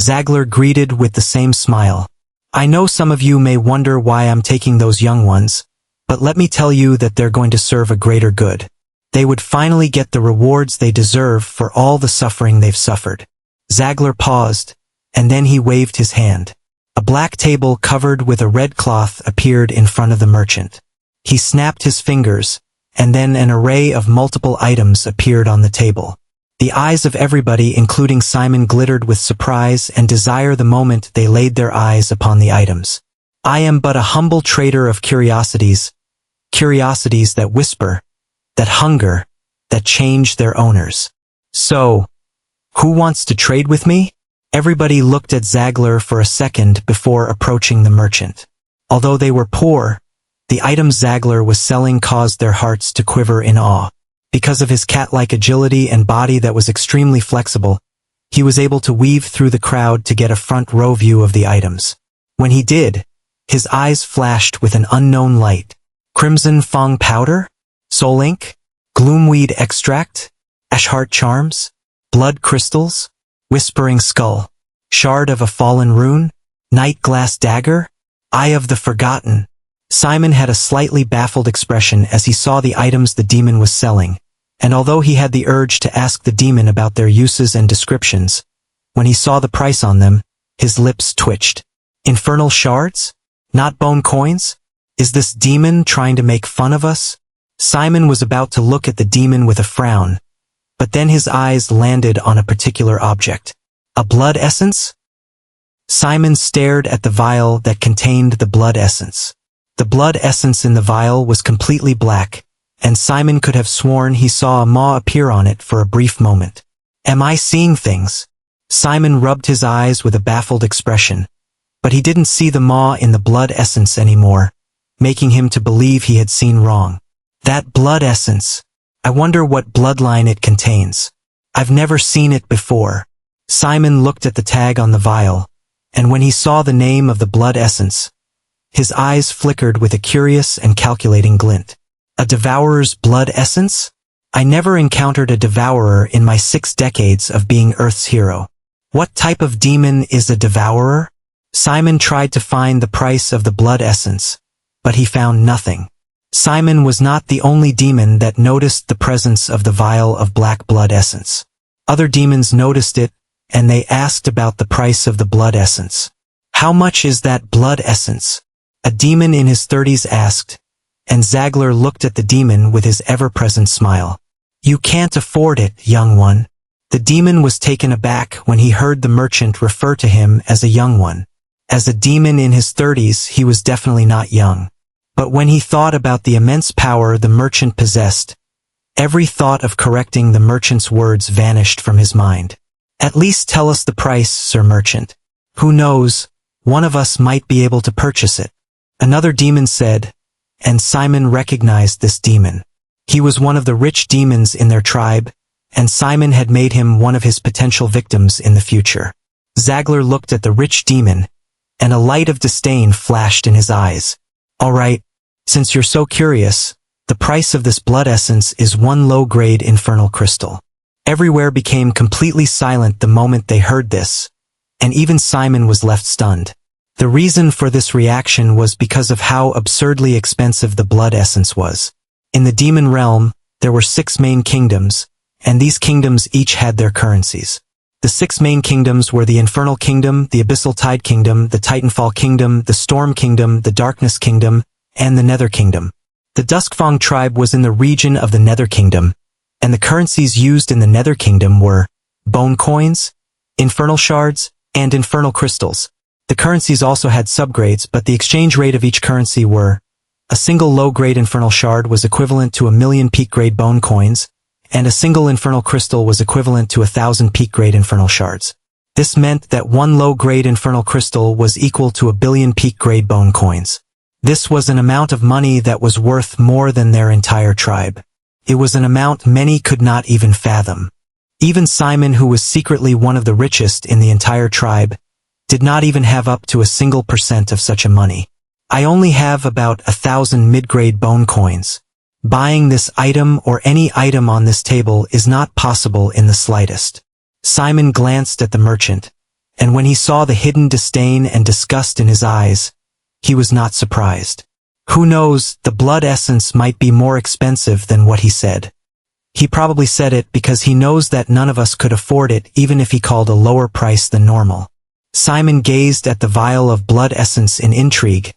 Zagler greeted with the same smile. I know some of you may wonder why I'm taking those young ones, but let me tell you that they're going to serve a greater good. They would finally get the rewards they deserve for all the suffering they've suffered. Zagler paused, and then he waved his hand. A black table covered with a red cloth appeared in front of the merchant. He snapped his fingers, and then an array of multiple items appeared on the table. The eyes of everybody, including Simon, glittered with surprise and desire the moment they laid their eyes upon the items. I am but a humble trader of curiosities, curiosities that whisper, that hunger, that change their owners. So, who wants to trade with me? Everybody looked at Zagler for a second before approaching the merchant. Although they were poor, the items Zagler was selling caused their hearts to quiver in awe. Because of his cat-like agility and body that was extremely flexible, he was able to weave through the crowd to get a front-row view of the items. When he did, his eyes flashed with an unknown light. Crimson Fong powder? Soul ink? Gloomweed extract? Ashheart charms? Blood crystals? Whispering skull? Shard of a fallen rune? Night glass dagger? Eye of the forgotten? Simon had a slightly baffled expression as he saw the items the demon was selling, and although he had the urge to ask the demon about their uses and descriptions, when he saw the price on them, his lips twitched. Infernal shards? Not bone coins? Is this demon trying to make fun of us? Simon was about to look at the demon with a frown, but then his eyes landed on a particular object. A blood essence? Simon stared at the vial that contained the blood essence. The blood essence in the vial was completely black, and Simon could have sworn he saw a maw appear on it for a brief moment. Am I seeing things? Simon rubbed his eyes with a baffled expression, but he didn't see the maw in the blood essence anymore, making him to believe he had seen wrong. That blood essence. I wonder what bloodline it contains. I've never seen it before. Simon looked at the tag on the vial, and when he saw the name of the blood essence, his eyes flickered with a curious and calculating glint. A devourer's blood essence? I never encountered a devourer in my 6 decades of being Earth's hero. What type of demon is a devourer? Simon tried to find the price of the blood essence, but he found nothing. Simon was not the only demon that noticed the presence of the vial of black blood essence. Other demons noticed it, and they asked about the price of the blood essence. How much is that blood essence? A demon in his 30s asked, and Zagler looked at the demon with his ever-present smile. You can't afford it, young one. The demon was taken aback when he heard the merchant refer to him as a young one. As a demon in his 30s, he was definitely not young. But when he thought about the immense power the merchant possessed, every thought of correcting the merchant's words vanished from his mind. At least tell us the price, Sir Merchant. Who knows, one of us might be able to purchase it. Another demon said, and Simon recognized this demon. He was one of the rich demons in their tribe, and Simon had made him one of his potential victims in the future. Zagler looked at the rich demon, and a light of disdain flashed in his eyes. All right, since you're so curious, the price of this blood essence is 1 low-grade infernal crystal. Everywhere became completely silent the moment they heard this, and even Simon was left stunned. The reason for this reaction was because of how absurdly expensive the blood essence was. In the demon realm, there were 6 main kingdoms, and these kingdoms each had their currencies. The 6 main kingdoms were the Infernal Kingdom, the Abyssal Tide Kingdom, the Titanfall Kingdom, the Storm Kingdom, the Darkness Kingdom, and the Nether Kingdom. The Duskfang tribe was in the region of the Nether Kingdom, and the currencies used in the Nether Kingdom were bone coins, infernal shards, and infernal crystals. The currencies also had subgrades, but the exchange rate of each currency were: a single low-grade infernal shard was equivalent to 1,000,000 peak-grade bone coins, and a single infernal crystal was equivalent to 1,000 peak-grade infernal shards. This meant that 1 low-grade infernal crystal was equal to 1,000,000,000 peak-grade bone coins. This was an amount of money that was worth more than their entire tribe. It was an amount many could not even fathom. Even Simon, who was secretly one of the richest in the entire tribe, did not even have up to a single % of such a money. I only have about 1,000 mid-grade bone coins. Buying this item or any item on this table is not possible in the slightest. Simon glanced at the merchant, and when he saw the hidden disdain and disgust in his eyes, he was not surprised. Who knows, the blood essence might be more expensive than what he said. He probably said it because he knows that none of us could afford it even if he called a lower price than normal. Simon gazed at the vial of blood essence in intrigue,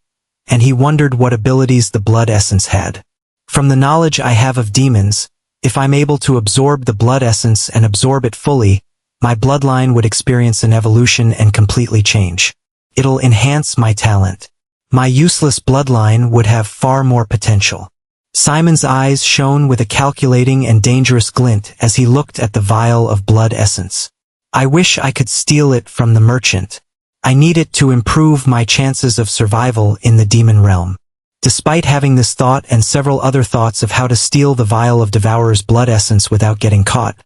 and he wondered what abilities the blood essence had. From the knowledge I have of demons, If I'm able to absorb the blood essence and absorb it fully, my bloodline would experience an evolution and completely change. It'll enhance my talent. My useless bloodline would have far more potential. Simon's eyes shone with a calculating and dangerous glint as he looked at the vial of blood essence. I wish I could steal it from the merchant. I need it to improve my chances of survival in the demon realm. Despite having this thought and several other thoughts of how to steal the vial of Devourer's blood essence without getting caught,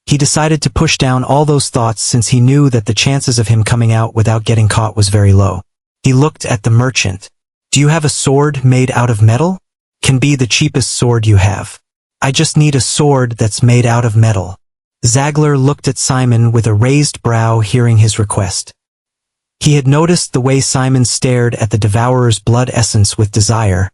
he decided to push down all those thoughts since he knew that the chances of him coming out without getting caught was very low. He looked at the merchant. Do you have a sword made out of metal? Can be the cheapest sword you have. I just need a sword that's made out of metal. Zagler looked at Simon with a raised brow hearing his request. He had noticed the way Simon stared at the Devourer's blood essence with desire,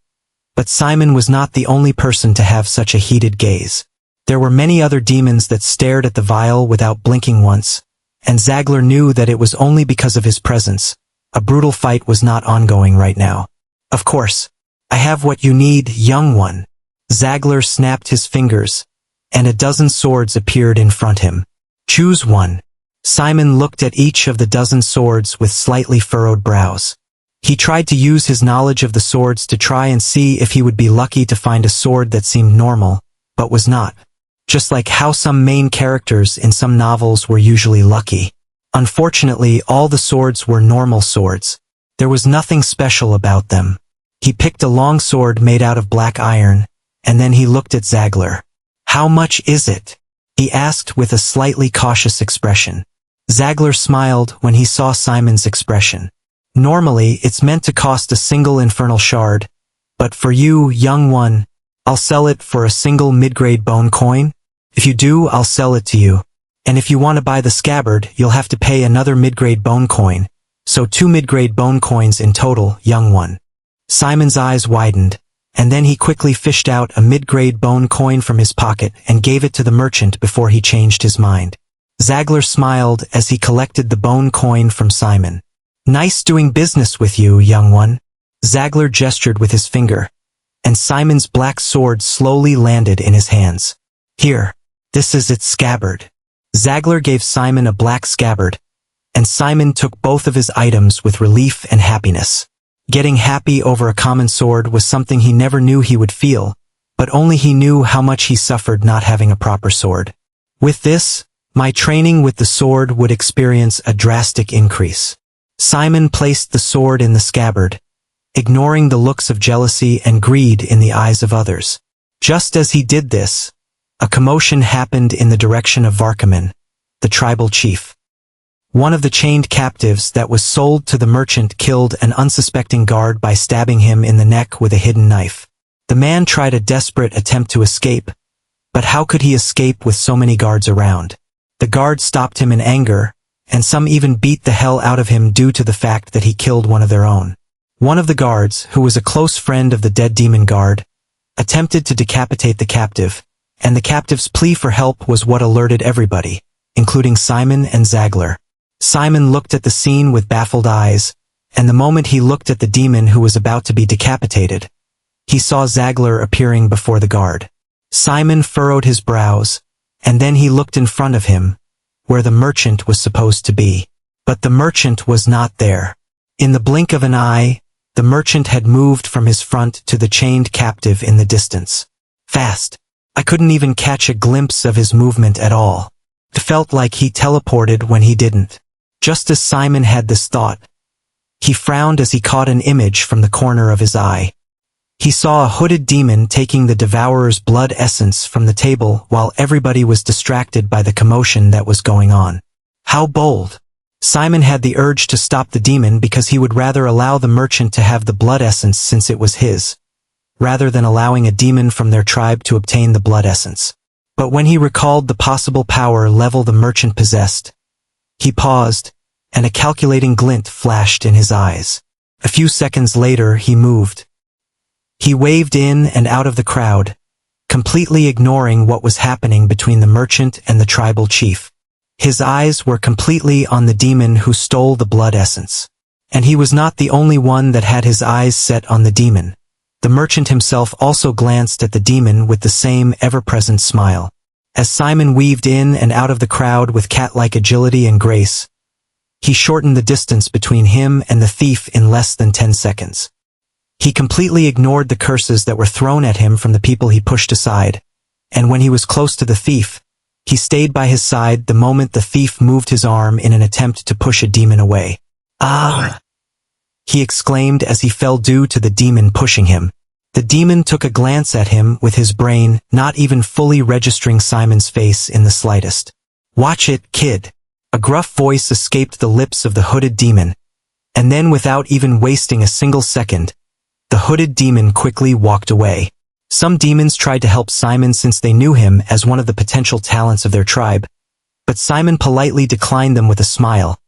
but Simon was not the only person to have such a heated gaze. There were many other demons that stared at the vial without blinking once, and Zagler knew that it was only because of his presence. A brutal fight was not ongoing right now. Of course, I have what you need, young one. Zagler snapped his fingers, and a dozen swords appeared in front him. Choose one. Simon looked at each of the dozen swords with slightly furrowed brows. He tried to use his knowledge of the swords to try and see if he would be lucky to find a sword that seemed normal, but was not. Just like how some main characters in some novels were usually lucky. Unfortunately, all the swords were normal swords. There was nothing special about them. He picked a long sword made out of black iron, and then he looked at Zagler. How much is it? He asked with a slightly cautious expression. Zagler smiled when he saw Simon's expression. Normally, it's meant to cost a single infernal shard, but for you, young one, I'll sell it for a single mid-grade bone coin. If you do, I'll sell it to you. And if you want to buy the scabbard, you'll have to pay another mid-grade bone coin. So 2 mid-grade bone coins in total, young one. Simon's eyes widened, and then he quickly fished out a mid-grade bone coin from his pocket and gave it to the merchant before he changed his mind. Zagler smiled as he collected the bone coin from Simon. Nice doing business with you, young one. Zagler gestured with his finger, and Simon's black sword slowly landed in his hands. Here, this is its scabbard. Zagler gave Simon a black scabbard, and Simon took both of his items with relief and happiness. Getting happy over a common sword was something he never knew he would feel, but only he knew how much he suffered not having a proper sword. With this, my training with the sword would experience a drastic increase. Simon placed the sword in the scabbard, ignoring the looks of jealousy and greed in the eyes of others. Just as he did this, a commotion happened in the direction of Varkaman, the tribal chief. One of the chained captives that was sold to the merchant killed an unsuspecting guard by stabbing him in the neck with a hidden knife. The man tried a desperate attempt to escape, but how could he escape with so many guards around? The guard stopped him in anger, and some even beat the hell out of him due to the fact that he killed one of their own. One of the guards, who was a close friend of the dead demon guard, attempted to decapitate the captive, and the captive's plea for help was what alerted everybody, including Simon and Zagler. Simon looked at the scene with baffled eyes, and the moment he looked at the demon who was about to be decapitated, he saw Zagler appearing before the guard. Simon furrowed his brows, and then he looked in front of him, where the merchant was supposed to be. But the merchant was not there. In the blink of an eye, the merchant had moved from his front to the chained captive in the distance. Fast. I couldn't even catch a glimpse of his movement at all. It felt like he teleported when he didn't. Just as Simon had this thought, he frowned as he caught an image from the corner of his eye. He saw a hooded demon taking the Devourer's blood essence from the table while everybody was distracted by the commotion that was going on. How bold! Simon had the urge to stop the demon because he would rather allow the merchant to have the blood essence since it was his, rather than allowing a demon from their tribe to obtain the blood essence. But when he recalled the possible power level the merchant possessed, he paused, and a calculating glint flashed in his eyes. A few seconds later he moved. He waved in and out of the crowd, completely ignoring what was happening between the merchant and the tribal chief. His eyes were completely on the demon who stole the blood essence. And he was not the only one that had his eyes set on the demon. The merchant himself also glanced at the demon with the same ever-present smile. As Simon weaved in and out of the crowd with cat-like agility and grace, he shortened the distance between him and the thief in less than 10 seconds. He completely ignored the curses that were thrown at him from the people he pushed aside, and when he was close to the thief, he stayed by his side the moment the thief moved his arm in an attempt to push a demon away. "Ah!" he exclaimed as he fell due to the demon pushing him. The demon took a glance at him with his brain not even fully registering Simon's face in the slightest. "Watch it, kid." A gruff voice escaped the lips of the hooded demon, and then without even wasting a single second, the hooded demon quickly walked away. Some demons tried to help Simon since they knew him as one of the potential talents of their tribe, but Simon politely declined them with a smile,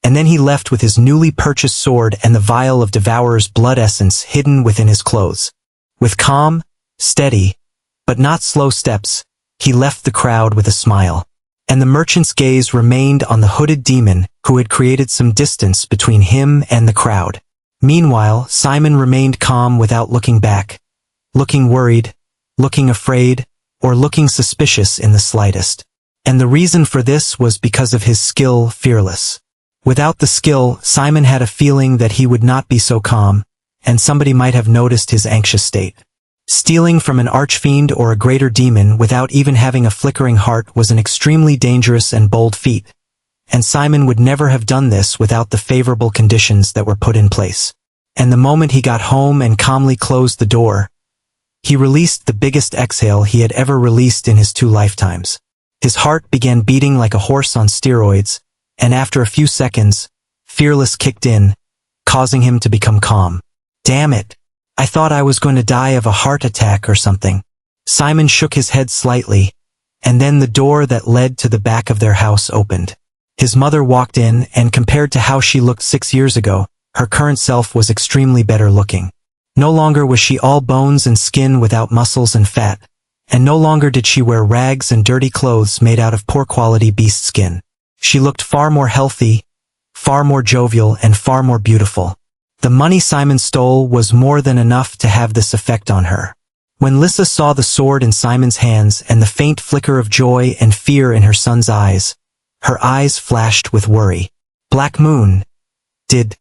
and then he left with his newly purchased sword and the vial of Devourer's blood essence hidden within his clothes. With calm, steady, but not slow steps, he left the crowd with a smile, and the merchant's gaze remained on the hooded demon who had created some distance between him and the crowd. Meanwhile, Simon remained calm without looking back, looking worried, looking afraid, or looking suspicious in the slightest. And the reason for this was because of his skill, Fearless. Without the skill, Simon had a feeling that he would not be so calm, and somebody might have noticed his anxious state. Stealing from an archfiend or a greater demon without even having a flickering heart was an extremely dangerous and bold feat, and Simon would never have done this without the favorable conditions that were put in place. And the moment he got home and calmly closed the door, he released the biggest exhale he had ever released in his 2 lifetimes. His heart began beating like a horse on steroids, and after a few seconds, Fearless kicked in, causing him to become calm. "Damn it! I thought I was going to die of a heart attack or something." Simon shook his head slightly, and then the door that led to the back of their house opened. His mother walked in, and compared to how she looked 6 years ago, her current self was extremely better looking. No longer was she all bones and skin without muscles and fat, and no longer did she wear rags and dirty clothes made out of poor quality beast skin. She looked far more healthy, far more jovial, and far more beautiful. The money Simon stole was more than enough to have this effect on her. When Lissa saw the sword in Simon's hands and the faint flicker of joy and fear in her son's eyes, her eyes flashed with worry. "Black Moon, did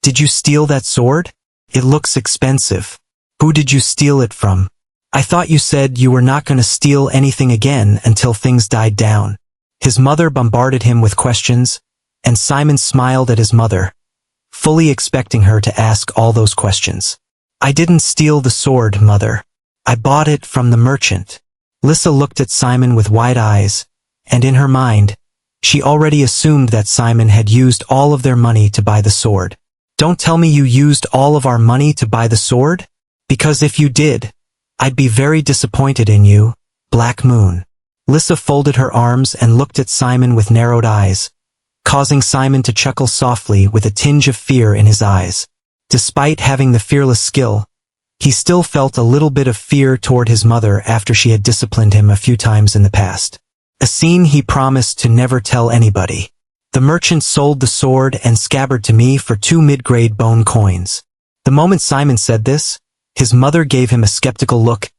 you steal that sword? It looks expensive. Who did you steal it from? I thought you said you were not going to steal anything again until things died down." His mother bombarded him with questions, and Simon smiled at his mother, fully expecting her to ask all those questions. "I didn't steal the sword, Mother. I bought it from the merchant." Lissa looked at Simon with wide eyes, and in her mind, she already assumed that Simon had used all of their money to buy the sword. "Don't tell me you used all of our money to buy the sword? Because if you did, I'd be very disappointed in you, Black Moon." Lissa folded her arms and looked at Simon with narrowed eyes, causing Simon to chuckle softly with a tinge of fear in his eyes. Despite having the fearless skill, he still felt a little bit of fear toward his mother after she had disciplined him a few times in the past. A scene he promised to never tell anybody. "The merchant sold the sword and scabbard to me for 2 mid-grade bone coins." The moment Simon said this, his mother gave him a skeptical look,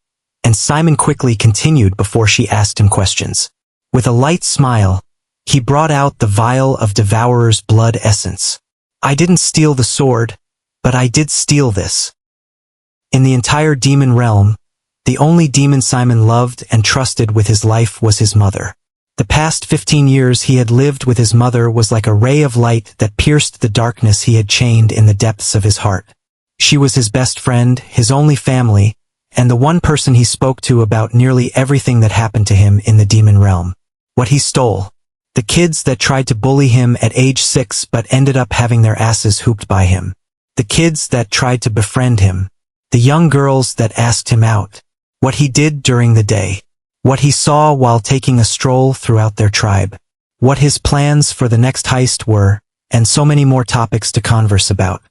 and Simon quickly continued before she asked him questions. With a light smile, he brought out the vial of Devourer's blood essence. "I didn't steal the sword, but I did steal this." In the entire demon realm, the only demon Simon loved and trusted with his life was his mother. The past 15 years he had lived with his mother was like a ray of light that pierced the darkness he had chained in the depths of his heart. She was his best friend, his only family, and the one person he spoke to about nearly everything that happened to him in the demon realm. What he stole. The kids that tried to bully him at age 6 but ended up having their asses hooped by him. The kids that tried to befriend him. The young girls that asked him out. What he did during the day. What he saw while taking a stroll throughout their tribe. What his plans for the next heist were, and so many more topics to converse about.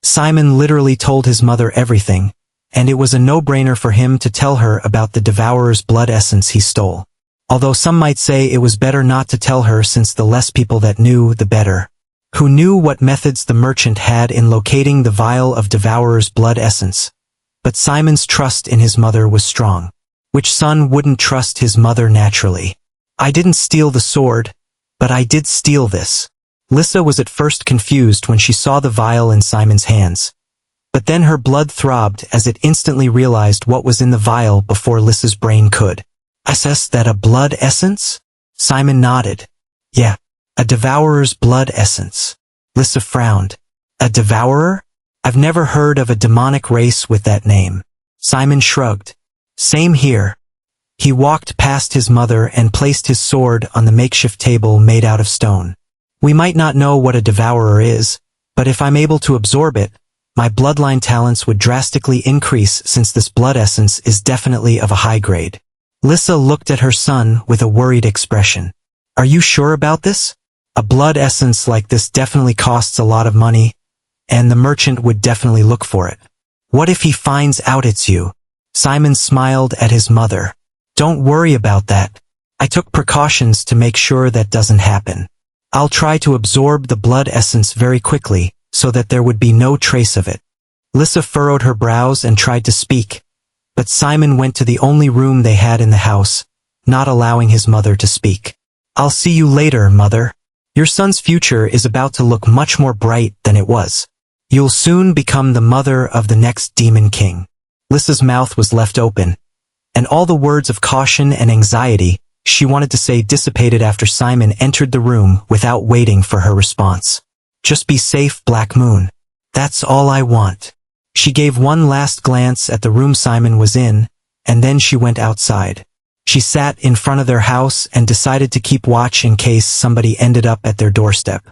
Simon literally told his mother everything, and it was a no-brainer for him to tell her about the Devourer's blood essence he stole. Although some might say it was better not to tell her since the less people that knew, the better. Who knew what methods the merchant had in locating the vial of Devourer's blood essence? But Simon's trust in his mother was strong. Which son wouldn't trust his mother naturally? I didn't steal the sword, but I did steal this. Lissa was at first confused when she saw the vial in Simon's hands. But then her blood throbbed as it instantly realized what was in the vial before Lissa's brain could. Is that a blood essence? Simon nodded. Yeah, a devourer's blood essence. Lissa frowned. A devourer? I've never heard of a demonic race with that name. Simon shrugged. Same here. He walked past his mother and placed his sword on the makeshift table made out of stone. We might not know what a devourer is, but if I'm able to absorb it, my bloodline talents would drastically increase since this blood essence is definitely of a high grade. Lissa looked at her son with a worried expression. Are you sure about this? A blood essence like this definitely costs a lot of money, and the merchant would definitely look for it. What if he finds out it's you? Simon smiled at his mother. Don't worry about that. I took precautions to make sure that doesn't happen. I'll try to absorb the blood essence very quickly, so that there would be no trace of it. Lissa furrowed her brows and tried to speak, but Simon went to the only room they had in the house, not allowing his mother to speak. I'll see you later, mother. Your son's future is about to look much more bright than it was. You'll soon become the mother of the next demon king. Lissa's mouth was left open, and all the words of caution and anxiety she wanted to say dissipated after Simon entered the room without waiting for her response. Just be safe, Black Moon. That's all I want. She gave one last glance at the room Simon was in, and then she went outside. She sat in front of their house and decided to keep watch in case somebody ended up at their doorstep.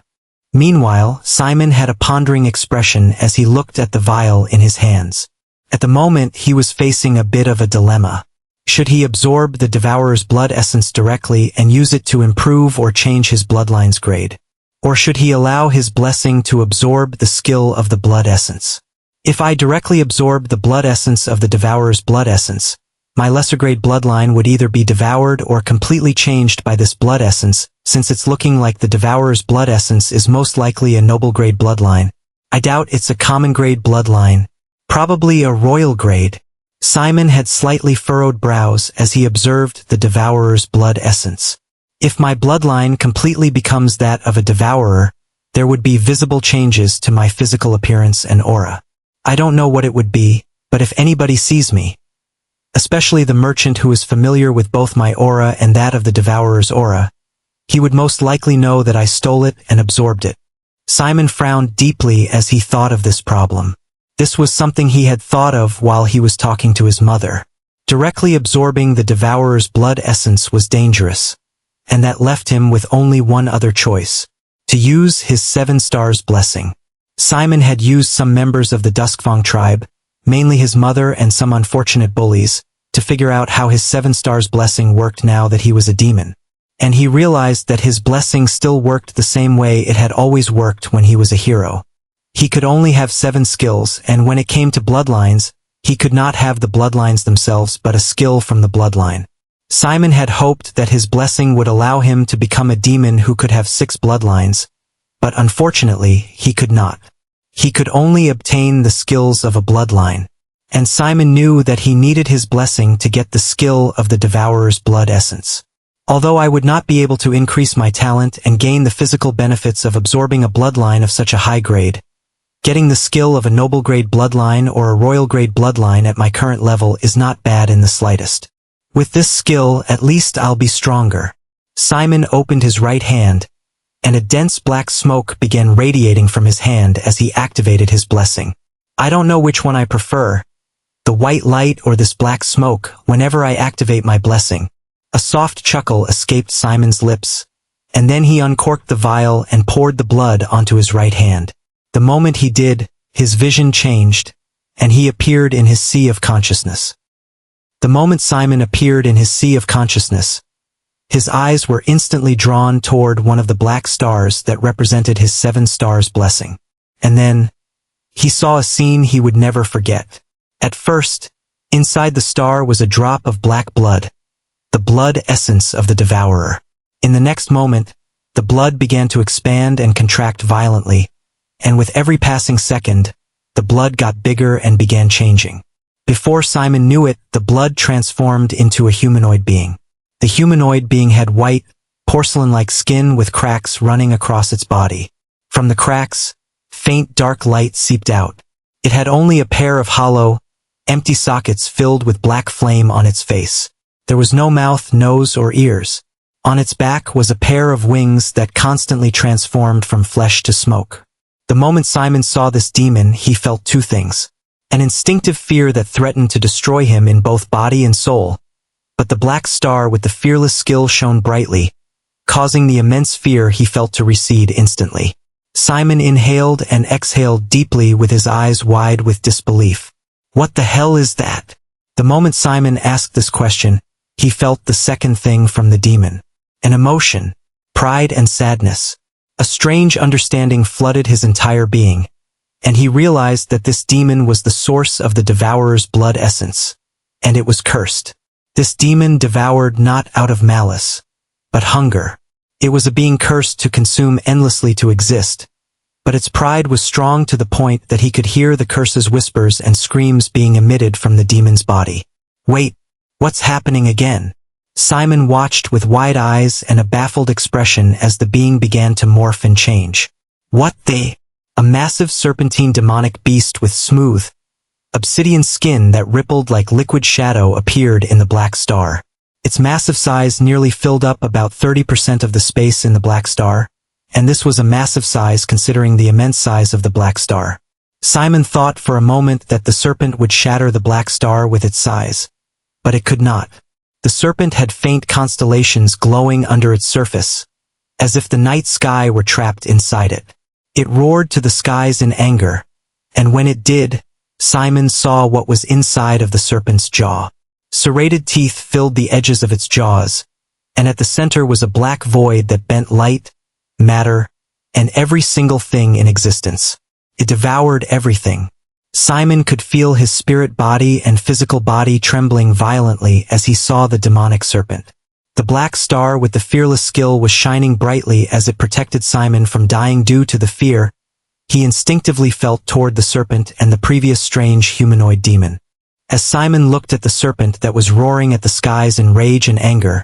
Meanwhile, Simon had a pondering expression as he looked at the vial in his hands. At the moment, he was facing a bit of a dilemma. Should he absorb the Devourer's blood essence directly and use it to improve or change his bloodline's grade? Or should he allow his blessing to absorb the skill of the blood essence? If I directly absorb the blood essence of the Devourer's blood essence, my lesser grade bloodline would either be devoured or completely changed by this blood essence, since it's looking like the Devourer's blood essence is most likely a noble grade bloodline. I doubt it's a common grade bloodline. Probably a royal grade. Simon had slightly furrowed brows as he observed the Devourer's blood essence. If my bloodline completely becomes that of a devourer, there would be visible changes to my physical appearance and aura. I don't know what it would be, but if anybody sees me, especially the merchant who is familiar with both my aura and that of the Devourer's aura, he would most likely know that I stole it and absorbed it. Simon frowned deeply as he thought of this problem. This was something he had thought of while he was talking to his mother. Directly absorbing the Devourer's blood essence was dangerous, and that left him with only one other choice: to use his 7 stars blessing. Simon had used some members of the Duskfang tribe, mainly his mother and some unfortunate bullies, to figure out how his 7 stars blessing worked now that he was a demon. And he realized that his blessing still worked the same way it had always worked when he was a hero. He could only have 7 skills, and when it came to bloodlines, he could not have the bloodlines themselves but a skill from the bloodline. Simon had hoped that his blessing would allow him to become a demon who could have 6 bloodlines, but unfortunately, he could not. He could only obtain the skills of a bloodline, and Simon knew that he needed his blessing to get the skill of the Devourer's blood essence. Although I would not be able to increase my talent and gain the physical benefits of absorbing a bloodline of such a high grade, getting the skill of a noble grade bloodline or a royal grade bloodline at my current level is not bad in the slightest. With this skill, at least I'll be stronger. Simon opened his right hand, and a dense black smoke began radiating from his hand as he activated his blessing. I don't know which one I prefer, the white light or this black smoke, whenever I activate my blessing. A soft chuckle escaped Simon's lips, and then he uncorked the vial and poured the blood onto his right hand. The moment he did, his vision changed, and he appeared in his sea of consciousness. The moment Simon appeared in his sea of consciousness, his eyes were instantly drawn toward one of the black stars that represented his 7 stars blessing. And then, he saw a scene he would never forget. At first, inside the star was a drop of black blood, the blood essence of the Devourer. In the next moment, the blood began to expand and contract violently, and with every passing second, the blood got bigger and began changing. Before Simon knew it, the blood transformed into a humanoid being. The humanoid being had white, porcelain-like skin with cracks running across its body. From the cracks, faint dark light seeped out. It had only a pair of hollow, empty sockets filled with black flame on its face. There was no mouth, nose, or ears. On its back was a pair of wings that constantly transformed from flesh to smoke. The moment Simon saw this demon, he felt two things. An instinctive fear that threatened to destroy him in both body and soul. But the black star with the fearless skill shone brightly, causing the immense fear he felt to recede instantly. Simon inhaled and exhaled deeply with his eyes wide with disbelief. What the hell is that? The moment Simon asked this question, he felt the second thing from the demon. An emotion, pride and sadness. A strange understanding flooded his entire being, and he realized that this demon was the source of the devourer's blood essence, and it was cursed. This demon devoured not out of malice, but hunger. It was a being cursed to consume endlessly to exist, but its pride was strong to the point that he could hear the curse's whispers and screams being emitted from the demon's body. Wait, what's happening again? Simon watched with wide eyes and a baffled expression as the being began to morph and change. What the? A massive serpentine demonic beast with smooth, obsidian skin that rippled like liquid shadow appeared in the black star. Its massive size nearly filled up about 30% of the space in the black star, and this was a massive size considering the immense size of the black star. Simon thought for a moment that the serpent would shatter the black star with its size, but it could not. The serpent had faint constellations glowing under its surface, as if the night sky were trapped inside it. It roared to the skies in anger, and when it did, Simon saw what was inside of the serpent's jaw. Serrated teeth filled the edges of its jaws, and at the center was a black void that bent light, matter, and every single thing in existence. It devoured everything. Simon could feel his spirit body and physical body trembling violently as he saw the demonic serpent. The black star with the fearless skill was shining brightly as it protected Simon from dying due to the fear he instinctively felt toward the serpent and the previous strange humanoid demon. As Simon looked at the serpent that was roaring at the skies in rage and anger,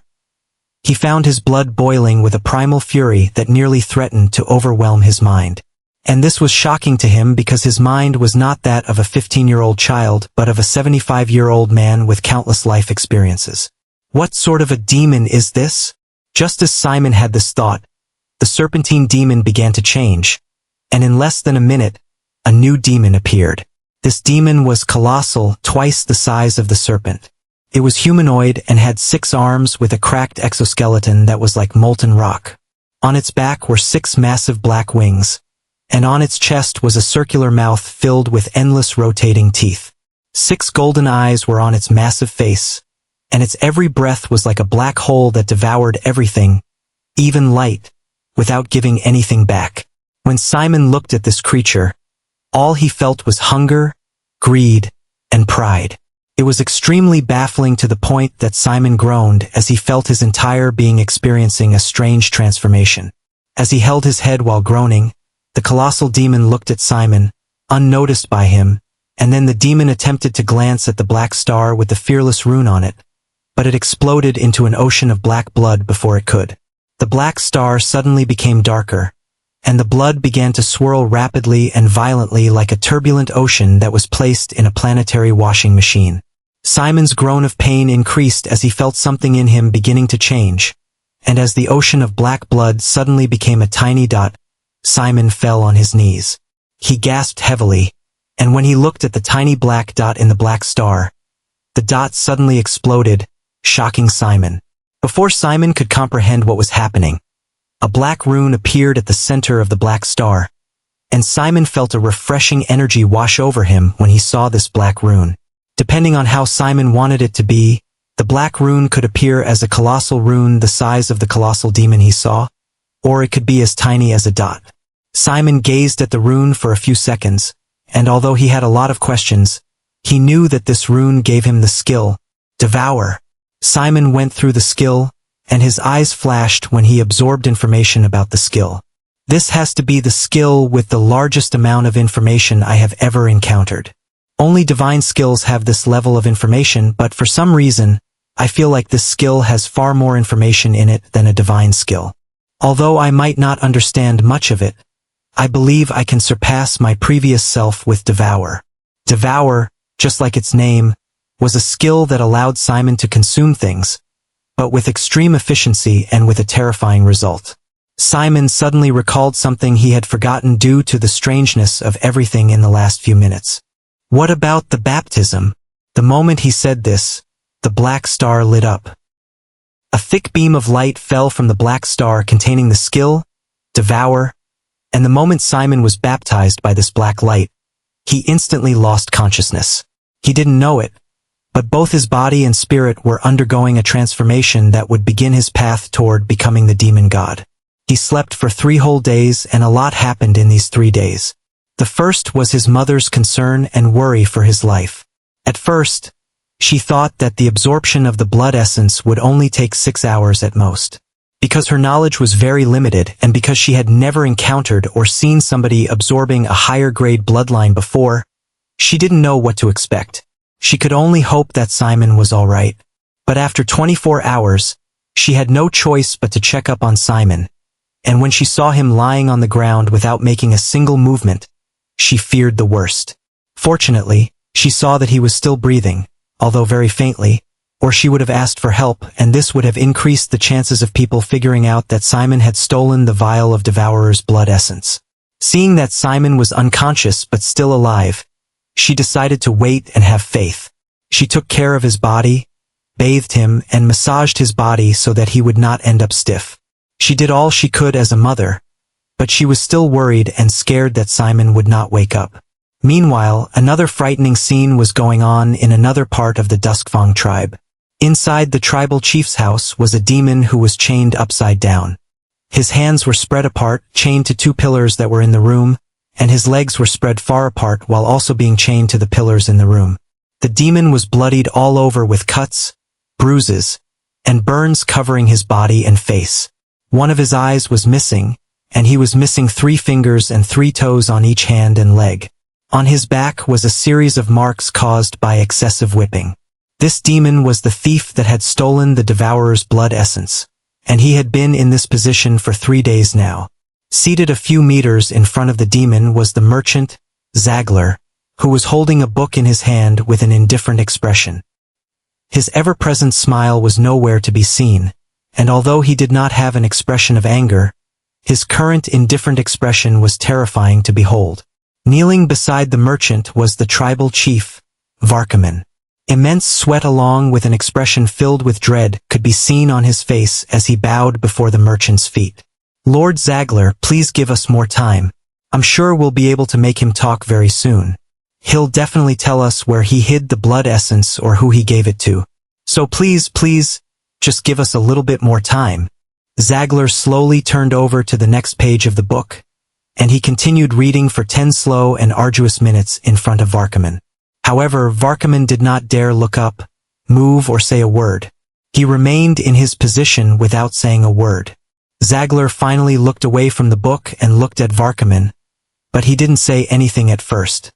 he found his blood boiling with a primal fury that nearly threatened to overwhelm his mind. And this was shocking to him because his mind was not that of a 15-year-old child but of a 75-year-old man with countless life experiences. What sort of a demon is this? Just as Simon had this thought, the serpentine demon began to change, and in less than a minute, a new demon appeared. This demon was colossal, twice the size of the serpent. It was humanoid and had 6 arms with a cracked exoskeleton that was like molten rock. On its back were 6 massive black wings, and on its chest was a circular mouth filled with endless rotating teeth. 6 golden eyes were on its massive face, and its every breath was like a black hole that devoured everything, even light, without giving anything back. When Simon looked at this creature, all he felt was hunger, greed, and pride. It was extremely baffling to the point that Simon groaned as he felt his entire being experiencing a strange transformation. As he held his head while groaning, the colossal demon looked at Simon, unnoticed by him, and then the demon attempted to glance at the black star with the fearless rune on it, but it exploded into an ocean of black blood before it could. The black star suddenly became darker, and the blood began to swirl rapidly and violently like a turbulent ocean that was placed in a planetary washing machine. Simon's groan of pain increased as he felt something in him beginning to change, and as the ocean of black blood suddenly became a tiny dot, Simon fell on his knees. He gasped heavily, and when he looked at the tiny black dot in the black star, the dot suddenly exploded, shocking Simon. Before Simon could comprehend what was happening, a black rune appeared at the center of the black star, and Simon felt a refreshing energy wash over him when he saw this black rune. Depending on how Simon wanted it to be, the black rune could appear as a colossal rune the size of the colossal demon he saw, or it could be as tiny as a dot. Simon gazed at the rune for a few seconds, and although he had a lot of questions, he knew that this rune gave him the skill, Devour. Simon went through the skill, and his eyes flashed when he absorbed information about the skill. This has to be the skill with the largest amount of information I have ever encountered. Only divine skills have this level of information, but for some reason, I feel like this skill has far more information in it than a divine skill. Although I might not understand much of it, I believe I can surpass my previous self with Devour. Devour, just like its name, was a skill that allowed Simon to consume things, but with extreme efficiency and with a terrifying result. Simon suddenly recalled something he had forgotten due to the strangeness of everything in the last few minutes. What about the baptism? The moment he said this, the black star lit up. A thick beam of light fell from the black star containing the skill, Devour, and the moment Simon was baptized by this black light, he instantly lost consciousness. He didn't know it, but both his body and spirit were undergoing a transformation that would begin his path toward becoming the demon god. He slept for 3 whole days, and a lot happened in these 3 days. The first was his mother's concern and worry for his life. At first, she thought that the absorption of the blood essence would only take 6 hours at most. Because her knowledge was very limited, and because she had never encountered or seen somebody absorbing a higher grade bloodline before, she didn't know what to expect. She could only hope that Simon was all right. But after 24 hours, she had no choice but to check up on Simon, and when she saw him lying on the ground without making a single movement, she feared the worst. Fortunately, she saw that he was still breathing, although very faintly, or she would have asked for help, and this would have increased the chances of people figuring out that Simon had stolen the vial of Devourer's blood essence. Seeing that Simon was unconscious but still alive, she decided to wait and have faith. She took care of his body, bathed him, and massaged his body so that he would not end up stiff. She did all she could as a mother, but she was still worried and scared that Simon would not wake up. Meanwhile, another frightening scene was going on in another part of the Duskfang tribe. Inside the tribal chief's house was a demon who was chained upside down. His hands were spread apart, chained to 2 pillars that were in the room, and his legs were spread far apart while also being chained to the pillars in the room. The demon was bloodied all over with cuts, bruises, and burns covering his body and face. One of his eyes was missing, and he was missing 3 fingers and 3 toes on each hand and leg. On his back was a series of marks caused by excessive whipping. This demon was the thief that had stolen the Devourer's blood essence, and he had been in this position for 3 days now. Seated a few meters in front of the demon was the merchant, Zagler, who was holding a book in his hand with an indifferent expression. His ever-present smile was nowhere to be seen, and although he did not have an expression of anger, his current indifferent expression was terrifying to behold. Kneeling beside the merchant was the tribal chief, Varkaman. Immense sweat along with an expression filled with dread could be seen on his face as he bowed before the merchant's feet. Lord Zagler, please give us more time. I'm sure we'll be able to make him talk very soon. He'll definitely tell us where he hid the blood essence or who he gave it to. So please, just give us a little bit more time. Zagler slowly turned over to the next page of the book, and he continued reading for 10 slow and arduous minutes in front of Varkaman. However, Varkaman did not dare look up, move, or say a word. He remained in his position without saying a word. Zagler finally looked away from the book and looked at Varkaman, but he didn't say anything at first.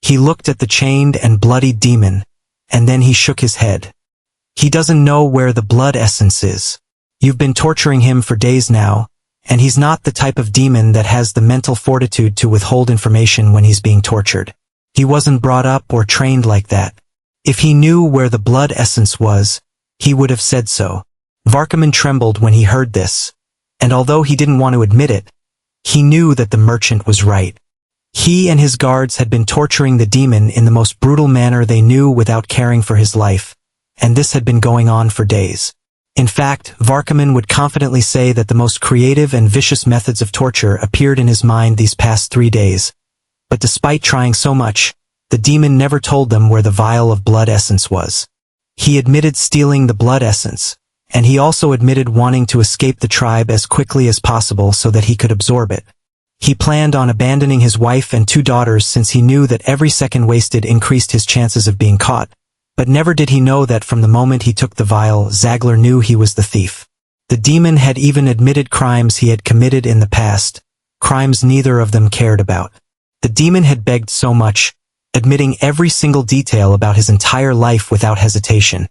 He looked at the chained and bloodied demon, and then he shook his head. He doesn't know where the blood essence is. You've been torturing him for days now, and he's not the type of demon that has the mental fortitude to withhold information when he's being tortured. He wasn't brought up or trained like that. If he knew where the blood essence was, he would have said so. Varkaman trembled when he heard this, and although he didn't want to admit it, he knew that the merchant was right. He and his guards had been torturing the demon in the most brutal manner they knew without caring for his life, and this had been going on for days. In fact, Varkaman would confidently say that the most creative and vicious methods of torture appeared in his mind these past 3 days. But despite trying so much, the demon never told them where the vial of blood essence was. He admitted stealing the blood essence, and he also admitted wanting to escape the tribe as quickly as possible so that he could absorb it. He planned on abandoning his wife and 2 daughters since he knew that every second wasted increased his chances of being caught. But never did he know that from the moment he took the vial, Zagler knew he was the thief. The demon had even admitted crimes he had committed in the past, crimes neither of them cared about. The demon had begged so much, admitting every single detail about his entire life without hesitation.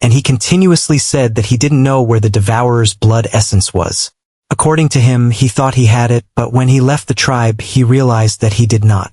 And he continuously said that he didn't know where the Devourer's blood essence was. According to him, he thought he had it, but when he left the tribe, he realized that he did not.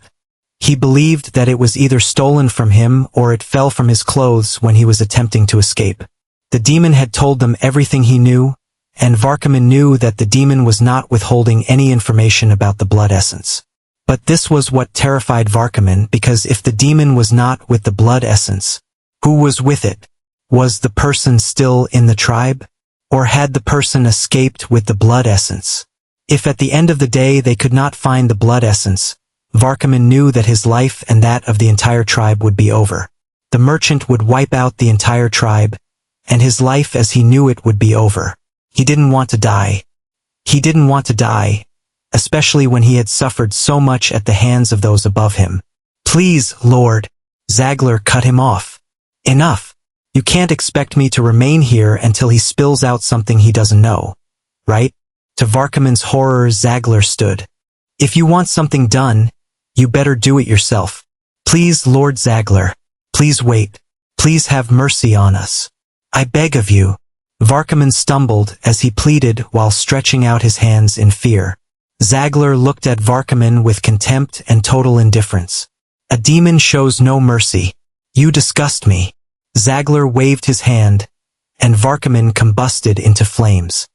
He believed that it was either stolen from him or it fell from his clothes when he was attempting to escape. The demon had told them everything he knew, and Varkaman knew that the demon was not withholding any information about the blood essence. But this was what terrified Varkaman, because if the demon was not with the blood essence, who was with it? Was the person still in the tribe? Or had the person escaped with the blood essence? If at the end of the day they could not find the blood essence, Varkaman knew that his life and that of the entire tribe would be over. The merchant would wipe out the entire tribe, and his life as he knew it would be over. He didn't want to die. He didn't want to die, especially when he had suffered so much at the hands of those above him. "Please, Lord," Zagler cut him off. "Enough. You can't expect me to remain here until he spills out something he doesn't know, right?" To Varkaman's horror, Zagler stood. "If you want something done, you better do it yourself. Please, Lord Zagler. Please wait. Please have mercy on us. I beg of you." Varkaman stumbled as he pleaded while stretching out his hands in fear. Zagler looked at Varkaman with contempt and total indifference. "A demon shows no mercy. You disgust me." Zagler waved his hand, and Varkaman combusted into flames.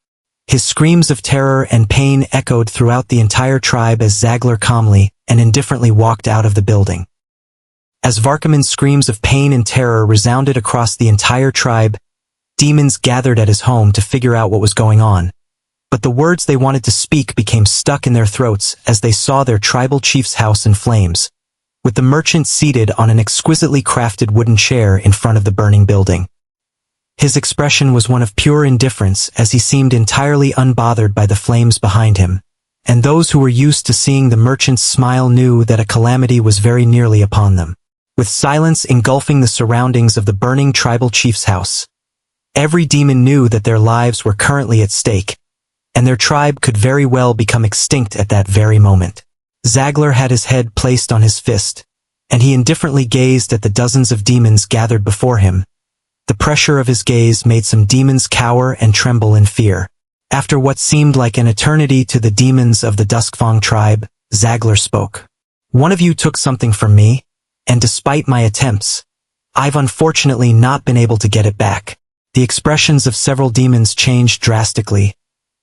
His screams of terror and pain echoed throughout the entire tribe as Zagler calmly and indifferently walked out of the building. As Varkaman's screams of pain and terror resounded across the entire tribe, demons gathered at his home to figure out what was going on. But the words they wanted to speak became stuck in their throats as they saw their tribal chief's house in flames, with the merchant seated on an exquisitely crafted wooden chair in front of the burning building. His expression was one of pure indifference as he seemed entirely unbothered by the flames behind him, and those who were used to seeing the merchant's smile knew that a calamity was very nearly upon them. With silence engulfing the surroundings of the burning tribal chief's house, every demon knew that their lives were currently at stake, and their tribe could very well become extinct at that very moment. Zagler had his head placed on his fist, and he indifferently gazed at the dozens of demons gathered before him. The pressure of his gaze made some demons cower and tremble in fear. After what seemed like an eternity to the demons of the Duskfang tribe, Zagler spoke. "One of you took something from me, and despite my attempts, I've unfortunately not been able to get it back." The expressions of several demons changed drastically,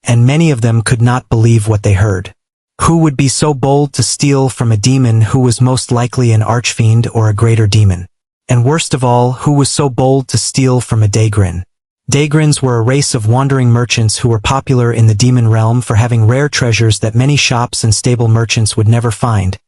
and many of them could not believe what they heard. Who would be so bold to steal from a demon who was most likely an archfiend or a greater demon? And worst of all, who was so bold to steal from a Daegrin? Daegrins were a race of wandering merchants who were popular in the demon realm for having rare treasures that many shops and stable merchants would never find.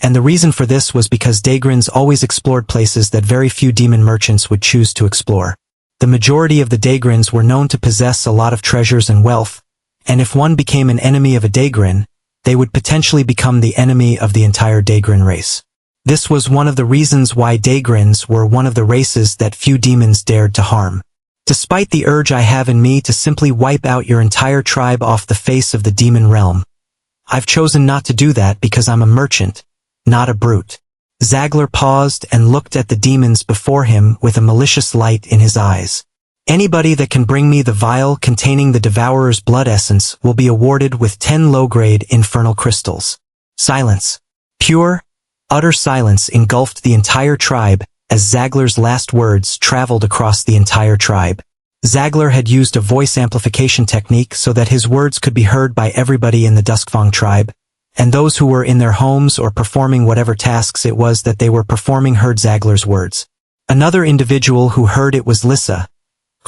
And the reason for this was because Daegrins always explored places that very few demon merchants would choose to explore. The majority of the Daegrins were known to possess a lot of treasures and wealth, and if one became an enemy of a Daegrin, they would potentially become the enemy of the entire Daegrin race. This was one of the reasons why Daegrins were one of the races that few demons dared to harm. Despite the urge I have in me to simply wipe out your entire tribe off the face of the demon realm, I've chosen not to do that because I'm a merchant, not a brute. Zagler paused and looked at the demons before him with a malicious light in his eyes. Anybody that can bring me the vial containing the Devourer's blood essence will be awarded with 10 low-grade infernal crystals. Silence. Pure, utter silence engulfed the entire tribe as Zagler's last words traveled across the entire tribe. Zagler had used a voice amplification technique so that his words could be heard by everybody in the Duskfang tribe, and those who were in their homes or performing whatever tasks it was that they were performing heard Zagler's words. Another individual who heard it was Lissa,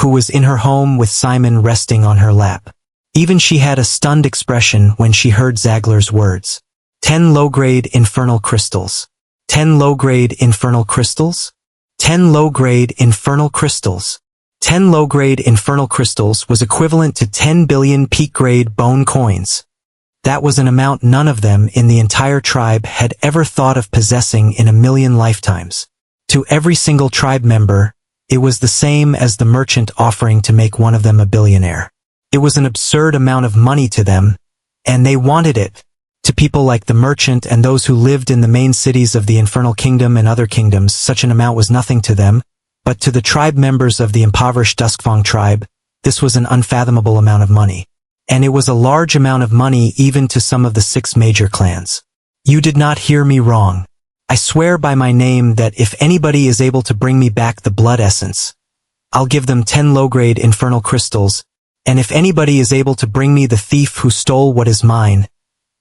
who was in her home with Simon resting on her lap. Even she had a stunned expression when she heard Zagler's words. 10 low-grade infernal crystals. 10 low-grade infernal crystals? 10 low-grade infernal crystals. 10 low-grade infernal crystals was equivalent to 10 billion peak-grade bone coins. That was an amount none of them in the entire tribe had ever thought of possessing in a million lifetimes. To every single tribe member, it was the same as the merchant offering to make one of them a billionaire. It was an absurd amount of money to them, and they wanted it. To To people like the merchant and those who lived in the main cities of the Infernal Kingdom and other kingdoms, such an amount was nothing to them, but to the tribe members of the impoverished Duskfang tribe, this was an unfathomable amount of money. And it was a large amount of money even to some of the 6 major clans. You did not hear me wrong. I swear by my name that if anybody is able to bring me back the blood essence, I'll give them 10 low-grade infernal crystals, and if anybody is able to bring me the thief who stole what is mine,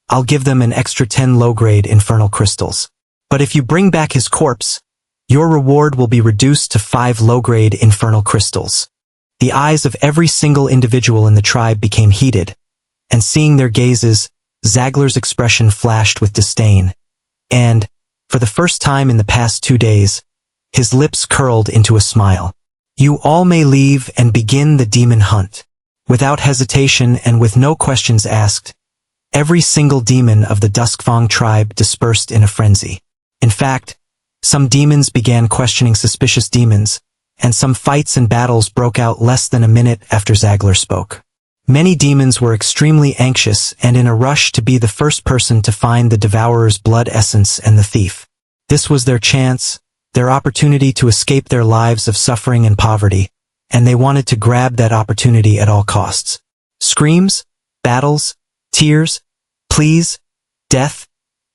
I'll give them an extra 10 low-grade infernal crystals. But if you bring back his corpse, your reward will be reduced to 5 low-grade infernal crystals. The eyes of every single individual in the tribe became heated, and seeing their gazes, Zagler's expression flashed with disdain, and, for the first time in the past 2 days, his lips curled into a smile. You all may leave and begin the demon hunt. Without hesitation and with no questions asked, every single demon of the Duskfang tribe dispersed in a frenzy. In fact, some demons began questioning suspicious demons, and some fights and battles broke out less than a minute after Zagler spoke. Many demons were extremely anxious and in a rush to be the first person to find the Devourer's blood essence and the thief. This was their chance, their opportunity to escape their lives of suffering and poverty, and they wanted to grab that opportunity at all costs. Screams, battles, tears, pleas, death,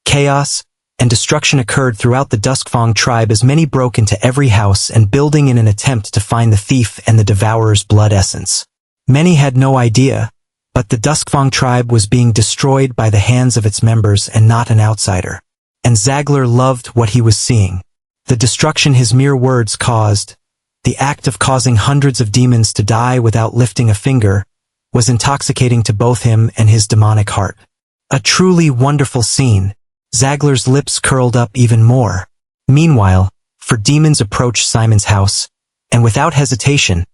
chaos, and destruction occurred throughout the Duskfang tribe as many broke into every house and building in an attempt to find the thief and the Devourer's blood essence. Many had no idea, but the Duskfang tribe was being destroyed by the hands of its members and not an outsider. And Zagler loved what he was seeing. The destruction his mere words caused, the act of causing hundreds of demons to die without lifting a finger, was intoxicating to both him and his demonic heart. A truly wonderful scene. Zagler's lips curled up even more. Meanwhile, 4 demons approached Simon's house, and without hesitation,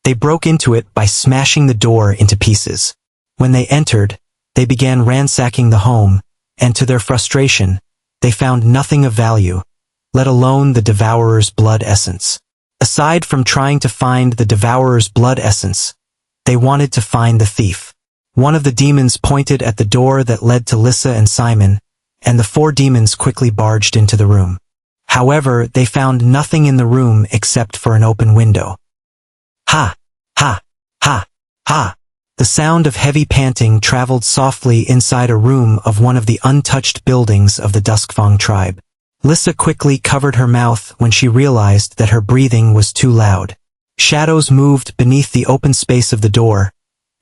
they broke into it by smashing the door into pieces. When they entered, they began ransacking the home, and to their frustration, they found nothing of value, let alone the Devourer's blood essence. Aside from trying to find the Devourer's blood essence, they wanted to find the thief. One of the demons pointed at the door that led to Lissa and Simon, and the 4 demons quickly barged into the room. However, they found nothing in the room except for an open window. Ha! Ha! Ha! Ha! The sound of heavy panting traveled softly inside a room of one of the untouched buildings of the Duskfang tribe. Lissa quickly covered her mouth when she realized that her breathing was too loud. Shadows moved beneath the open space of the door,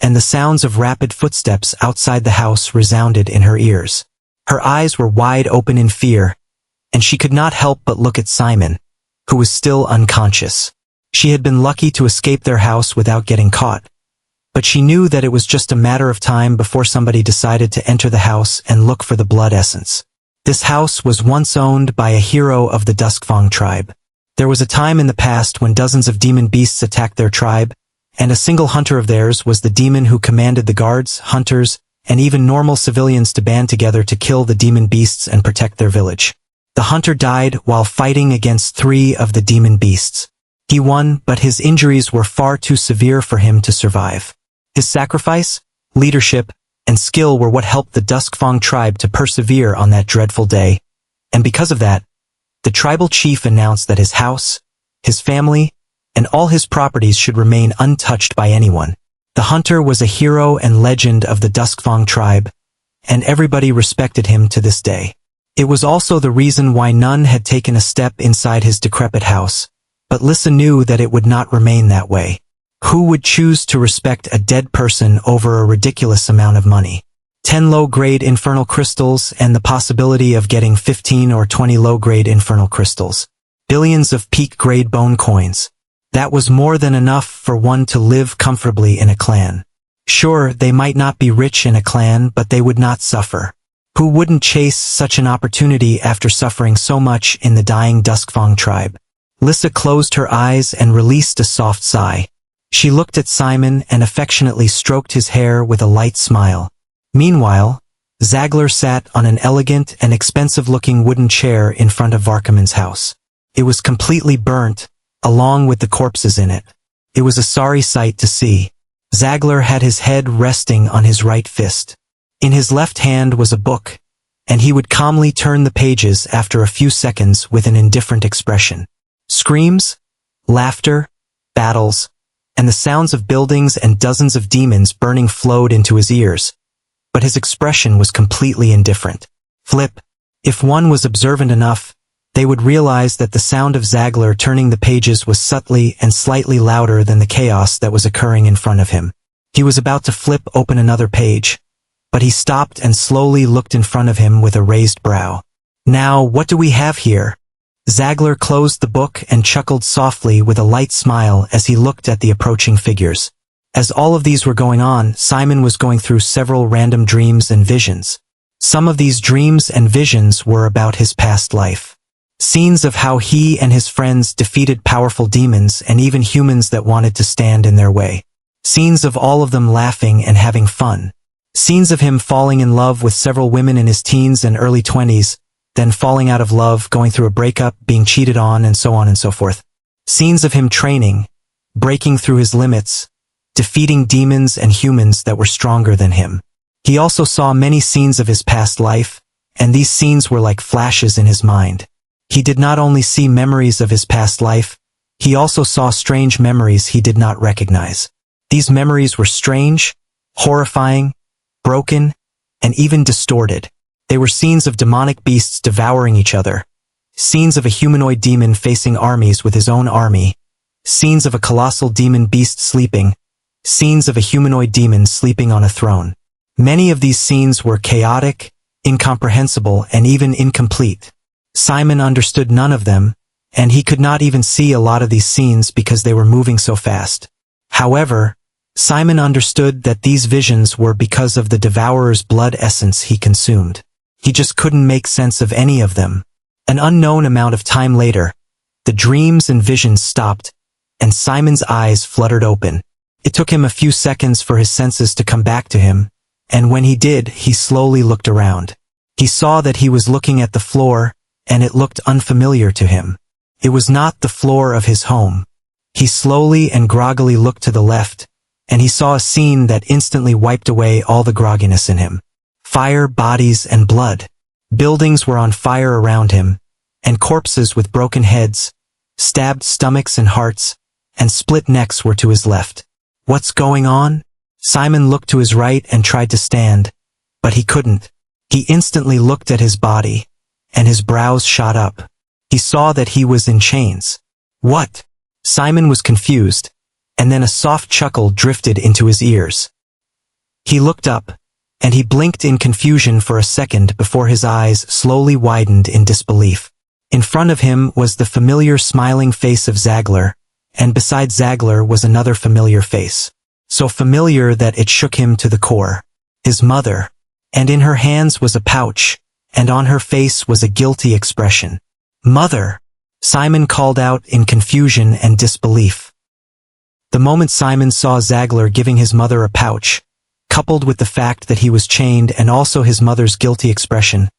and the sounds of rapid footsteps outside the house resounded in her ears. Her eyes were wide open in fear, and she could not help but look at Simon, who was still unconscious. She had been lucky to escape their house without getting caught, but she knew that it was just a matter of time before somebody decided to enter the house and look for the blood essence. This house was once owned by a hero of the Duskfang tribe. There was a time in the past when dozens of demon beasts attacked their tribe, and a single hunter of theirs was the demon who commanded the guards, hunters, and even normal civilians to band together to kill the demon beasts and protect their village. The hunter died while fighting against 3 of the demon beasts. He won, but his injuries were far too severe for him to survive. His sacrifice, leadership, and skill were what helped the Duskfang tribe to persevere on that dreadful day, and because of that, the tribal chief announced that his house, his family, and all his properties should remain untouched by anyone. The hunter was a hero and legend of the Duskfang tribe, and everybody respected him to this day. It was also the reason why none had taken a step inside his decrepit house, but Lissa knew that it would not remain that way. Who would choose to respect a dead person over a ridiculous amount of money? 10 low-grade infernal crystals and the possibility of getting 15 or 20 low-grade infernal crystals. Billions of peak-grade bone coins. That was more than enough for one to live comfortably in a clan. Sure, they might not be rich in a clan, but they would not suffer. Who wouldn't chase such an opportunity after suffering so much in the dying Duskfang tribe? Lissa closed her eyes and released a soft sigh. She looked at Simon and affectionately stroked his hair with a light smile. Meanwhile, Zagler sat on an elegant and expensive-looking wooden chair in front of Varkaman's house. It was completely burnt, along with the corpses in it. It was a sorry sight to see. Zagler had his head resting on his right fist. In his left hand was a book, and he would calmly turn the pages after a few seconds with an indifferent expression. Screams, laughter, battles, and the sounds of buildings and dozens of demons burning flowed into his ears, but his expression was completely indifferent. Flip. If one was observant enough, they would realize that the sound of Zagler turning the pages was subtly and slightly louder than the chaos that was occurring in front of him. He was about to flip open another page, but he stopped and slowly looked in front of him with a raised brow. Now, what do we have here? Zagler closed the book and chuckled softly with a light smile as he looked at the approaching figures. As all of these were going on, Simon was going through several random dreams and visions. Some of these dreams and visions were about his past life. Scenes of how he and his friends defeated powerful demons and even humans that wanted to stand in their way. Scenes of all of them laughing and having fun. Scenes of him falling in love with several women in his teens and early 20s, then falling out of love, going through a breakup, being cheated on and so forth. Scenes of him training, breaking through his limits, defeating demons and humans that were stronger than him. He also saw many scenes of his past life, and these scenes were like flashes in his mind. He did not only see memories of his past life, he also saw strange memories he did not recognize. These memories were strange, horrifying, broken, and even distorted. They were scenes of demonic beasts devouring each other, scenes of a humanoid demon facing armies with his own army, scenes of a colossal demon beast sleeping, scenes of a humanoid demon sleeping on a throne. Many of these scenes were chaotic, incomprehensible, and even incomplete. Simon understood none of them, and he could not even see a lot of these scenes because they were moving so fast. However, Simon understood that these visions were because of the Devourer's blood essence he consumed. He just couldn't make sense of any of them. An unknown amount of time later, the dreams and visions stopped, and Simon's eyes fluttered open. It took him a few seconds for his senses to come back to him, and when he did, he slowly looked around. He saw that he was looking at the floor, and it looked unfamiliar to him. It was not the floor of his home. He slowly and groggily looked to the left, and he saw a scene that instantly wiped away all the grogginess in him. Fire, bodies, and blood. Buildings were on fire around him, and corpses with broken heads, stabbed stomachs and hearts, and split necks were to his left. What's going on? Simon looked to his right and tried to stand, but he couldn't. He instantly looked at his body, and his brows shot up. He saw that he was in chains. What? Simon was confused, and then a soft chuckle drifted into his ears. He looked up, and he blinked in confusion for a second before his eyes slowly widened in disbelief. In front of him was the familiar smiling face of Zagler, and beside Zagler was another familiar face. So familiar that it shook him to the core. His mother. And in her hands was a pouch, and on her face was a guilty expression. Mother! Simon called out in confusion and disbelief. The moment Simon saw Zagler giving his mother a pouch, coupled with the fact that he was chained and also his mother's guilty expression,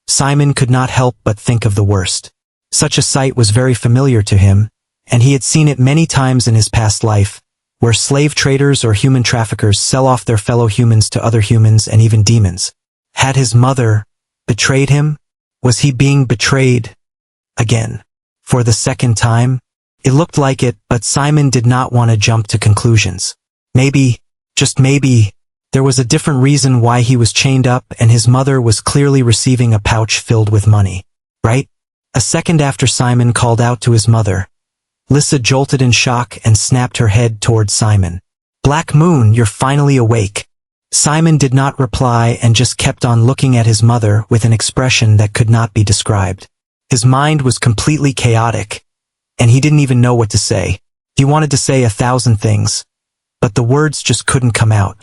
Simon could not help but think of the worst. Such a sight was very familiar to him, and he had seen it many times in his past life, where slave traders or human traffickers sell off their fellow humans to other humans and even demons. Had his mother betrayed him? Was he being betrayed again? For the second time? It looked like it, but Simon did not want to jump to conclusions. Maybe, just maybe, there was a different reason why he was chained up and his mother was clearly receiving a pouch filled with money. Right? A second after Simon called out to his mother, Lissa jolted in shock and snapped her head towards Simon. Black Moon, you're finally awake. Simon did not reply and just kept on looking at his mother with an expression that could not be described. His mind was completely chaotic, and he didn't even know what to say. He wanted to say 1,000 things, but the words just couldn't come out.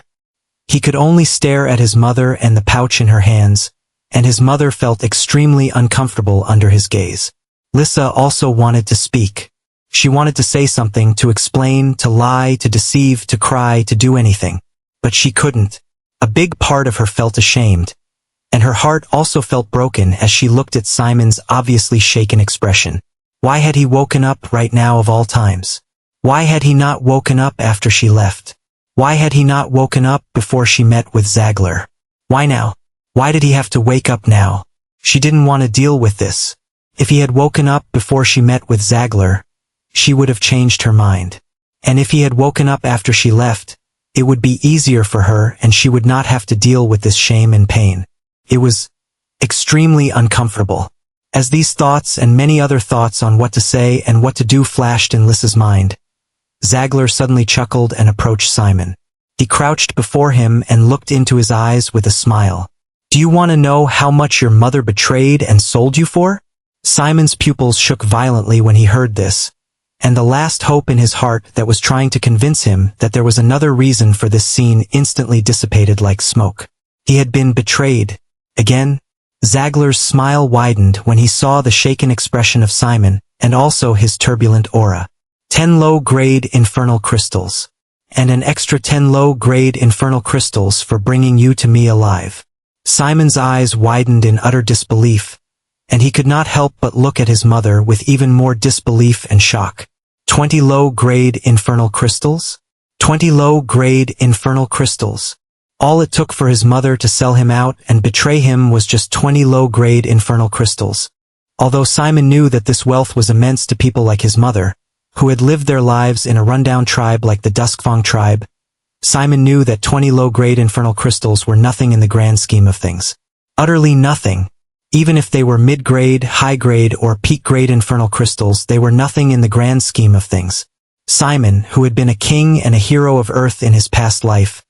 He could only stare at his mother and the pouch in her hands, and his mother felt extremely uncomfortable under his gaze. Lissa also wanted to speak. She wanted to say something, to explain, to lie, to deceive, to cry, to do anything. But she couldn't. A big part of her felt ashamed, and her heart also felt broken as she looked at Simon's obviously shaken expression. Why had he woken up right now of all times? Why had he not woken up after she left? Why had he not woken up before she met with Zagler? Why now? Why did he have to wake up now? She didn't want to deal with this. If he had woken up before she met with Zagler, she would have changed her mind. And if he had woken up after she left, it would be easier for her and she would not have to deal with this shame and pain. It was extremely uncomfortable. As these thoughts and many other thoughts on what to say and what to do flashed in Lissa's mind, Zagler suddenly chuckled and approached Simon. He crouched before him and looked into his eyes with a smile. Do you want to know how much your mother betrayed and sold you for? Simon's pupils shook violently when he heard this, and the last hope in his heart that was trying to convince him that there was another reason for this scene instantly dissipated like smoke. He had been betrayed. Again? Zagler's smile widened when he saw the shaken expression of Simon, and also his turbulent aura. 10 low-grade infernal crystals. And an extra 10 low-grade infernal crystals for bringing you to me alive. Simon's eyes widened in utter disbelief, and he could not help but look at his mother with even more disbelief and shock. 20 low-grade infernal crystals? 20 low-grade infernal crystals. All it took for his mother to sell him out and betray him was just 20 low-grade infernal crystals. Although Simon knew that this wealth was immense to people like his mother, who had lived their lives in a rundown tribe like the Duskfang tribe, Simon knew that 20 low-grade infernal crystals were nothing in the grand scheme of things. Utterly nothing. Even if they were mid-grade, high-grade, or peak-grade infernal crystals, they were nothing in the grand scheme of things. Simon, who had been a king and a hero of Earth in his past life,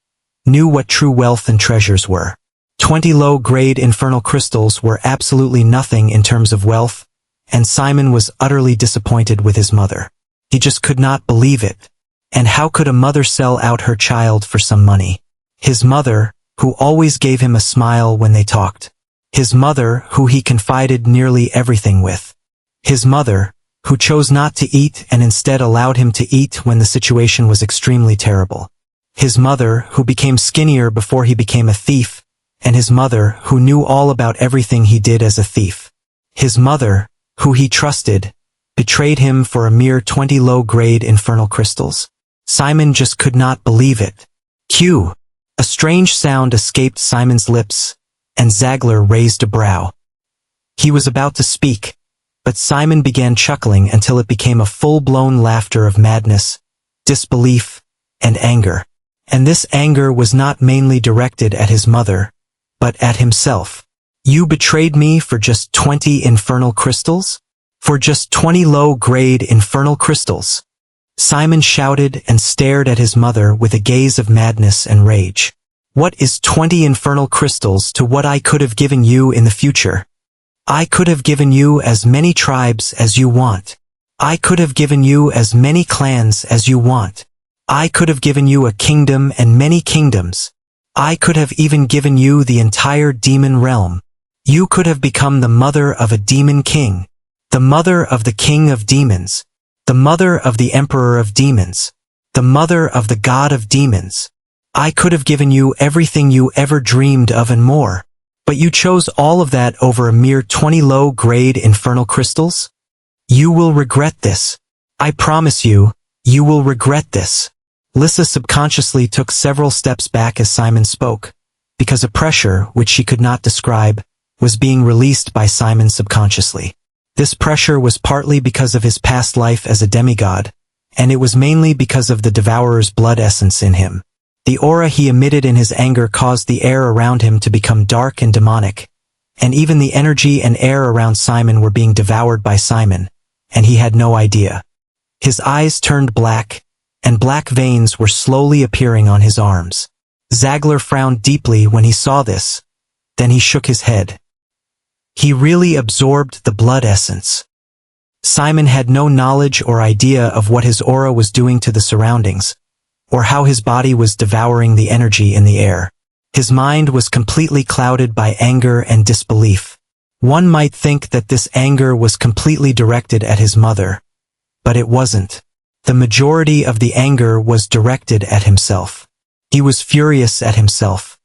knew what true wealth and treasures were. 20 low-grade infernal crystals were absolutely nothing in terms of wealth, and Simon was utterly disappointed with his mother. He just could not believe it. And how could a mother sell out her child for some money? His mother, who always gave him a smile when they talked. His mother, who he confided nearly everything with. His mother, who chose not to eat and instead allowed him to eat when the situation was extremely terrible. His mother, who became skinnier before he became a thief, and his mother, who knew all about everything he did as a thief. His mother, who he trusted, betrayed him for a mere 20 low-grade infernal crystals. Simon just could not believe it. Q. A strange sound escaped Simon's lips, and Zagler raised a brow. He was about to speak, but Simon began chuckling until it became a full-blown laughter of madness, disbelief, and anger. And this anger was not mainly directed at his mother, but at himself. You betrayed me for just 20 infernal crystals? For just 20 low-grade infernal crystals? Simon shouted and stared at his mother with a gaze of madness and rage. What is 20 infernal crystals to what I could have given you in the future? I could have given you as many tribes as you want. I could have given you as many clans as you want. I could have given you a kingdom and many kingdoms. I could have even given you the entire demon realm. You could have become the mother of a demon king, the mother of the king of demons, the mother of the emperor of demons, the mother of the god of demons. I could have given you everything you ever dreamed of and more. But you chose all of that over a mere 20 low-grade infernal crystals? You will regret this. I promise you, you will regret this. Lissa subconsciously took several steps back as Simon spoke, because a pressure, which she could not describe, was being released by Simon subconsciously. This pressure was partly because of his past life as a demigod, and it was mainly because of the Devourer's blood essence in him. The aura he emitted in his anger caused the air around him to become dark and demonic, and even the energy and air around Simon were being devoured by Simon, and he had no idea. His eyes turned black, and black veins were slowly appearing on his arms. Zagler frowned deeply when he saw this. Then he shook his head. He really absorbed the blood essence. Simon had no knowledge or idea of what his aura was doing to the surroundings, or how his body was devouring the energy in the air. His mind was completely clouded by anger and disbelief. One might think that this anger was completely directed at his mother, but it wasn't. The majority of the anger was directed at himself. He was furious at himself.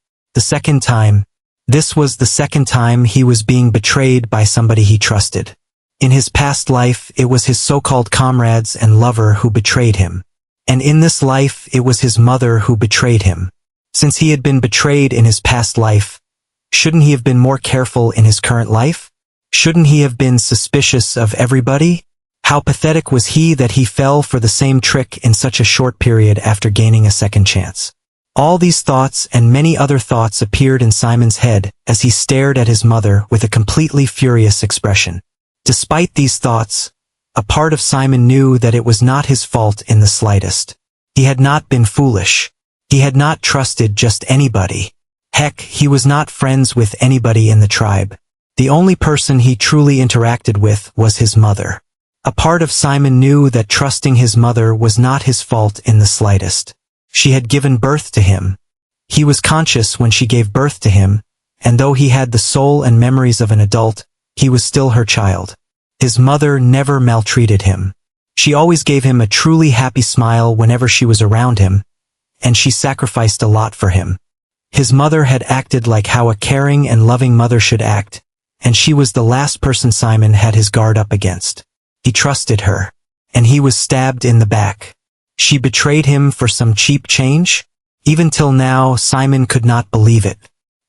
This was the second time he was being betrayed by somebody he trusted. In his past life, it was his so-called comrades and lover who betrayed him. And in this life, it was his mother who betrayed him. Since he had been betrayed in his past life, Shouldn't he have been more careful in his current life? Shouldn't he have been suspicious of everybody? How pathetic was he that he fell for the same trick in such a short period after gaining a second chance? All these thoughts and many other thoughts appeared in Simon's head as he stared at his mother with a completely furious expression. Despite these thoughts, a part of Simon knew that it was not his fault in the slightest. He had not been foolish. He had not trusted just anybody. Heck, he was not friends with anybody in the tribe. The only person he truly interacted with was his mother. A part of Simon knew that trusting his mother was not his fault in the slightest. She had given birth to him. He was conscious when she gave birth to him, and though he had the soul and memories of an adult, he was still her child. His mother never maltreated him. She always gave him a truly happy smile whenever she was around him, and she sacrificed a lot for him. His mother had acted like how a caring and loving mother should act, and she was the last person Simon had his guard up against. He trusted her, and he was stabbed in the back. She betrayed him for some cheap change? Even till now, Simon could not believe it.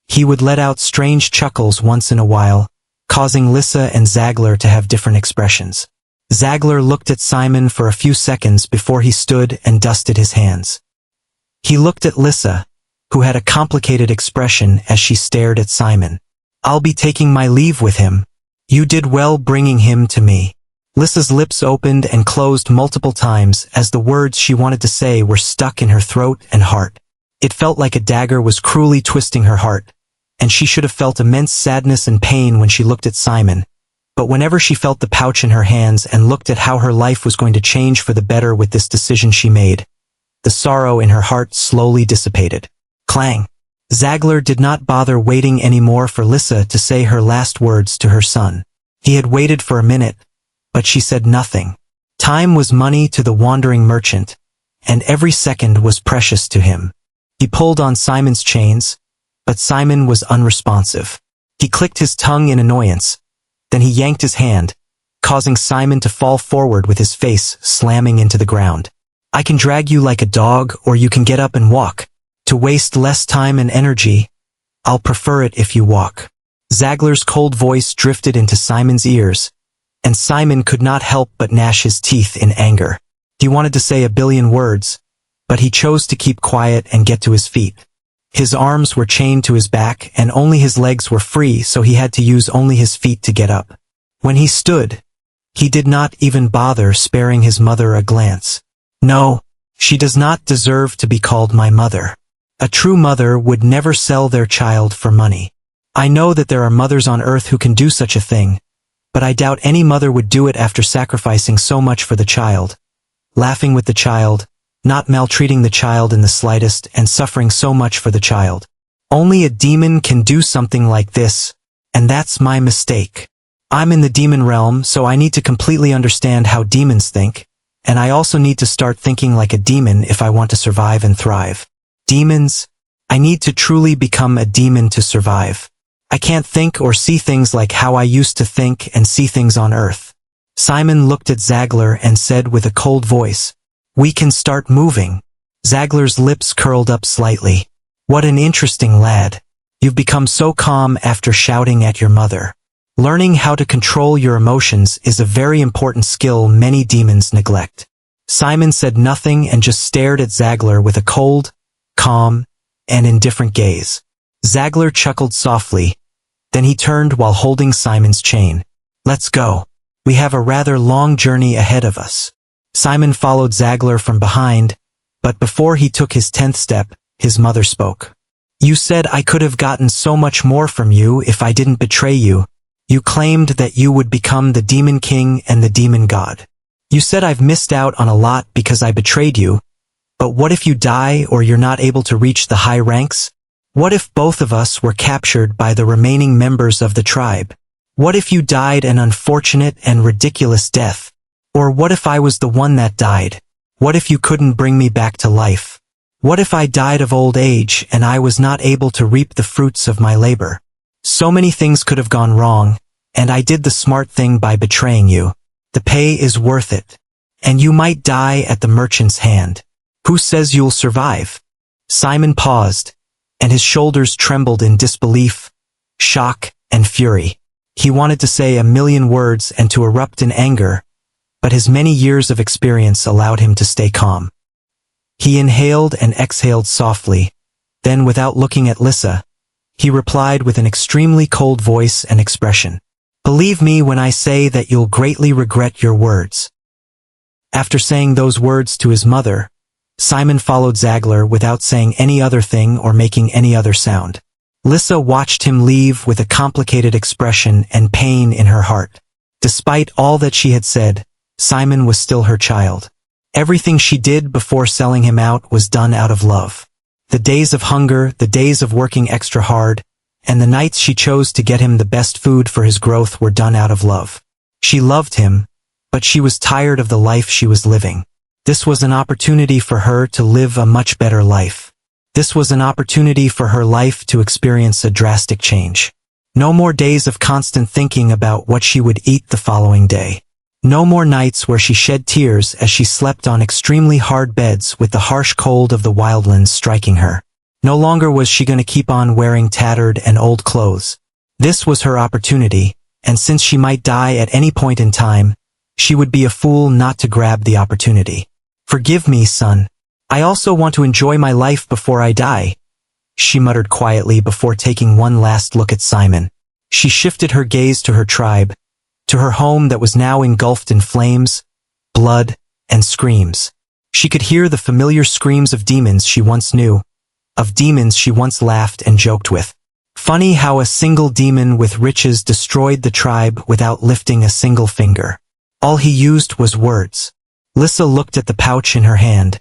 He would let out strange chuckles once in a while, causing Lissa and Zagler to have different expressions. Zagler looked at Simon for a few seconds before he stood and dusted his hands. He looked at Lissa, who had a complicated expression as she stared at Simon. "I'll be taking my leave with him. You did well bringing him to me." Lissa's lips opened and closed multiple times as the words she wanted to say were stuck in her throat and heart. It felt like a dagger was cruelly twisting her heart, and she should have felt immense sadness and pain when she looked at Simon. But whenever she felt the pouch in her hands and looked at how her life was going to change for the better with this decision she made, the sorrow in her heart slowly dissipated. Clang! Zagler did not bother waiting anymore for Lissa to say her last words to her son. He had waited for a minute, but she said nothing. Time was money to the wandering merchant, and every second was precious to him. He pulled on Simon's chains, but Simon was unresponsive. He clicked his tongue in annoyance, then he yanked his hand, causing Simon to fall forward with his face slamming into the ground. "I can drag you like a dog, or you can get up and walk. To waste less time and energy, I'll prefer it if you walk." Zagler's cold voice drifted into Simon's ears, and Simon could not help but gnash his teeth in anger. He wanted to say a billion words, but he chose to keep quiet and get to his feet. His arms were chained to his back and only his legs were free, so he had to use only his feet to get up. When he stood, he did not even bother sparing his mother a glance. "No, she does not deserve to be called my mother. A true mother would never sell their child for money. I know that there are mothers on earth who can do such a thing, but I doubt any mother would do it after sacrificing so much for the child, laughing with the child, not maltreating the child in the slightest, and suffering so much for the child. Only a demon can do something like this, and that's my mistake. I'm in the demon realm, so I need to completely understand how demons think, and I also need to start thinking like a demon if I want to survive and thrive. Demons? I need to truly become a demon to survive. I can't think or see things like how I used to think and see things on Earth." Simon looked at Zagler and said with a cold voice, "We can start moving." Zagler's lips curled up slightly. "What an interesting lad. You've become so calm after shouting at your mother. Learning how to control your emotions is a very important skill many demons neglect." Simon said nothing and just stared at Zagler with a cold, calm, and indifferent gaze. Zagler chuckled softly, then he turned while holding Simon's chain. "Let's go. We have a rather long journey ahead of us." Simon followed Zagler from behind, but before he took his 10th step, his mother spoke. "You said I could have gotten so much more from you if I didn't betray you. You claimed that you would become the Demon King and the Demon God. You said I've missed out on a lot because I betrayed you, but what if you die or you're not able to reach the high ranks? What if both of us were captured by the remaining members of the tribe? What if you died an unfortunate and ridiculous death? Or what if I was the one that died? What if you couldn't bring me back to life? What if I died of old age and I was not able to reap the fruits of my labor? So many things could have gone wrong, and I did the smart thing by betraying you. The pay is worth it. And you might die at the merchant's hand. Who says you'll survive?" Simon paused, and his shoulders trembled in disbelief, shock, and fury. He wanted to say a million words and to erupt in anger, but his many years of experience allowed him to stay calm. He inhaled and exhaled softly, then without looking at Lissa, he replied with an extremely cold voice and expression. "Believe me when I say that you'll greatly regret your words." After saying those words to his mother, Simon followed Zagler without saying any other thing or making any other sound. Lissa watched him leave with a complicated expression and pain in her heart. Despite all that she had said, Simon was still her child. Everything she did before selling him out was done out of love. The days of hunger, the days of working extra hard, and the nights she chose to get him the best food for his growth were done out of love. She loved him, but she was tired of the life she was living. This was an opportunity for her to live a much better life. This was an opportunity for her life to experience a drastic change. No more days of constant thinking about what she would eat the following day. No more nights where she shed tears as she slept on extremely hard beds with the harsh cold of the wildlands striking her. No longer was she going to keep on wearing tattered and old clothes. This was her opportunity, and since she might die at any point in time, she would be a fool not to grab the opportunity. "Forgive me, son. I also want to enjoy my life before I die," she muttered quietly before taking one last look at Simon. She shifted her gaze to her tribe, to her home that was now engulfed in flames, blood, and screams. She could hear the familiar screams of demons she once knew, of demons she once laughed and joked with. Funny how a single demon with riches destroyed the tribe without lifting a single finger. All he used was words. Lissa looked at the pouch in her hand.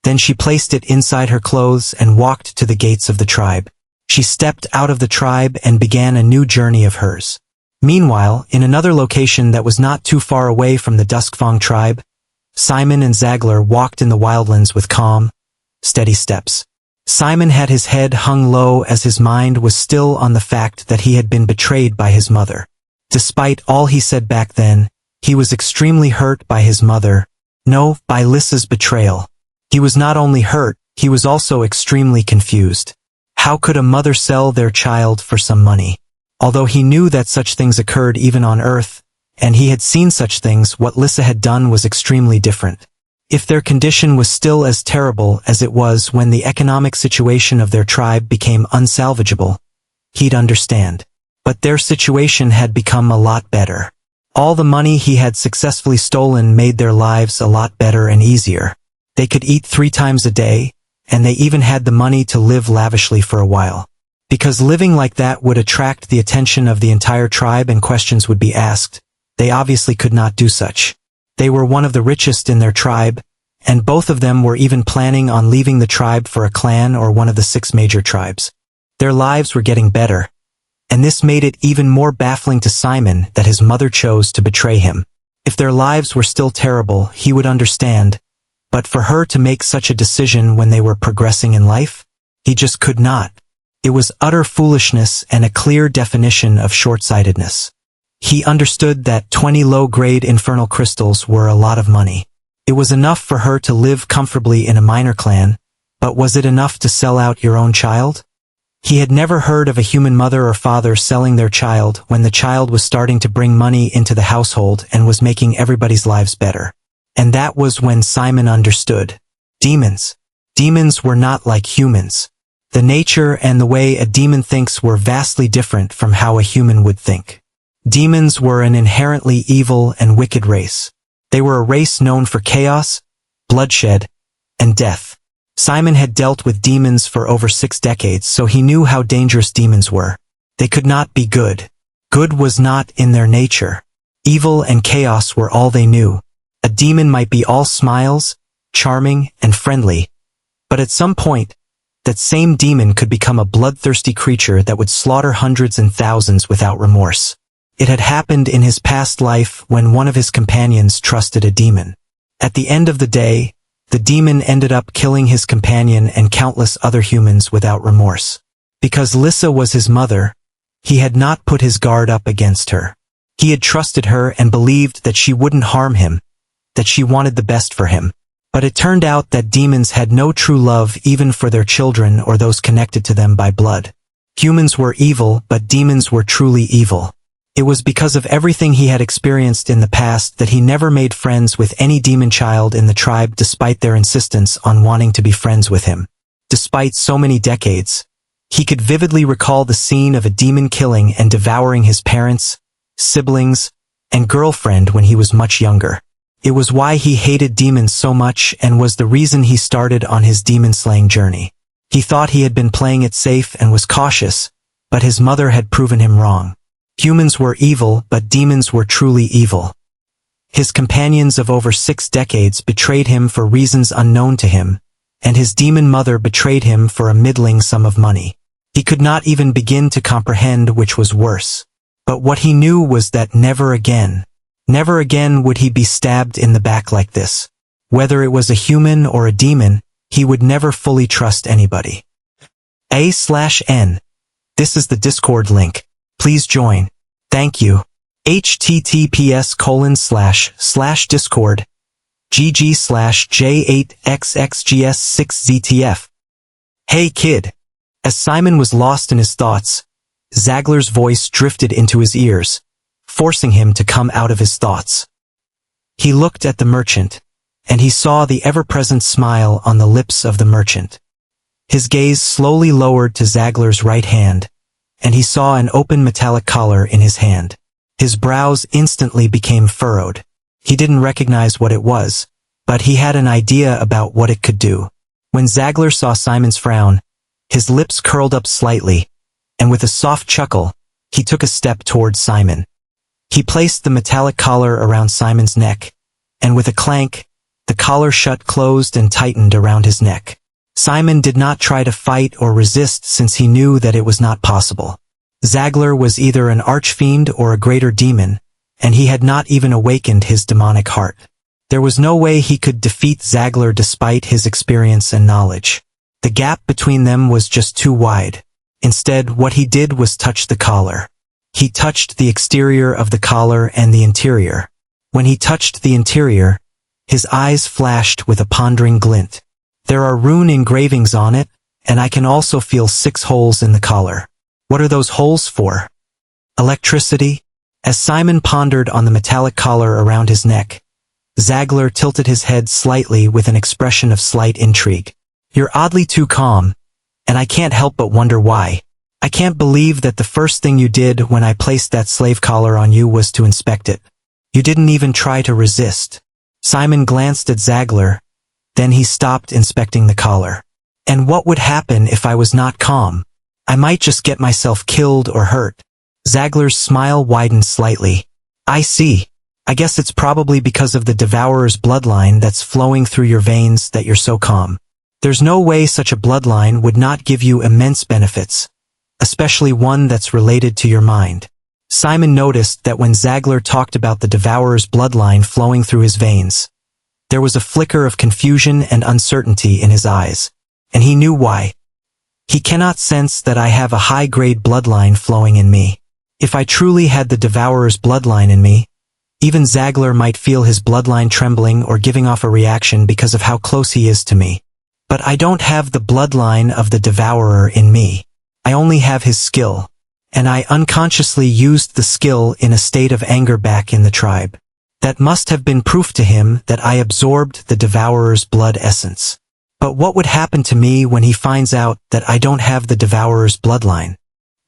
Then she placed it inside her clothes and walked to the gates of the tribe. She stepped out of the tribe and began a new journey of hers. Meanwhile, in another location that was not too far away from the Duskfang tribe, Simon and Zagler walked in the wildlands with calm, steady steps. Simon had his head hung low as his mind was still on the fact that he had been betrayed by his mother. Despite all he said back then, he was extremely hurt by his mother, no, by Lissa's betrayal. He was not only hurt, he was also extremely confused. How could a mother sell their child for some money? Although he knew that such things occurred even on Earth, and he had seen such things, what Lissa had done was extremely different. If their condition was still as terrible as it was when the economic situation of their tribe became unsalvageable, he'd understand. But their situation had become a lot better. All the money he had successfully stolen made their lives a lot better and easier. They could eat 3 times a day, and they even had the money to live lavishly for a while. Because living like that would attract the attention of the entire tribe and questions would be asked, they obviously could not do such. They were one of the richest in their tribe, and both of them were even planning on leaving the tribe for a clan or one of the 6 major tribes. Their lives were getting better, and this made it even more baffling to Simon that his mother chose to betray him. If their lives were still terrible, he would understand, but for her to make such a decision when they were progressing in life, he just could not. It was utter foolishness and a clear definition of short-sightedness. He understood that 20 low-grade infernal crystals were a lot of money. It was enough for her to live comfortably in a minor clan, but was it enough to sell out your own child? He had never heard of a human mother or father selling their child when the child was starting to bring money into the household and was making everybody's lives better. And that was when Simon understood. Demons. Demons were not like humans. The nature and the way a demon thinks were vastly different from how a human would think. Demons were an inherently evil and wicked race. They were a race known for chaos, bloodshed, and death. Simon had dealt with demons for over 6 decades, so he knew how dangerous demons were. They could not be good. Good was not in their nature. Evil and chaos were all they knew. A demon might be all smiles, charming, and friendly, but at some point, that same demon could become a bloodthirsty creature that would slaughter hundreds and thousands without remorse. It had happened in his past life when one of his companions trusted a demon. At the end of the day, the demon ended up killing his companion and countless other humans without remorse. Because Lissa was his mother, he had not put his guard up against her. He had trusted her and believed that she wouldn't harm him, that she wanted the best for him. But it turned out that demons had no true love even for their children or those connected to them by blood. Humans were evil, but demons were truly evil. It was because of everything he had experienced in the past that he never made friends with any demon child in the tribe despite their insistence on wanting to be friends with him. Despite so many decades, he could vividly recall the scene of a demon killing and devouring his parents, siblings, and girlfriend when he was much younger. It was why he hated demons so much and was the reason he started on his demon-slaying journey. He thought he had been playing it safe and was cautious, but his mother had proven him wrong. Humans were evil, but demons were truly evil. His companions of over 6 decades betrayed him for reasons unknown to him, and his demon mother betrayed him for a middling sum of money. He could not even begin to comprehend which was worse. But what he knew was that never again would he be stabbed in the back like this. Whether it was a human or a demon, he would never fully trust anybody. A/N. This is the Discord link. Please join. Thank you. https://discord gg/J8XXGS6ZTF. Hey kid. As Simon was lost in his thoughts, Zagler's voice drifted into his ears, forcing him to come out of his thoughts. He looked at the merchant, and he saw the ever-present smile on the lips of the merchant. His gaze slowly lowered to Zagler's right hand, and he saw an open metallic collar in his hand. His brows instantly became furrowed. He didn't recognize what it was, but he had an idea about what it could do. When Zagler saw Simon's frown, his lips curled up slightly, and with a soft chuckle, he took a step towards Simon. He placed the metallic collar around Simon's neck, and with a clank, the collar shut closed and tightened around his neck. Simon did not try to fight or resist since he knew that it was not possible. Zagler was either an archfiend or a greater demon, and he had not even awakened his demonic heart. There was no way he could defeat Zagler despite his experience and knowledge. The gap between them was just too wide. Instead, what he did was touch the collar. He touched the exterior of the collar and the interior. When he touched the interior, his eyes flashed with a pondering glint. There are rune engravings on it, and I can also feel 6 holes in the collar. What are those holes for? Electricity? As Simon pondered on the metallic collar around his neck, Zagler tilted his head slightly with an expression of slight intrigue. You're oddly too calm, and I can't help but wonder why. I can't believe that the first thing you did when I placed that slave collar on you was to inspect it. You didn't even try to resist. Simon glanced at Zagler, then he stopped inspecting the collar. And what would happen if I was not calm? I might just get myself killed or hurt. Zagler's smile widened slightly. I see. I guess it's probably because of the Devourer's bloodline that's flowing through your veins that you're so calm. There's no way such a bloodline would not give you immense benefits, especially one that's related to your mind. Simon noticed that when Zagler talked about the Devourer's bloodline flowing through his veins, there was a flicker of confusion and uncertainty in his eyes, and he knew why. He cannot sense that I have a high-grade bloodline flowing in me. If I truly had the Devourer's bloodline in me, even Zagler might feel his bloodline trembling or giving off a reaction because of how close he is to me. But I don't have the bloodline of the Devourer in me. I only have his skill, and I unconsciously used the skill in a state of anger back in the tribe. That must have been proof to him that I absorbed the Devourer's blood essence. But what would happen to me when he finds out that I don't have the Devourer's bloodline?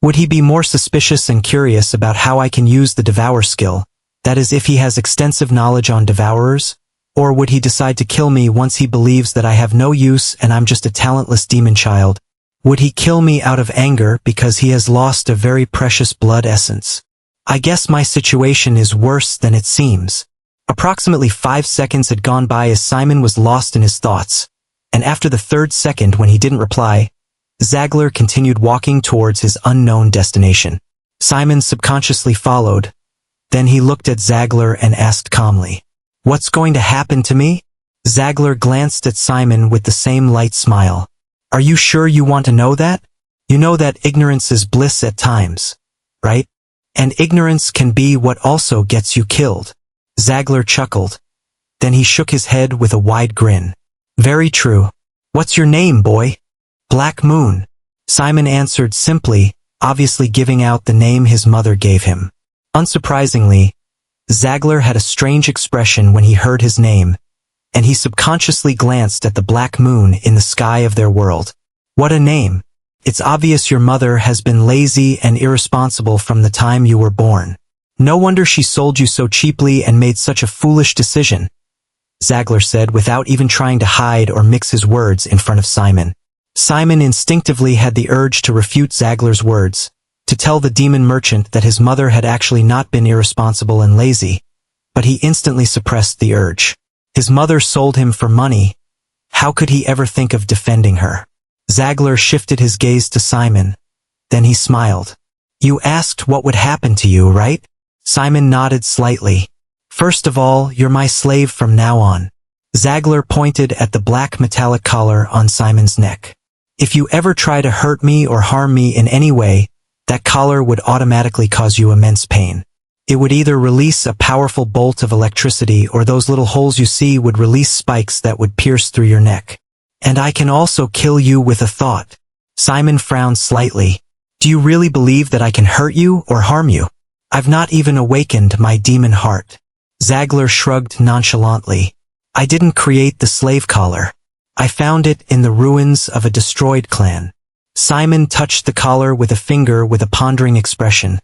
Would he be more suspicious and curious about how I can use the Devour skill, that is if he has extensive knowledge on Devourers? Or would he decide to kill me once he believes that I have no use and I'm just a talentless demon child? Would he kill me out of anger because he has lost a very precious blood essence? I guess my situation is worse than it seems. Approximately 5 seconds had gone by as Simon was lost in his thoughts, and after the 3rd second when he didn't reply, Zagler continued walking towards his unknown destination. Simon subconsciously followed. Then he looked at Zagler and asked calmly, "What's going to happen to me?" Zagler glanced at Simon with the same light smile. "Are you sure you want to know that? You know that ignorance is bliss at times, right? And ignorance can be what also gets you killed." Zagler chuckled. Then he shook his head with a wide grin. "Very true. What's your name, boy?" "Black Moon," Simon answered simply, obviously giving out the name his mother gave him. Unsurprisingly, Zagler had a strange expression when he heard his name, and he subconsciously glanced at the black moon in the sky of their world. What a name! It's obvious your mother has been lazy and irresponsible from the time you were born. No wonder she sold you so cheaply and made such a foolish decision, Zagler said without even trying to hide or mix his words in front of Simon. Simon instinctively had the urge to refute Zagler's words, to tell the demon merchant that his mother had actually not been irresponsible and lazy, but he instantly suppressed the urge. His mother sold him for money. How could he ever think of defending her? Zagler shifted his gaze to Simon. Then he smiled. You asked what would happen to you, right? Simon nodded slightly. First of all, you're my slave from now on. Zagler pointed at the black metallic collar on Simon's neck. If you ever try to hurt me or harm me in any way, that collar would automatically cause you immense pain. It would either release a powerful bolt of electricity or those little holes you see would release spikes that would pierce through your neck. And I can also kill you with a thought. Simon frowned slightly. Do you really believe that I can hurt you or harm you? I've not even awakened my demon heart. Zagler shrugged nonchalantly. I didn't create the slave collar. I found it in the ruins of a destroyed clan. Simon touched the collar with a finger with a pondering expression.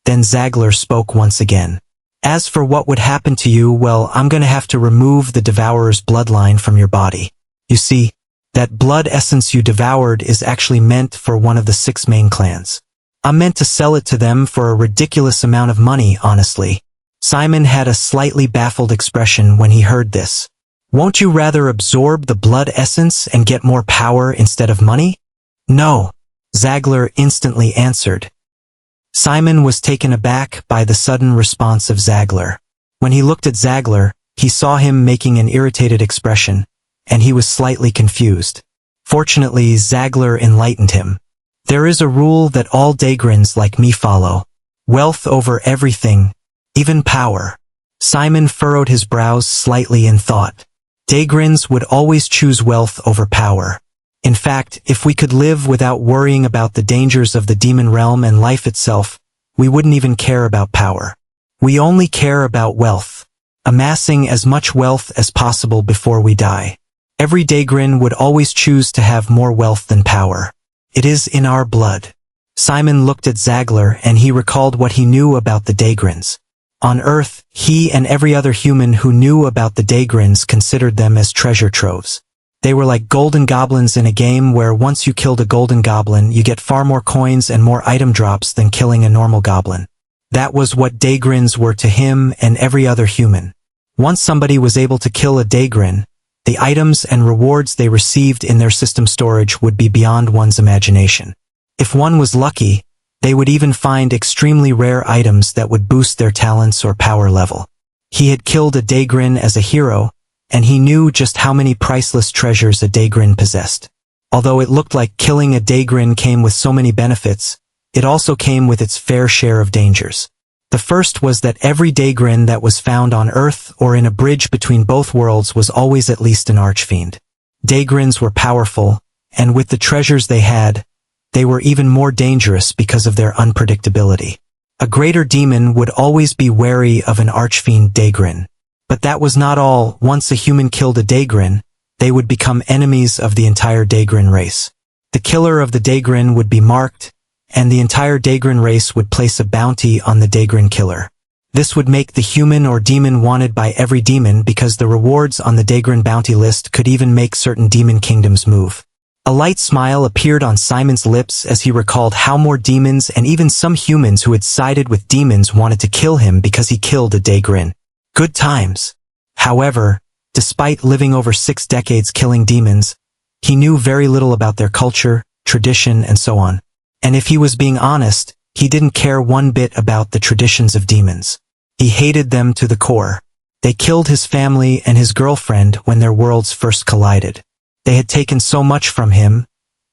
Then Zagler spoke once again. As for what would happen to you, well, I'm gonna have to remove the Devourer's bloodline from your body. You see, that blood essence you devoured is actually meant for one of the 6 main clans. I'm meant to sell it to them for a ridiculous amount of money, honestly. Simon had a slightly baffled expression when he heard this. Won't you rather absorb the blood essence and get more power instead of money? No, Zagler instantly answered. Simon was taken aback by the sudden response of Zagler. When he looked at Zagler, he saw him making an irritated expression, and he was slightly confused. Fortunately, Zagler enlightened him. There is a rule that all Dagrins like me follow. Wealth over everything, even power. Simon furrowed his brows slightly in thought. Dagrins would always choose wealth over power. In fact, if we could live without worrying about the dangers of the demon realm and life itself, we wouldn't even care about power. We only care about wealth. Amassing as much wealth as possible before we die. Every Dagrin would always choose to have more wealth than power. It is in our blood. Simon looked at Zagler and he recalled what he knew about the Dagrins. On Earth, he and every other human who knew about the Dagrins considered them as treasure troves. They were like golden goblins in a game where once you killed a golden goblin, you get far more coins and more item drops than killing a normal goblin. That was what Dagrins were to him and every other human. Once somebody was able to kill a Dagrin, the items and rewards they received in their system storage would be beyond one's imagination. If one was lucky, they would even find extremely rare items that would boost their talents or power level. He had killed a Dagrin as a hero, and he knew just how many priceless treasures a Dagrin possessed. Although it looked like killing a Dagrin came with so many benefits, it also came with its fair share of dangers. The first was that every Dagrin that was found on Earth or in a bridge between both worlds was always at least an archfiend. Dagrins were powerful, and with the treasures they had, they were even more dangerous because of their unpredictability. A greater demon would always be wary of an archfiend Dagrin. But that was not all. Once a human killed a Dagrin, they would become enemies of the entire Dagrin race. The killer of the Dagrin would be marked, and the entire Dagrin race would place a bounty on the Dagrin killer. This would make the human or demon wanted by every demon because the rewards on the Dagrin bounty list could even make certain demon kingdoms move. A light smile appeared on Simon's lips as he recalled how more demons and even some humans who had sided with demons wanted to kill him because he killed a Dagrin. Good times. However, despite living over 6 decades killing demons, he knew very little about their culture, tradition, and so on. And if he was being honest, he didn't care one bit about the traditions of demons. He hated them to the core. They killed his family and his girlfriend when their worlds first collided. They had taken so much from him,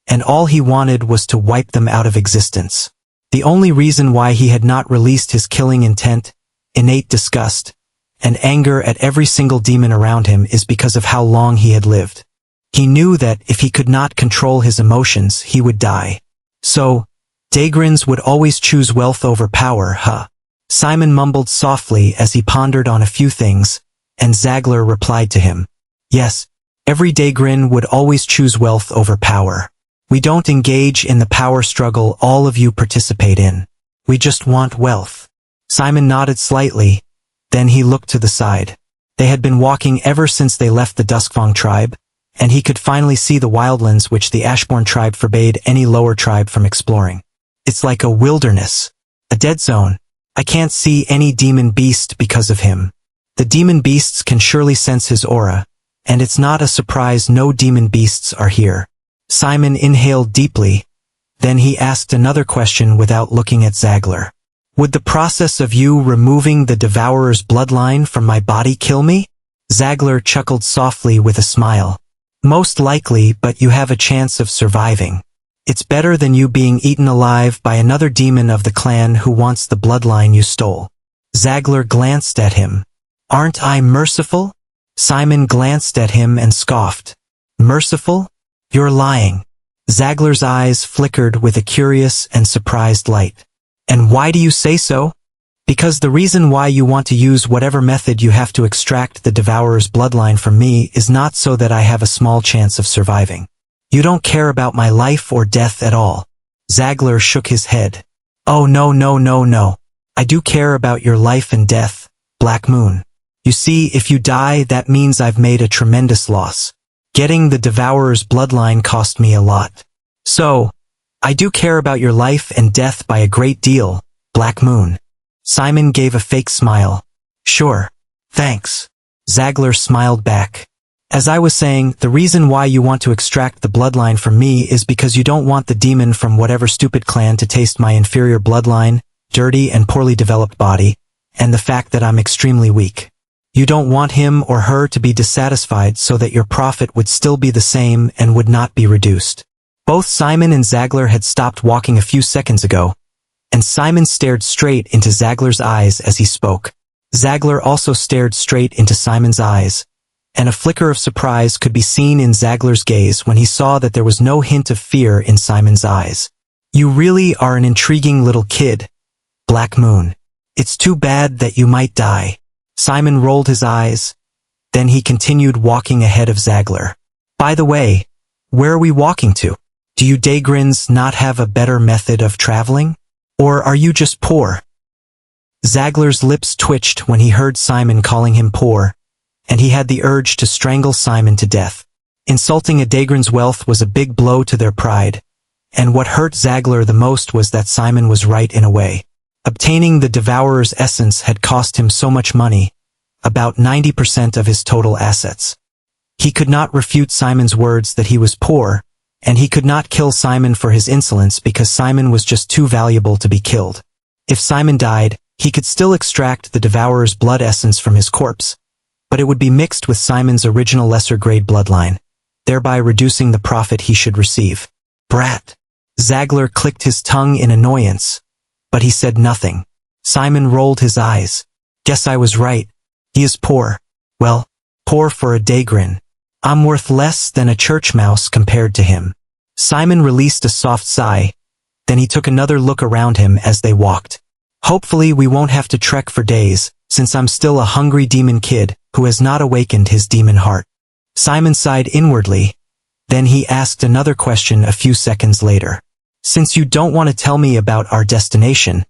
and all he wanted was to wipe them out of existence. The only reason why he had not released his killing intent, innate disgust, and anger at every single demon around him is because of how long he had lived. He knew that if he could not control his emotions, he would die. So, Dagrins would always choose wealth over power, huh? Simon mumbled softly as he pondered on a few things, and Zagler replied to him. Yes, every Dagrin would always choose wealth over power. We don't engage in the power struggle all of you participate in. We just want wealth. Simon nodded slightly, then he looked to the side. They had been walking ever since they left the Duskfang tribe, and he could finally see the wildlands which the Ashbourne tribe forbade any lower tribe from exploring. It's like a wilderness, a dead zone. I can't see any demon beast because of him. The demon beasts can surely sense his aura, and it's not a surprise no demon beasts are here. Simon inhaled deeply, then he asked another question without looking at Zagler. Would the process of you removing the Devourer's bloodline from my body kill me? Zagler chuckled softly with a smile. Most likely, but you have a chance of surviving. It's better than you being eaten alive by another demon of the clan who wants the bloodline you stole. Zagler glanced at him. Aren't I merciful? Simon glanced at him and scoffed. Merciful? You're lying. Zagler's eyes flickered with a curious and surprised light. And why do you say so? Because the reason why you want to use whatever method you have to extract the Devourer's bloodline from me is not so that I have a small chance of surviving. You don't care about my life or death at all. Zagler shook his head. Oh no. I do care about your life and death, Black Moon. You see, if you die, that means I've made a tremendous loss. Getting the Devourer's bloodline cost me a lot. So, I do care about your life and death by a great deal, Black Moon. Simon gave a fake smile. Sure. Thanks. Zagler smiled back. As I was saying, the reason why you want to extract the bloodline from me is because you don't want the demon from whatever stupid clan to taste my inferior bloodline, dirty and poorly developed body, and the fact that I'm extremely weak. You don't want him or her to be dissatisfied so that your profit would still be the same and would not be reduced. Both Simon and Zagler had stopped walking a few seconds ago, and Simon stared straight into Zagler's eyes as he spoke. Zagler also stared straight into Simon's eyes, and a flicker of surprise could be seen in Zagler's gaze when he saw that there was no hint of fear in Simon's eyes. You really are an intriguing little kid, Black Moon. It's too bad that you might die. Simon rolled his eyes, then he continued walking ahead of Zagler. By the way, where are we walking to? Do you Dagrins not have a better method of traveling? Or are you just poor? Zagler's lips twitched when he heard Simon calling him poor, and he had the urge to strangle Simon to death. Insulting a Dagrin's wealth was a big blow to their pride, and what hurt Zagler the most was that Simon was right in a way. Obtaining the Devourer's essence had cost him so much money, about 90% of his total assets. He could not refute Simon's words that he was poor, and he could not kill Simon for his insolence because Simon was just too valuable to be killed. If Simon died, he could still extract the Devourer's blood essence from his corpse, but it would be mixed with Simon's original lesser-grade bloodline, thereby reducing the profit he should receive. Brat! Zagler clicked his tongue in annoyance, but he said nothing. Simon rolled his eyes. Guess I was right. He is poor. Well, poor for a Dagrin. I'm worth less than a church mouse compared to him. Simon released a soft sigh, then he took another look around him as they walked. Hopefully we won't have to trek for days, since I'm still a hungry demon kid who has not awakened his demon heart. Simon sighed inwardly, then he asked another question a few seconds later. Since you don't want to tell me about our destination,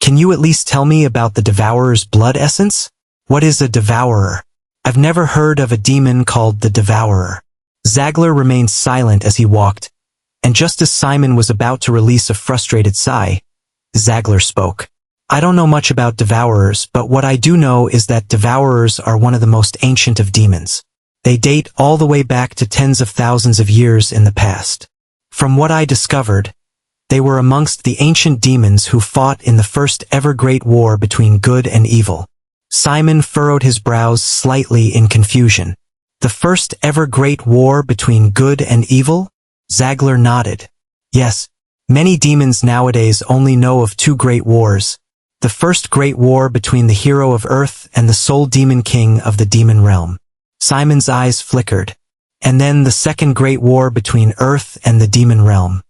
can you at least tell me about the Devourer's blood essence? What is a Devourer? I've never heard of a demon called the Devourer. Zagler remained silent as he walked, and just as Simon was about to release a frustrated sigh, Zagler spoke. I don't know much about Devourers, but what I do know is that Devourers are one of the most ancient of demons. They date all the way back to tens of thousands of years in the past. From what I discovered, they were amongst the ancient demons who fought in the first ever great war between good and evil. Simon furrowed his brows slightly in confusion. The first ever great war between good and evil? Zagler nodded. Yes, many demons nowadays only know of two great wars. The first great war between the hero of Earth and the sole demon king of the demon realm. Simon's eyes flickered. And then the second great war between Earth and the demon realm.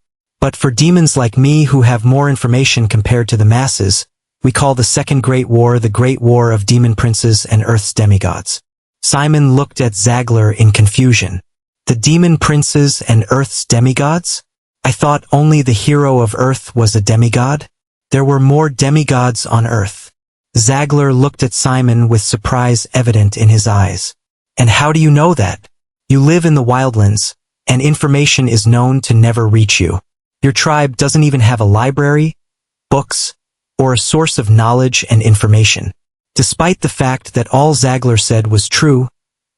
But for demons like me who have more information compared to the masses, we call the Second Great War the Great War of Demon Princes and Earth's Demigods. Simon looked at Zagler in confusion. The Demon Princes and Earth's Demigods? I thought only the hero of Earth was a demigod? There were more demigods on Earth. Zagler looked at Simon with surprise evident in his eyes. And how do you know that? You live in the wildlands, and information is known to never reach you. Your tribe doesn't even have a library, books, or a source of knowledge and information. Despite the fact that all Zagler said was true,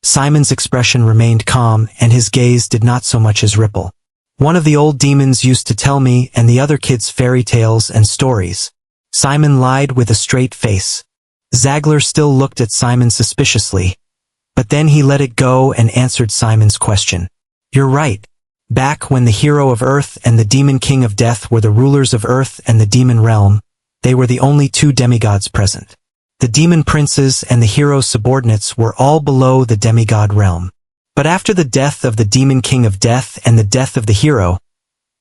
Simon's expression remained calm and his gaze did not so much as ripple. One of the old demons used to tell me and the other kids fairy tales and stories. Simon lied with a straight face. Zagler still looked at Simon suspiciously, but then he let it go and answered Simon's question. You're right. Back when the hero of Earth and the demon king of death were the rulers of Earth and the demon realm, they were the only two demigods present. The demon princes and the hero's subordinates were all below the demigod realm. But after the death of the demon king of death and the death of the hero,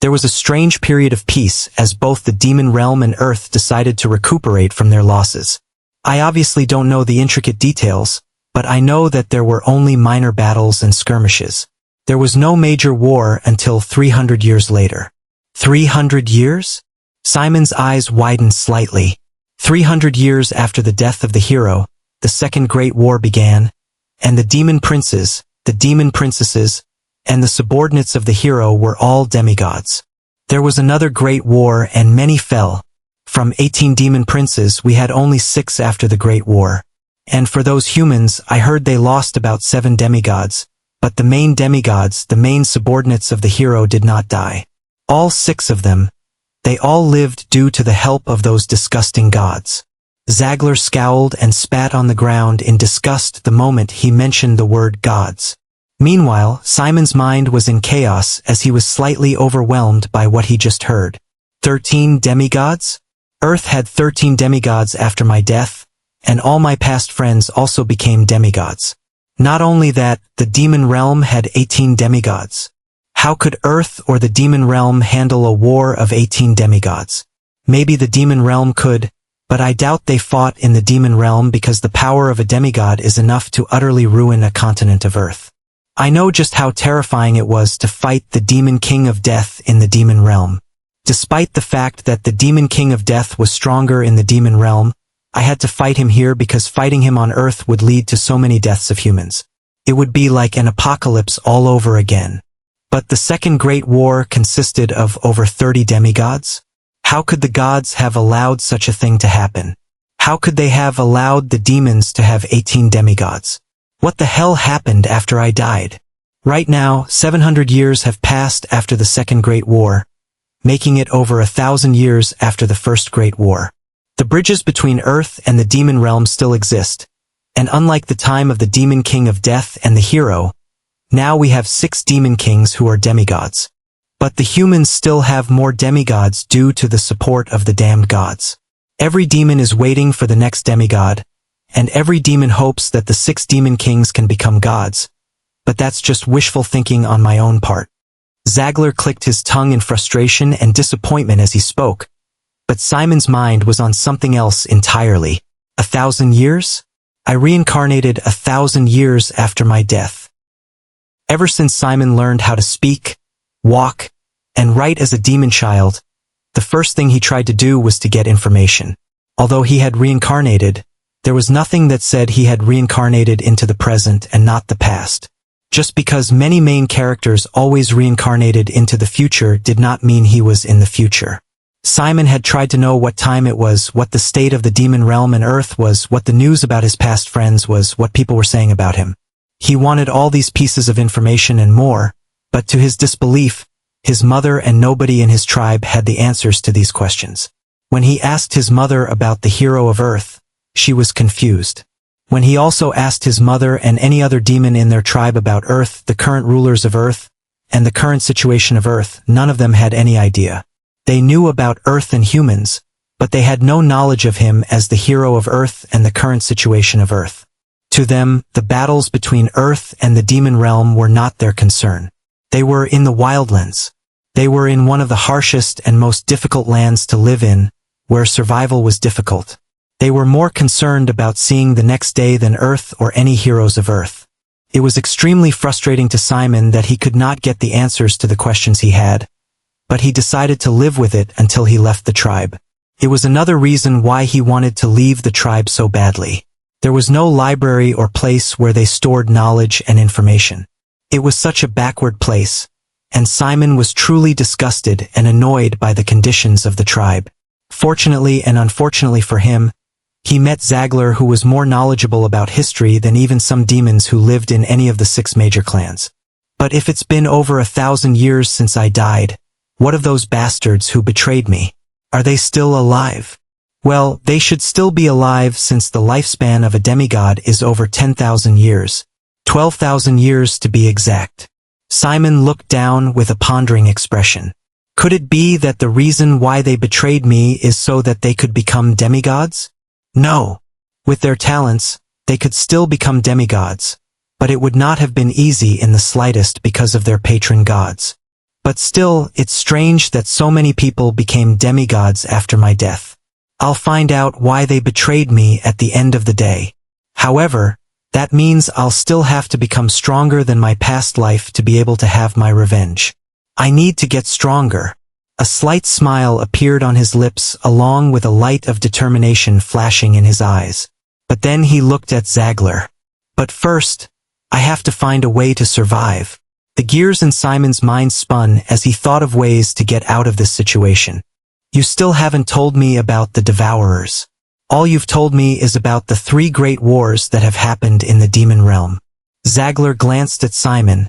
there was a strange period of peace as both the demon realm and Earth decided to recuperate from their losses. I obviously don't know the intricate details, but I know that there were only minor battles and skirmishes. There was no major war until 300 years later. 300 years? Simon's eyes widened slightly. 300 years after the death of the hero, the Second Great War began, and the demon princes, the demon princesses, and the subordinates of the hero were all demigods. There was another great war and many fell. From 18 demon princes we had only 6 after the Great War. And for those humans I heard they lost about 7 demigods, but the main demigods, the main subordinates of the hero did not die. All 6 of them. They all lived due to the help of those disgusting gods. Zagler scowled and spat on the ground in disgust the moment he mentioned the word gods. Meanwhile, Simon's mind was in chaos as he was slightly overwhelmed by what he just heard. 13 demigods? Earth had 13 demigods after my death, and all my past friends also became demigods. Not only that, the demon realm had 18 demigods. How could Earth or the demon realm handle a war of 18 demigods? Maybe the demon realm could, but I doubt they fought in the demon realm because the power of a demigod is enough to utterly ruin a continent of Earth. I know just how terrifying it was to fight the demon king of death in the demon realm. Despite the fact that the demon king of death was stronger in the demon realm, I had to fight him here because fighting him on Earth would lead to so many deaths of humans. It would be like an apocalypse all over again. But the Second Great War consisted of over 30 demigods? How could the gods have allowed such a thing to happen? How could they have allowed the demons to have 18 demigods? What the hell happened after I died? Right now, 700 years have passed after the Second Great War, making it over 1,000 years after the First Great War. The bridges between Earth and the demon realm still exist, and unlike the time of the demon king of death and the hero, now we have 6 demon kings who are demigods. But the humans still have more demigods due to the support of the damned gods. Every demon is waiting for the next demigod, and every demon hopes that the 6 demon kings can become gods. But that's just wishful thinking on my own part. Zagler clicked his tongue in frustration and disappointment as he spoke, but Simon's mind was on something else entirely. 1,000 years? I reincarnated 1,000 years after my death. Ever since Simon learned how to speak, walk, and write as a demon child, the first thing he tried to do was to get information. Although he had reincarnated, there was nothing that said he had reincarnated into the present and not the past. Just because many main characters always reincarnated into the future did not mean he was in the future. Simon had tried to know what time it was, what the state of the demon realm and Earth was, what the news about his past friends was, what people were saying about him. He wanted all these pieces of information and more, but to his disbelief, his mother and nobody in his tribe had the answers to these questions. When he asked his mother about the hero of Earth, she was confused. When he also asked his mother and any other demon in their tribe about Earth, the current rulers of Earth, and the current situation of Earth, none of them had any idea. They knew about Earth and humans, but they had no knowledge of him as the hero of Earth and the current situation of Earth. To them, the battles between Earth and the demon realm were not their concern. They were in the wildlands. They were in one of the harshest and most difficult lands to live in, where survival was difficult. They were more concerned about seeing the next day than Earth or any heroes of Earth. It was extremely frustrating to Simon that he could not get the answers to the questions he had, but he decided to live with it until he left the tribe. It was another reason why he wanted to leave the tribe so badly. There was no library or place where they stored knowledge and information. It was such a backward place, and Simon was truly disgusted and annoyed by the conditions of the tribe. Fortunately and unfortunately for him, he met Zagler, who was more knowledgeable about history than even some demons who lived in any of the 6 major clans. But if it's been over 1,000 years since I died, what of those bastards who betrayed me? Are they still alive? Well, they should still be alive since the lifespan of a demigod is over 10,000 years. 12,000 years to be exact. Simon looked down with a pondering expression. Could it be that the reason why they betrayed me is so that they could become demigods? No. With their talents, they could still become demigods, but it would not have been easy in the slightest because of their patron gods. But still, it's strange that so many people became demigods after my death. I'll find out why they betrayed me at the end of the day. However, that means I'll still have to become stronger than my past life to be able to have my revenge. I need to get stronger. A slight smile appeared on his lips along with a light of determination flashing in his eyes. But then he looked at Zagler. But first, I have to find a way to survive. The gears in Simon's mind spun as he thought of ways to get out of this situation. You still haven't told me about the Devourers. All you've told me is about the 3 great wars that have happened in the demon realm. Zagler glanced at Simon.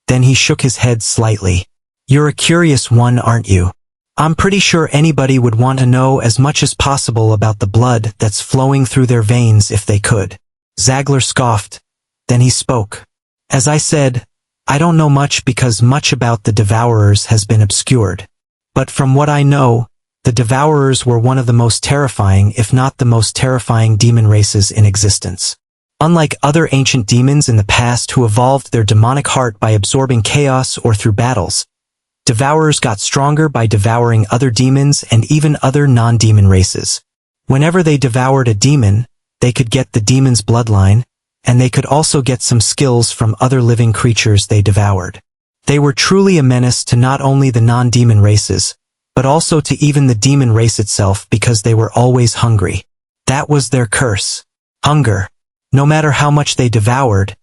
Then he shook his head slightly. You're a curious one, aren't you? I'm pretty sure anybody would want to know as much as possible about the blood that's flowing through their veins if they could. Zagler scoffed. Then he spoke. As I said, I don't know much because much about the Devourers has been obscured. But from what I know, the Devourers were one of the most terrifying, if not the most terrifying demon races in existence. Unlike other ancient demons in the past who evolved their demonic heart by absorbing chaos or through battles, Devourers got stronger by devouring other demons and even other non-demon races. Whenever they devoured a demon, they could get the demon's bloodline, and they could also get some skills from other living creatures they devoured. They were truly a menace to not only the non-demon races, but also to even the demon race itself because they were always hungry. That was their curse. Hunger. No matter how much they devoured,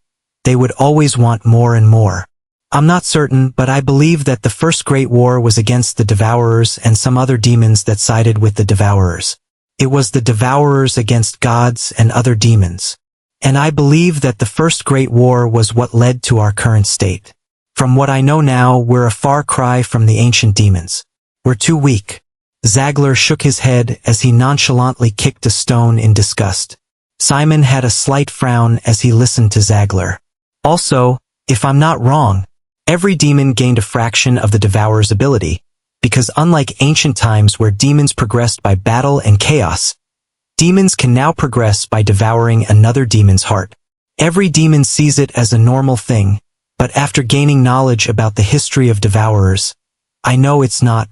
they would always want more and more. I'm not certain, but I believe that the first Great War was against the Devourers and some other demons that sided with the Devourers. It was the Devourers against gods and other demons. And I believe that the first Great War was what led to our current state. From what I know now, we're a far cry from the ancient demons. We're too weak. Zagler shook his head as he nonchalantly kicked a stone in disgust. Simon had a slight frown as he listened to Zagler. Also, if I'm not wrong, every demon gained a fraction of the Devourer's ability, because unlike ancient times where demons progressed by battle and chaos, demons can now progress by devouring another demon's heart. Every demon sees it as a normal thing, but after gaining knowledge about the history of Devourers, I know it's not.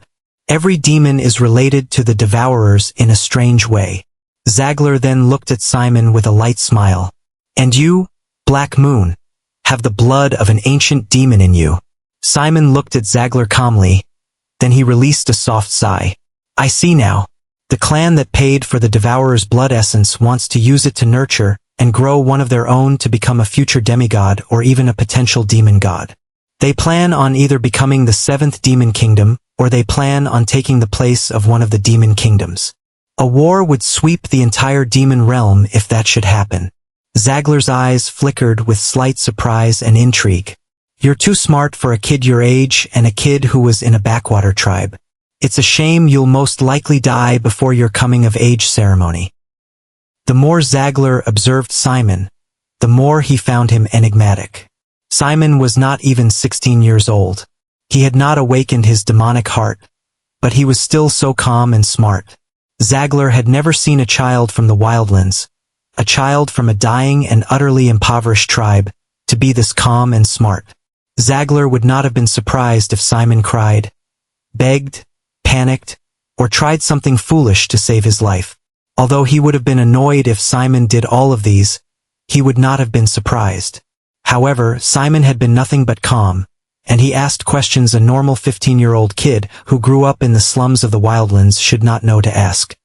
Every demon is related to the Devourers in a strange way. Zagler then looked at Simon with a light smile. And you, Black Moon, have the blood of an ancient demon in you. Simon looked at Zagler calmly. Then he released a soft sigh. I see now. The clan that paid for the Devourer's blood essence wants to use it to nurture and grow one of their own to become a future demigod or even a potential demon god. They plan on either becoming the 7th demon kingdom, or they plan on taking the place of one of the demon kingdoms. A war would sweep the entire demon realm if that should happen. Zagler's eyes flickered with slight surprise and intrigue. You're too smart for a kid your age and a kid who was in a backwater tribe. It's a shame you'll most likely die before your coming-of-age ceremony. The more Zagler observed Simon, the more he found him enigmatic. Simon was not even 16 years old. He had not awakened his demonic heart, but he was still so calm and smart. Zagler had never seen a child from the wildlands, a child from a dying and utterly impoverished tribe, to be this calm and smart. Zagler would not have been surprised if Simon cried, begged, panicked, or tried something foolish to save his life. Although he would have been annoyed if Simon did all of these, he would not have been surprised. However, Simon had been nothing but calm, and he asked questions a normal 15-year-old kid who grew up in the slums of the wildlands should not know to ask.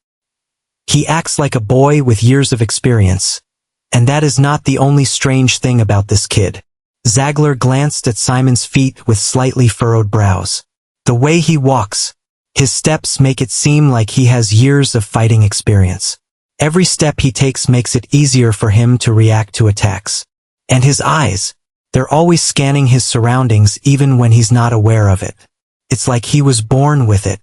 He acts like a boy with years of experience, and that is not the only strange thing about this kid. Zagler glanced at Simon's feet with slightly furrowed brows. The way he walks, his steps make it seem like he has years of fighting experience. Every step he takes makes it easier for him to react to attacks. And his eyes, they're always scanning his surroundings even when he's not aware of it. It's like he was born with it.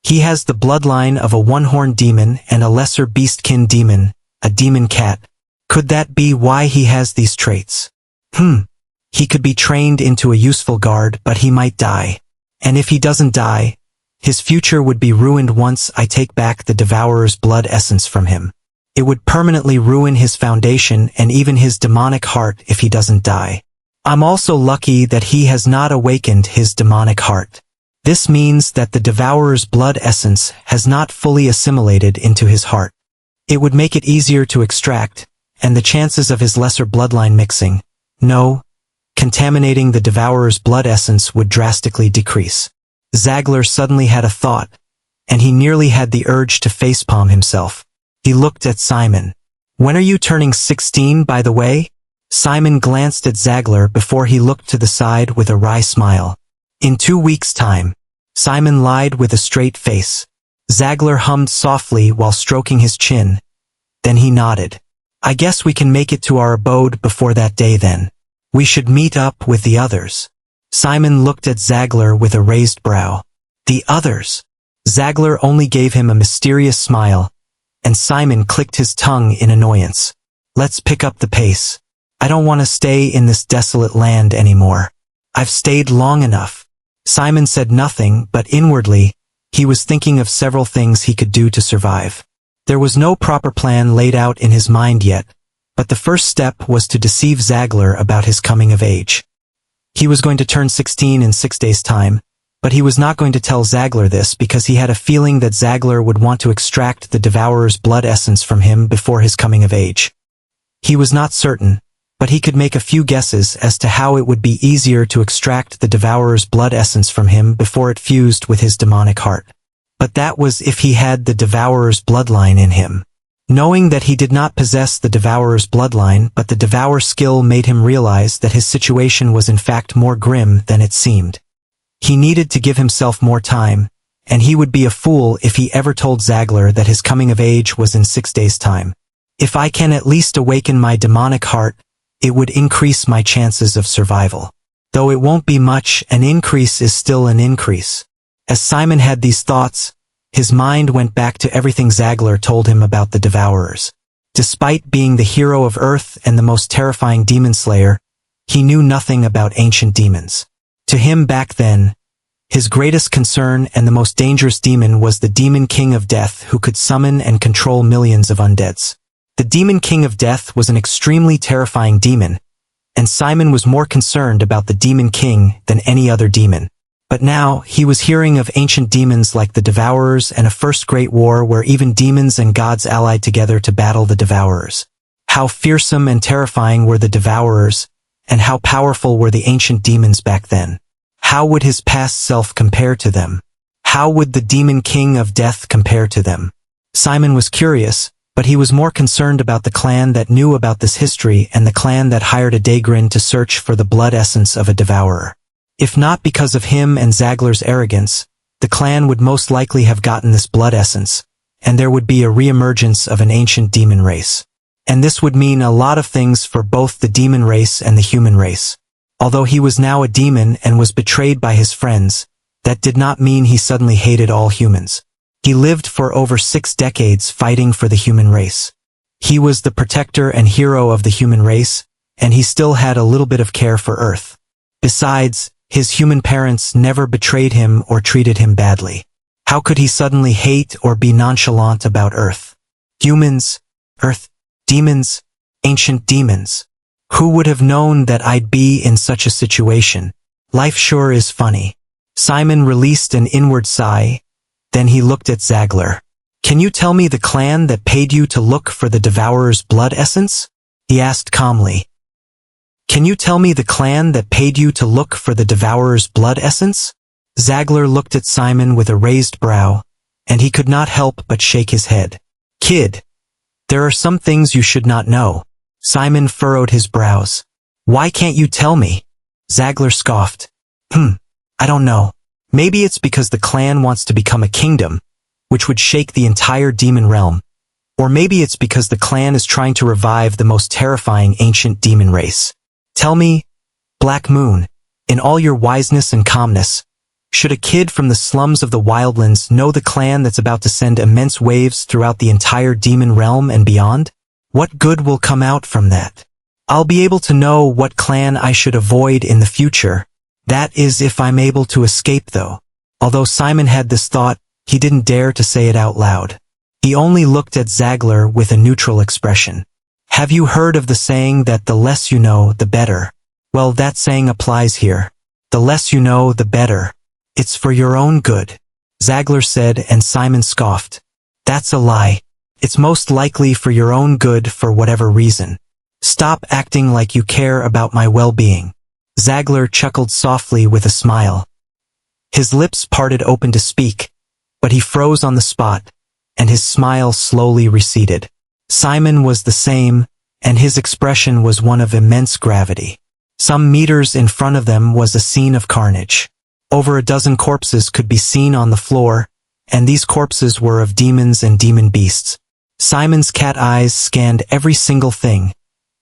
He has the bloodline of a one-horned demon and a lesser beastkin demon, a demon cat. Could that be why he has these traits? He could be trained into a useful guard, but he might die. And if he doesn't die, his future would be ruined once I take back the Devourer's blood essence from him. It would permanently ruin his foundation and even his demonic heart if he doesn't die. I'm also lucky that he has not awakened his demonic heart. This means that the Devourer's blood essence has not fully assimilated into his heart. It would make it easier to extract, and the chances of his lesser bloodline mixing, contaminating the Devourer's blood essence would drastically decrease. Zagler suddenly had a thought, and he nearly had the urge to facepalm himself. He looked at Simon. When are you turning 16, by the way? Simon glanced at Zagler before he looked to the side with a wry smile. In 2 weeks' time. Simon lied with a straight face. Zagler hummed softly while stroking his chin. Then he nodded. I guess we can make it to our abode before that day then. We should meet up with the others. Simon looked at Zagler with a raised brow. The others? Zagler only gave him a mysterious smile, and Simon clicked his tongue in annoyance. Let's pick up the pace. I don't want to stay in this desolate land anymore. I've stayed long enough. Simon said nothing, but inwardly, he was thinking of several things he could do to survive. There was no proper plan laid out in his mind yet, but the first step was to deceive Zagler about his coming of age. He was going to turn 16 in 6 days' time, but he was not going to tell Zagler this because he had a feeling that Zagler would want to extract the Devourer's blood essence from him before his coming of age. He was not certain, but he could make a few guesses as to how it would be easier to extract the Devourer's blood essence from him before it fused with his demonic heart. But that was if he had the Devourer's bloodline in him. Knowing that he did not possess the Devourer's bloodline, but the Devour skill made him realize that his situation was in fact more grim than it seemed. He needed to give himself more time, and he would be a fool if he ever told Zagler that his coming of age was in 6 days' time. If I can at least awaken my demonic heart, it would increase my chances of survival. Though it won't be much, an increase is still an increase. As Simon had these thoughts, his mind went back to everything Zagler told him about the Devourers. Despite being the hero of Earth and the most terrifying demon slayer, he knew nothing about ancient demons. To him back then, his greatest concern and the most dangerous demon was the Demon King of Death who could summon and control millions of undeads. The Demon King of Death was an extremely terrifying demon, and Simon was more concerned about the Demon King than any other demon. But now, he was hearing of ancient demons like the Devourers and a first great war where even demons and gods allied together to battle the Devourers. How fearsome and terrifying were the Devourers, and how powerful were the ancient demons back then. How would his past self compare to them? How would the Demon King of Death compare to them? Simon was curious, but he was more concerned about the clan that knew about this history and the clan that hired a Daegrin to search for the blood essence of a Devourer. If not because of him and Zagler's arrogance, the clan would most likely have gotten this blood essence, and there would be a reemergence of an ancient demon race. And this would mean a lot of things for both the demon race and the human race. Although he was now a demon and was betrayed by his friends, that did not mean he suddenly hated all humans. He lived for over 6 decades fighting for the human race. He was the protector and hero of the human race, and he still had a little bit of care for Earth. Besides, his human parents never betrayed him or treated him badly. How could he suddenly hate or be nonchalant about Earth? Humans, Earth, demons, ancient demons. Who would have known that I'd be in such a situation? Life sure is funny. Simon released an inward sigh, then he looked at Zagler. Can you tell me the clan that paid you to look for the Devourer's blood essence? He asked calmly. Can you tell me the clan that paid you to look for the Devourer's blood essence? Zagler looked at Simon with a raised brow, and he could not help but shake his head. Kid, there are some things you should not know. Simon furrowed his brows. Why can't you tell me? Zagler scoffed. I don't know. Maybe it's because the clan wants to become a kingdom, which would shake the entire demon realm. Or maybe it's because the clan is trying to revive the most terrifying ancient demon race. Tell me, Black Moon, in all your wiseness and calmness, should a kid from the slums of the Wildlands know the clan that's about to send immense waves throughout the entire demon realm and beyond? What good will come out from that? I'll be able to know what clan I should avoid in the future. That is if I'm able to escape though. Although Simon had this thought, he didn't dare to say it out loud. He only looked at Zagler with a neutral expression. Have you heard of the saying that the less you know, the better? Well, that saying applies here. The less you know, the better. It's for your own good, Zagler said, and Simon scoffed. That's a lie. It's most likely for your own good for whatever reason. Stop acting like you care about my well-being. Zagler chuckled softly with a smile. His lips parted open to speak, but he froze on the spot, and his smile slowly receded. Simon was the same, and his expression was one of immense gravity. Some meters in front of them was a scene of carnage. Over a dozen corpses could be seen on the floor, and these corpses were of demons and demon beasts. Simon's cat eyes scanned every single thing,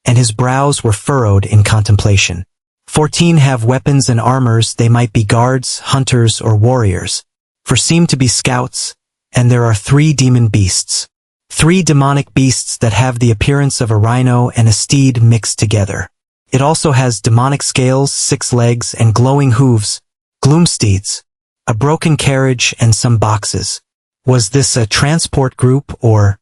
and his brows were furrowed in contemplation. 14 have weapons and armors. They might be guards, hunters, or warriors. 4 seem to be scouts, and there are 3 demon beasts. 3 demonic beasts that have the appearance of a rhino and a steed mixed together. It also has demonic scales, 6 legs, and glowing hooves, gloomsteeds, a broken carriage, and some boxes. Was this a transport group, or?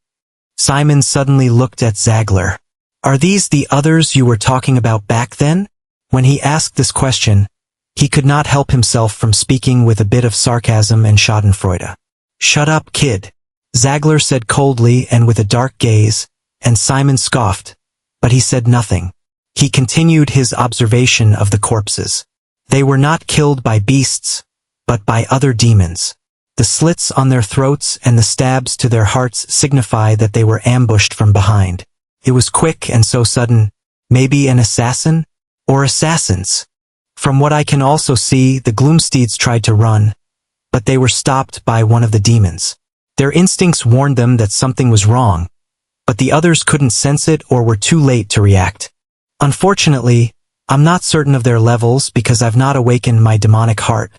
Simon suddenly looked at Zagler. Are these the others you were talking about back then? When he asked this question, he could not help himself from speaking with a bit of sarcasm and schadenfreude. Shut up, kid, Zagler said coldly and with a dark gaze, and Simon scoffed, but he said nothing. He continued his observation of the corpses. They were not killed by beasts, but by other demons. The slits on their throats and the stabs to their hearts signify that they were ambushed from behind. It was quick and so sudden. Maybe an assassin? Or assassins? From what I can also see, the gloomsteeds tried to run, but they were stopped by one of the demons. Their instincts warned them that something was wrong, but the others couldn't sense it or were too late to react. Unfortunately, I'm not certain of their levels because I've not awakened my demonic heart,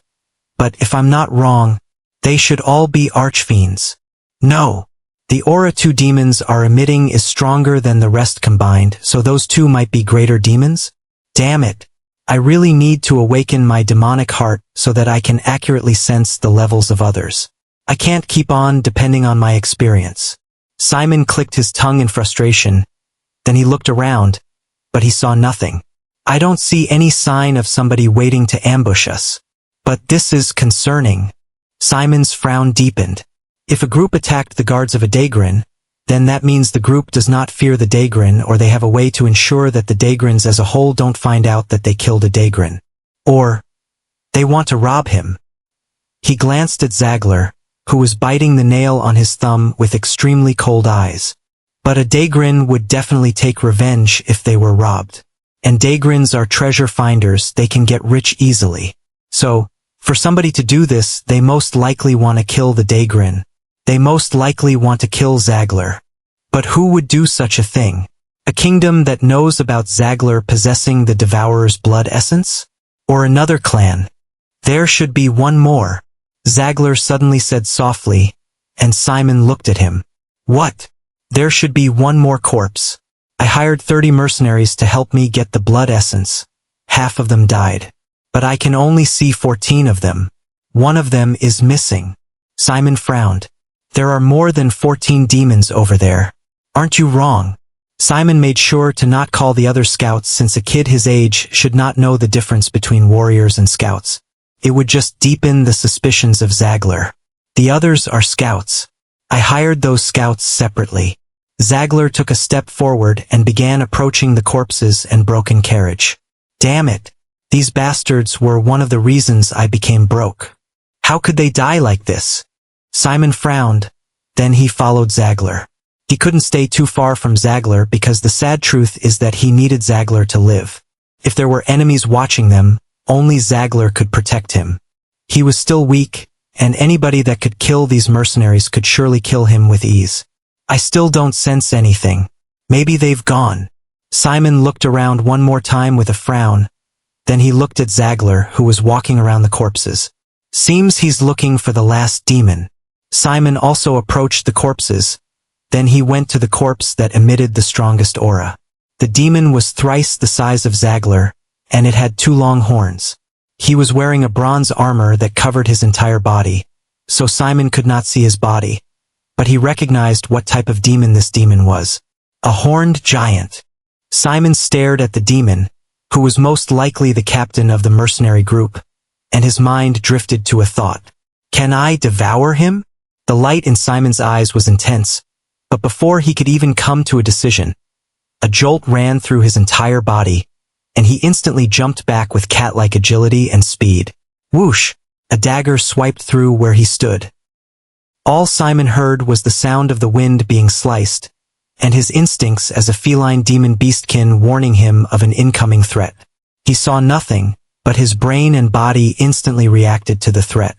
but if I'm not wrong, they should all be archfiends. No, the aura 2 demons are emitting is stronger than the rest combined, so those 2 might be greater demons? Damn it, I really need to awaken my demonic heart so that I can accurately sense the levels of others. I can't keep on depending on my experience. Simon clicked his tongue in frustration, then he looked around, but he saw nothing. I don't see any sign of somebody waiting to ambush us. But this is concerning. Simon's frown deepened. If a group attacked the guards of a Daegrin, then that means the group does not fear the Daegrin, or they have a way to ensure that the Daegrins as a whole don't find out that they killed a Daegrin. Or they want to rob him. He glanced at Zagler, who was biting the nail on his thumb with extremely cold eyes. But a Daegrin would definitely take revenge if they were robbed. And Daegrins are treasure finders, they can get rich easily. So, for somebody to do this, they most likely want to kill the Daegrin. They most likely want to kill Zagler. But who would do such a thing? A kingdom that knows about Zagler possessing the Devourer's blood essence? Or another clan? There should be one more. Zagler suddenly said softly, and Simon looked at him. What? There should be one more corpse. I hired 30 mercenaries to help me get the blood essence. Half of them died. But I can only see 14 of them. One of them is missing. Simon frowned. There are more than 14 demons over there. Aren't you wrong? Simon made sure to not call the other scouts since a kid his age should not know the difference between warriors and scouts. It would just deepen the suspicions of Zagler. The others are scouts. I hired those scouts separately. Zagler took a step forward and began approaching the corpses and broken carriage. Damn it. These bastards were one of the reasons I became broke. How could they die like this? Simon frowned. Then he followed Zagler. He couldn't stay too far from Zagler because the sad truth is that he needed Zagler to live. If there were enemies watching them, only Zagler could protect him. He was still weak, and anybody that could kill these mercenaries could surely kill him with ease. I still don't sense anything. Maybe they've gone. Simon looked around one more time with a frown. Then he looked at Zagler, who was walking around the corpses. Seems he's looking for the last demon. Simon also approached the corpses. Then he went to the corpse that emitted the strongest aura. The demon was thrice the size of Zagler, and it had 2 long horns. He was wearing a bronze armor that covered his entire body, so Simon could not see his body. But he recognized what type of demon this demon was. A horned giant. Simon stared at the demon, who was most likely the captain of the mercenary group, and his mind drifted to a thought. Can I devour him? The light in Simon's eyes was intense, but before he could even come to a decision, a jolt ran through his entire body, and he instantly jumped back with cat-like agility and speed. Whoosh! A dagger swiped through where he stood. All Simon heard was the sound of the wind being sliced, and his instincts as a feline demon beastkin warning him of an incoming threat. He saw nothing, but his brain and body instantly reacted to the threat.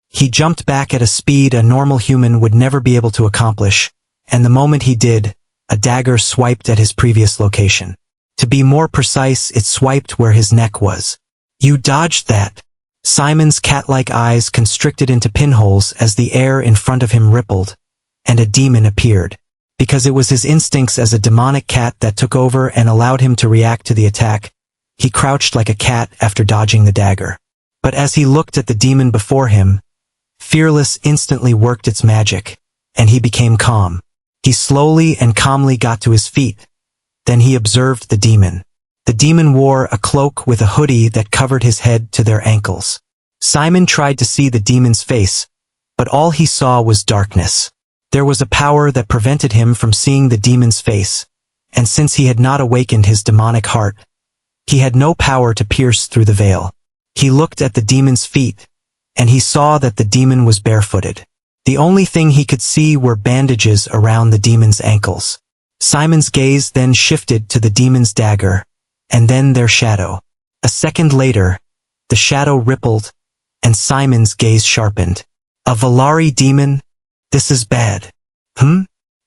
He jumped back at a speed a normal human would never be able to accomplish, and the moment he did, a dagger swiped at his previous location. To be more precise, it swiped where his neck was. You dodged that. Simon's cat-like eyes constricted into pinholes as the air in front of him rippled, and a demon appeared. Because it was his instincts as a demonic cat that took over and allowed him to react to the attack, he crouched like a cat after dodging the dagger. But as he looked at the demon before him, Fearless instantly worked its magic, and he became calm. He slowly and calmly got to his feet. Then he observed the demon. The demon wore a cloak with a hoodie that covered his head to their ankles. Simon tried to see the demon's face, but all he saw was darkness. There was a power that prevented him from seeing the demon's face, and since he had not awakened his demonic heart, he had no power to pierce through the veil. He looked at the demon's feet, and he saw that the demon was barefooted. The only thing he could see were bandages around the demon's ankles. Simon's gaze then shifted to the demon's dagger, and then their shadow. A second later, the shadow rippled, and Simon's gaze sharpened. A Valari demon? This is bad.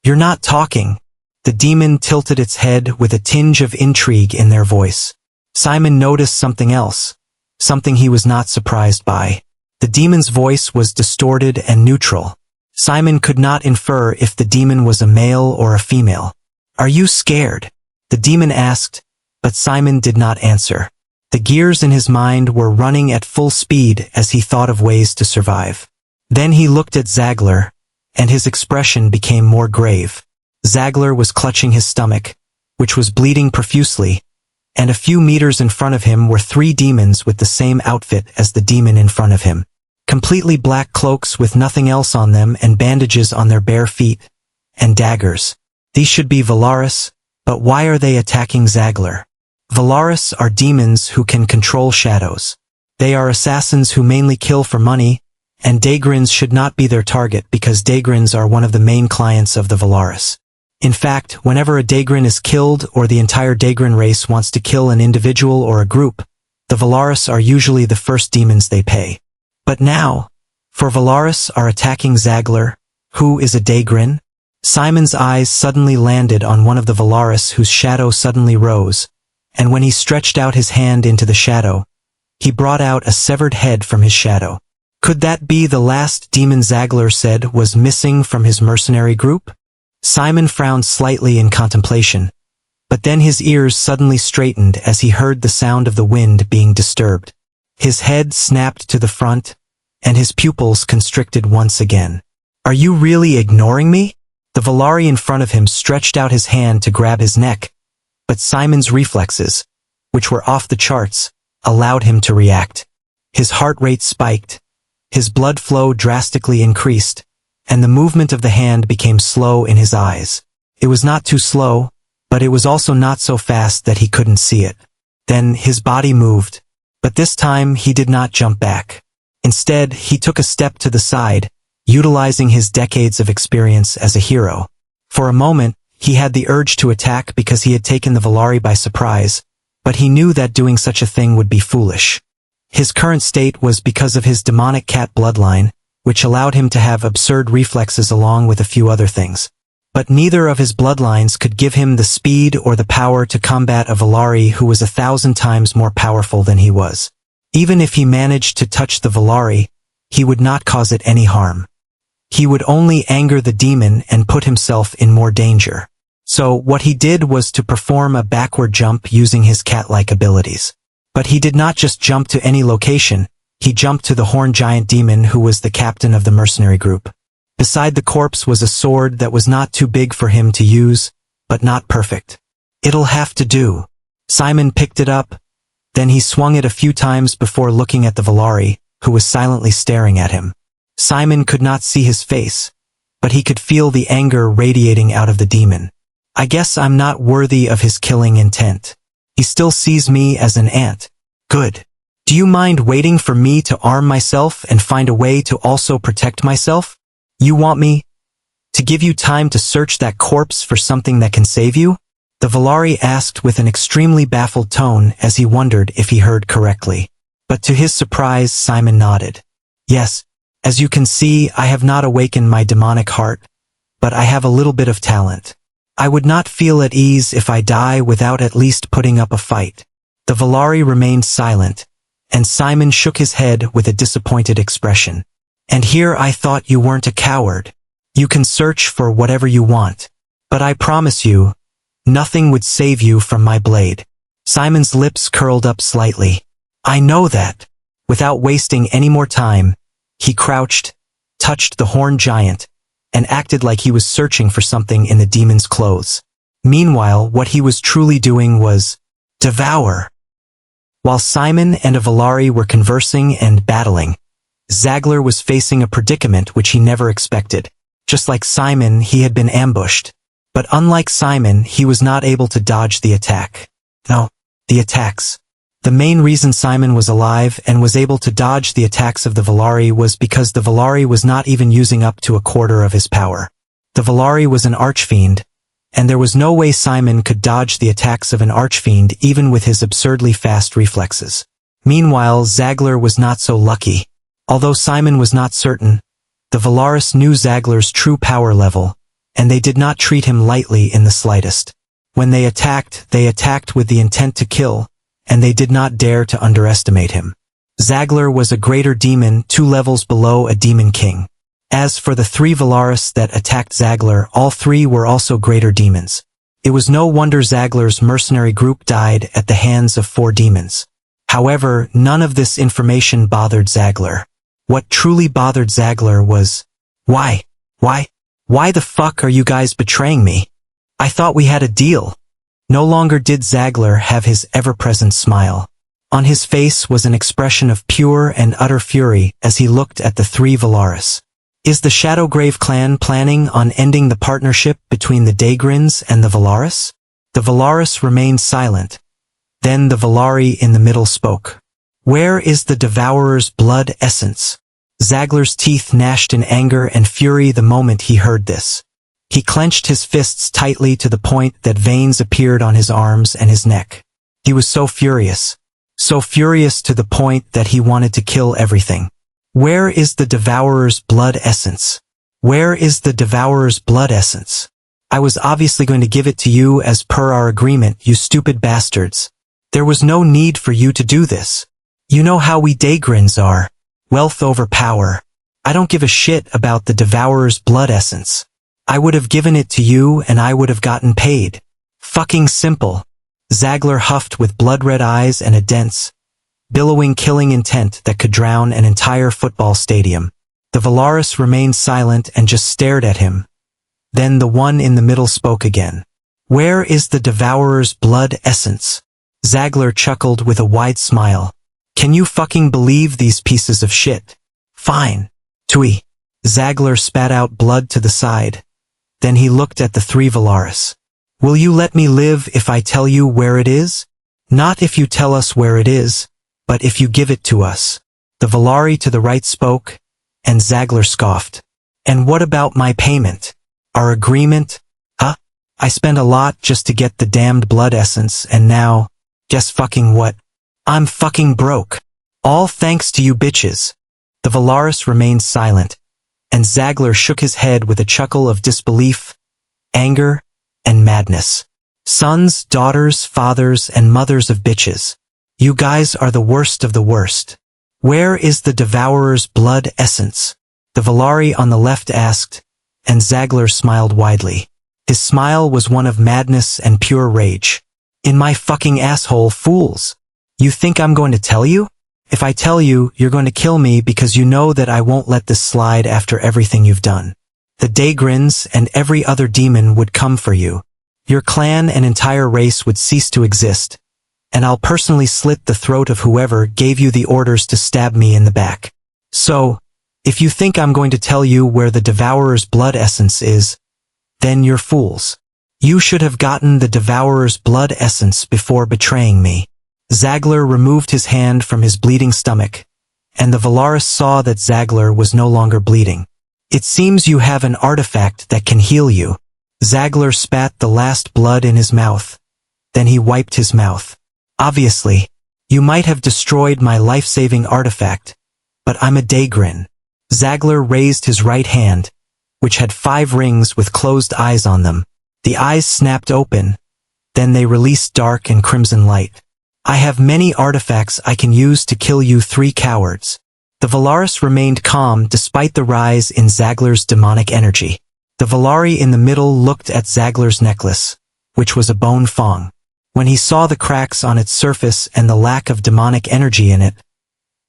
You're not talking. The demon tilted its head with a tinge of intrigue in their voice. Simon noticed something else, something he was not surprised by. The demon's voice was distorted and neutral. Simon could not infer if the demon was a male or a female. Are you scared? The demon asked, but Simon did not answer. The gears in his mind were running at full speed as he thought of ways to survive. Then he looked at Zagler, and his expression became more grave. Zagler was clutching his stomach, which was bleeding profusely, and a few meters in front of him were 3 demons with the same outfit as the demon in front of him. Completely black cloaks with nothing else on them and bandages on their bare feet, and daggers. These should be Valaris, but why are they attacking Zagler? Valaris are demons who can control shadows. They are assassins who mainly kill for money, and Daygrins should not be their target because Daygrins are one of the main clients of the Valaris. In fact, whenever a Daygrin is killed or the entire Daygrin race wants to kill an individual or a group, the Valaris are usually the first demons they pay. But now, for Valaris are attacking Zagler, who is a Daygrin? Simon's eyes suddenly landed on one of the Valaris whose shadow suddenly rose, and when he stretched out his hand into the shadow, he brought out a severed head from his shadow. Could that be the last demon Zagler said was missing from his mercenary group? Simon frowned slightly in contemplation, but then his ears suddenly straightened as he heard the sound of the wind being disturbed. His head snapped to the front, and his pupils constricted once again. Are you really ignoring me? The Valari in front of him stretched out his hand to grab his neck, but Simon's reflexes, which were off the charts, allowed him to react. His heart rate spiked, his blood flow drastically increased, and the movement of the hand became slow in his eyes. It was not too slow, but it was also not so fast that he couldn't see it. Then his body moved, but this time he did not jump back. Instead, he took a step to the side, utilizing his decades of experience as a hero. For a moment, he had the urge to attack because he had taken the Volari by surprise, but he knew that doing such a thing would be foolish. His current state was because of his demonic cat bloodline, which allowed him to have absurd reflexes along with a few other things. But neither of his bloodlines could give him the speed or the power to combat a Volari who was 1,000 times more powerful than he was. Even if he managed to touch the Volari, he would not cause it any harm. He would only anger the demon and put himself in more danger. So what he did was to perform a backward jump using his cat-like abilities. But he did not just jump to any location, he jumped to the horned giant demon who was the captain of the mercenary group. Beside the corpse was a sword that was not too big for him to use, but not perfect. It'll have to do. Simon picked it up, then he swung it a few times before looking at the Volari, who was silently staring at him. Simon could not see his face, but he could feel the anger radiating out of the demon. I guess I'm not worthy of his killing intent. He still sees me as an ant. Good. Do you mind waiting for me to arm myself and find a way to also protect myself? You want me to give you time to search that corpse for something that can save you? The Volari asked with an extremely baffled tone as he wondered if he heard correctly. But to his surprise, Simon nodded. Yes, as you can see, I have not awakened my demonic heart, but I have a little bit of talent. I would not feel at ease if I die without at least putting up a fight. The Volari remained silent, and Simon shook his head with a disappointed expression. And here I thought you weren't a coward. You can search for whatever you want. But I promise you, nothing would save you from my blade. Simon's lips curled up slightly. I know that. Without wasting any more time, he crouched, touched the horned giant, and acted like he was searching for something in the demon's clothes. Meanwhile, what he was truly doing was devour. While Simon and a Volari were conversing and battling, Zagler was facing a predicament which he never expected. Just like Simon, he had been ambushed. But unlike Simon, he was not able to dodge the attack. No, the attacks. The main reason Simon was alive and was able to dodge the attacks of the Volari was because the Volari was not even using up to a quarter of his power. The Volari was an archfiend, and there was no way Simon could dodge the attacks of an archfiend even with his absurdly fast reflexes. Meanwhile, Zagler was not so lucky. Although Simon was not certain, the Volaris knew Zagler's true power level, and they did not treat him lightly in the slightest. When they attacked with the intent to kill, and they did not dare to underestimate him. Zagler was a greater demon 2 levels below a demon king. As for the 3 Volaris that attacked Zagler, all 3 were also greater demons. It was no wonder Zagler's mercenary group died at the hands of 4 demons. However, none of this information bothered Zagler. What truly bothered Zagler was, why the fuck are you guys betraying me? I thought we had a deal. No longer did Zagler have his ever-present smile. On his face was an expression of pure and utter fury as he looked at the 3 Volaris. Is the Shadowgrave clan planning on ending the partnership between the Daygrins and the Volaris? The Volaris remained silent. Then the Volari in the middle spoke. Where is the Devourer's blood essence? Zagler's teeth gnashed in anger and fury the moment he heard this. He clenched his fists tightly to the point that veins appeared on his arms and his neck. He was so furious to the point that he wanted to kill everything. Where is the Devourer's blood essence? Where is the Devourer's blood essence? I was obviously going to give it to you as per our agreement, you stupid bastards. There was no need for you to do this. You know how we Daygrins are. Wealth over power. I don't give a shit about the Devourer's blood essence. I would have given it to you and I would have gotten paid. Fucking simple. Zagler huffed with blood-red eyes and a dense, billowing killing intent that could drown an entire football stadium. The Volaris remained silent and just stared at him. Then the one in the middle spoke again. Where is the Devourer's blood essence? Zagler chuckled with a wide smile. Can you fucking believe these pieces of shit? Fine. Tui. Zagler spat out blood to the side. Then he looked at the three Valaris. Will you let me live if I tell you where it is? Not if you tell us where it is, but if you give it to us. The Valari to the right spoke, and Zagler scoffed. And what about my payment? Our agreement? Huh? I spent a lot just to get the damned blood essence, and now, guess fucking what? I'm fucking broke. All thanks to you bitches. The Valaris remained silent, and Zagler shook his head with a chuckle of disbelief, anger, and madness. Sons, daughters, fathers, and mothers of bitches. You guys are the worst of the worst. Where is the Devourer's blood essence? The Valari on the left asked, and Zagler smiled widely. His smile was one of madness and pure rage. In my fucking asshole, fools. You think I'm going to tell you? If I tell you, you're going to kill me because you know that I won't let this slide after everything you've done. The Daygrins and every other demon would come for you. Your clan and entire race would cease to exist, and I'll personally slit the throat of whoever gave you the orders to stab me in the back. So, if you think I'm going to tell you where the Devourer's blood essence is, then you're fools. You should have gotten the Devourer's blood essence before betraying me. Zagler removed his hand from his bleeding stomach, and the Valaris saw that Zagler was no longer bleeding. It seems you have an artifact that can heal you. Zagler spat the last blood in his mouth. Then he wiped his mouth. Obviously, you might have destroyed my life-saving artifact, but I'm a Daygrin. Zagler raised his right hand, which had 5 rings with closed eyes on them. The eyes snapped open, then they released dark and crimson light. I have many artifacts I can use to kill you 3 cowards. The Valaris remained calm despite the rise in Zagler's demonic energy. The Valari in the middle looked at Zagler's necklace, which was a bone thong. When he saw the cracks on its surface and the lack of demonic energy in it,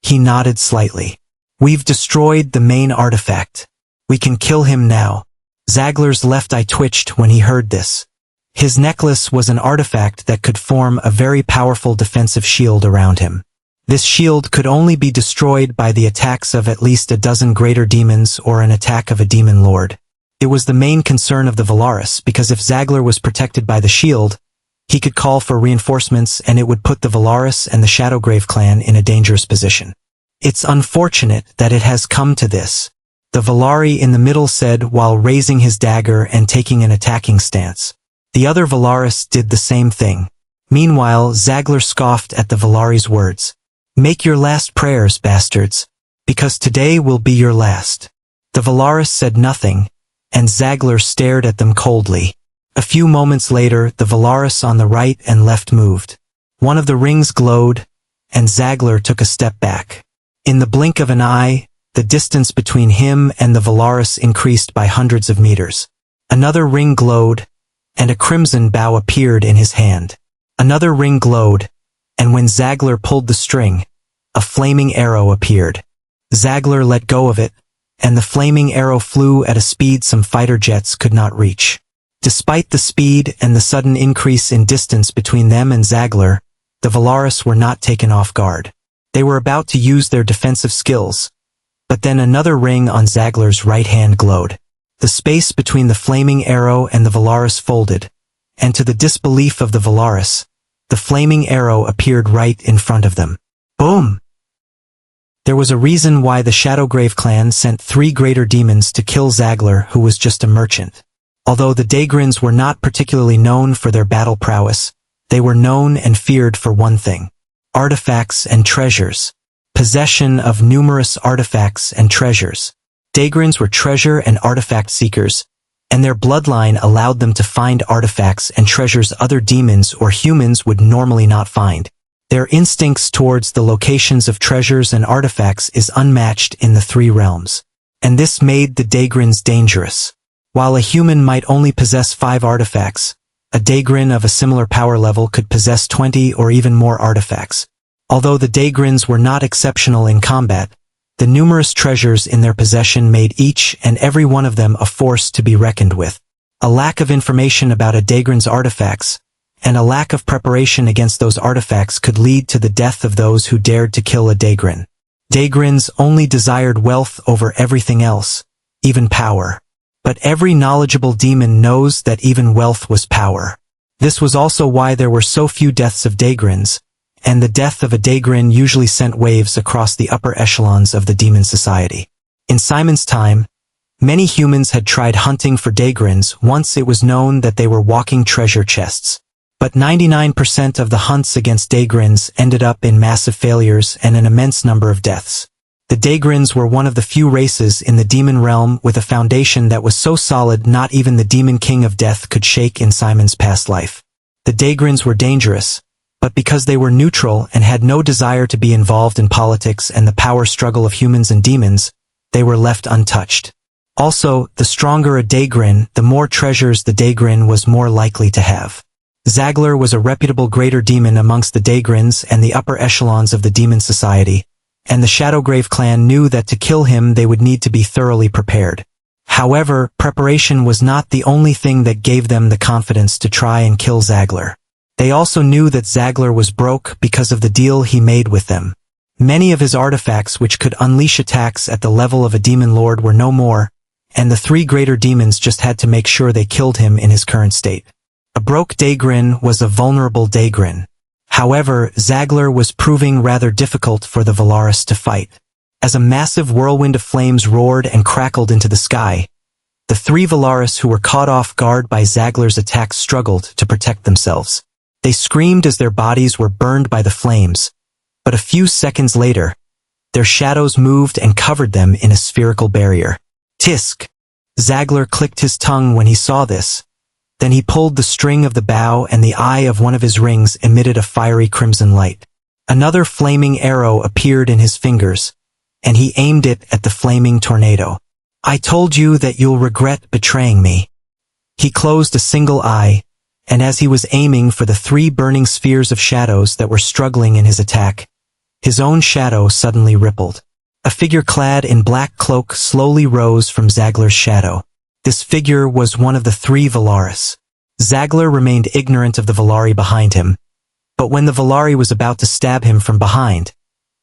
he nodded slightly. We've destroyed the main artifact. We can kill him now. Zagler's left eye twitched when he heard this. His necklace was an artifact that could form a very powerful defensive shield around him. This shield could only be destroyed by the attacks of at least a dozen greater demons or an attack of a demon lord. It was the main concern of the Valaris because if Zagler was protected by the shield, he could call for reinforcements and it would put the Valaris and the Shadowgrave clan in a dangerous position. It's unfortunate that it has come to this, the Valari in the middle said while raising his dagger and taking an attacking stance. The other Valaris did the same thing. Meanwhile, Zagler scoffed at the Valari's words. Make your last prayers, bastards, because today will be your last. The Valaris said nothing, and Zagler stared at them coldly. A few moments later, the Valaris on the right and left moved. One of the rings glowed, and Zagler took a step back. In the blink of an eye, the distance between him and the Valaris increased by hundreds of meters. Another ring glowed, and a crimson bow appeared in his hand. Another ring glowed, and when Zagler pulled the string, a flaming arrow appeared. Zagler let go of it, and the flaming arrow flew at a speed some fighter jets could not reach. Despite the speed and the sudden increase in distance between them and Zagler, the Valaris were not taken off guard. They were about to use their defensive skills, but then another ring on Zagler's right hand glowed. The space between the flaming arrow and the Valaris folded, and to the disbelief of the Valaris, the flaming arrow appeared right in front of them. Boom! There was a reason why the Shadowgrave clan sent 3 greater demons to kill Zagler, who was just a merchant. Although the Daygrins were not particularly known for their battle prowess, they were known and feared for one thing: artifacts and treasures. Possession of numerous artifacts and treasures. Daygrins were treasure and artifact seekers, and their bloodline allowed them to find artifacts and treasures other demons or humans would normally not find. Their instincts towards the locations of treasures and artifacts is unmatched in the 3 realms. And this made the Daygrins dangerous. While a human might only possess 5 artifacts, a Daygrin of a similar power level could possess 20 or even more artifacts. Although the Daygrins were not exceptional in combat, the numerous treasures in their possession made each and every one of them a force to be reckoned with. A lack of information about a Daygrin's artifacts, and a lack of preparation against those artifacts could lead to the death of those who dared to kill a Daegrin. Daegrins only desired wealth over everything else, even power. But every knowledgeable demon knows that even wealth was power. This was also why there were so few deaths of Daegrins, and the death of a Daegrin usually sent waves across the upper echelons of the demon society. In Simon's time, many humans had tried hunting for Daegrins once it was known that they were walking treasure chests. But 99% of the hunts against Daegrins ended up in massive failures and an immense number of deaths. The Daegrins were one of the few races in the demon realm with a foundation that was so solid not even the demon king of death could shake in Simon's past life. The Daegrins were dangerous, but because they were neutral and had no desire to be involved in politics and the power struggle of humans and demons, they were left untouched. Also, the stronger a Daegrin, the more treasures the Daegrin was more likely to have. Zagler was a reputable greater demon amongst the Daegrins and the upper echelons of the demon society, and the Shadowgrave clan knew that to kill him they would need to be thoroughly prepared. However, preparation was not the only thing that gave them the confidence to try and kill Zagler. They also knew that Zagler was broke because of the deal he made with them. Many of his artifacts which could unleash attacks at the level of a demon lord were no more, and the three greater demons just had to make sure they killed him in his current state. A broke Daegrin was a vulnerable Daegrin. However, Zagler was proving rather difficult for the Valaris to fight. As a massive whirlwind of flames roared and crackled into the sky, the three Valaris who were caught off guard by Zagler's attacks struggled to protect themselves. They screamed as their bodies were burned by the flames, but a few seconds later, their shadows moved and covered them in a spherical barrier. Tisk! Zagler clicked his tongue when he saw this. Then he pulled the string of the bow and the eye of one of his rings emitted a fiery crimson light. Another flaming arrow appeared in his fingers, and he aimed it at the flaming tornado. I told you that you'll regret betraying me. He closed a single eye, and as he was aiming for the three burning spheres of shadows that were struggling in his attack, his own shadow suddenly rippled. A figure clad in black cloak slowly rose from Zagler's shadow. This figure was one of the three Valaris. Zagler remained ignorant of the Valari behind him, but when the Valari was about to stab him from behind,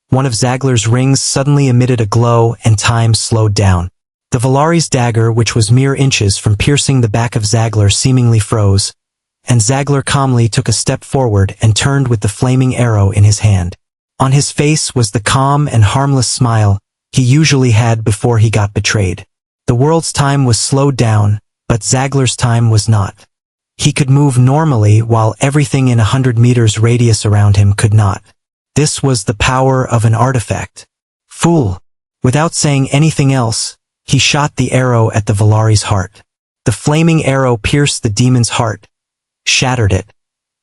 one of Zagler's rings suddenly emitted a glow and time slowed down. The Valari's dagger, which was mere inches from piercing the back of Zagler, seemingly froze, and Zagler calmly took a step forward and turned with the flaming arrow in his hand. On his face was the calm and harmless smile he usually had before he got betrayed. The world's time was slowed down, but Zagler's time was not. He could move normally while everything in 100 meters radius around him could not. This was the power of an artifact. Fool! Without saying anything else, he shot the arrow at the Valari's heart. The flaming arrow pierced the demon's heart, shattered it,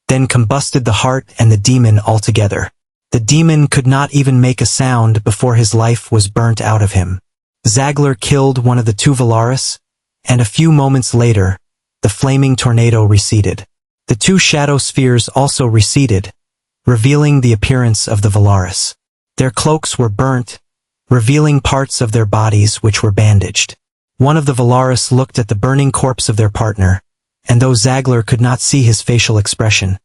then combusted the heart and the demon altogether. The demon could not even make a sound before his life was burnt out of him. Zagler killed one of the two Valaris, and a few moments later, the flaming tornado receded. The two shadow spheres also receded, revealing the appearance of the Valaris. Their cloaks were burnt, revealing parts of their bodies which were bandaged. One of the Valaris looked at the burning corpse of their partner, and though Zagler could not see his facial expression,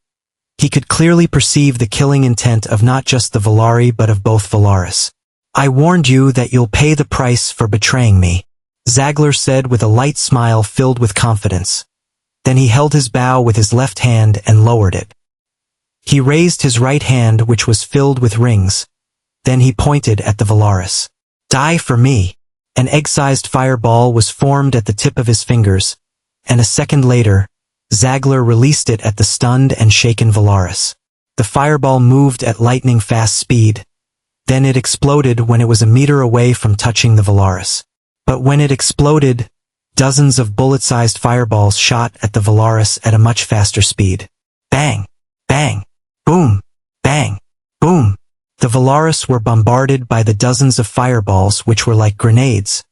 he could clearly perceive the killing intent of not just the Valari but of both Valaris. I warned you that you'll pay the price for betraying me, Zagler said with a light smile filled with confidence. Then he held his bow with his left hand and lowered it. He raised his right hand, which was filled with rings. Then he pointed at the Valaris. Die for me. An egg-sized fireball was formed at the tip of his fingers, and a second later, Zagler released it at the stunned and shaken Valaris. The fireball moved at lightning-fast speed. Then it exploded when it was a meter away from touching the Valaris. But when it exploded, dozens of bullet-sized fireballs shot at the Valaris at a much faster speed. Bang! Bang! Boom! Bang! Boom! The Valaris were bombarded by the dozens of fireballs which were like grenades,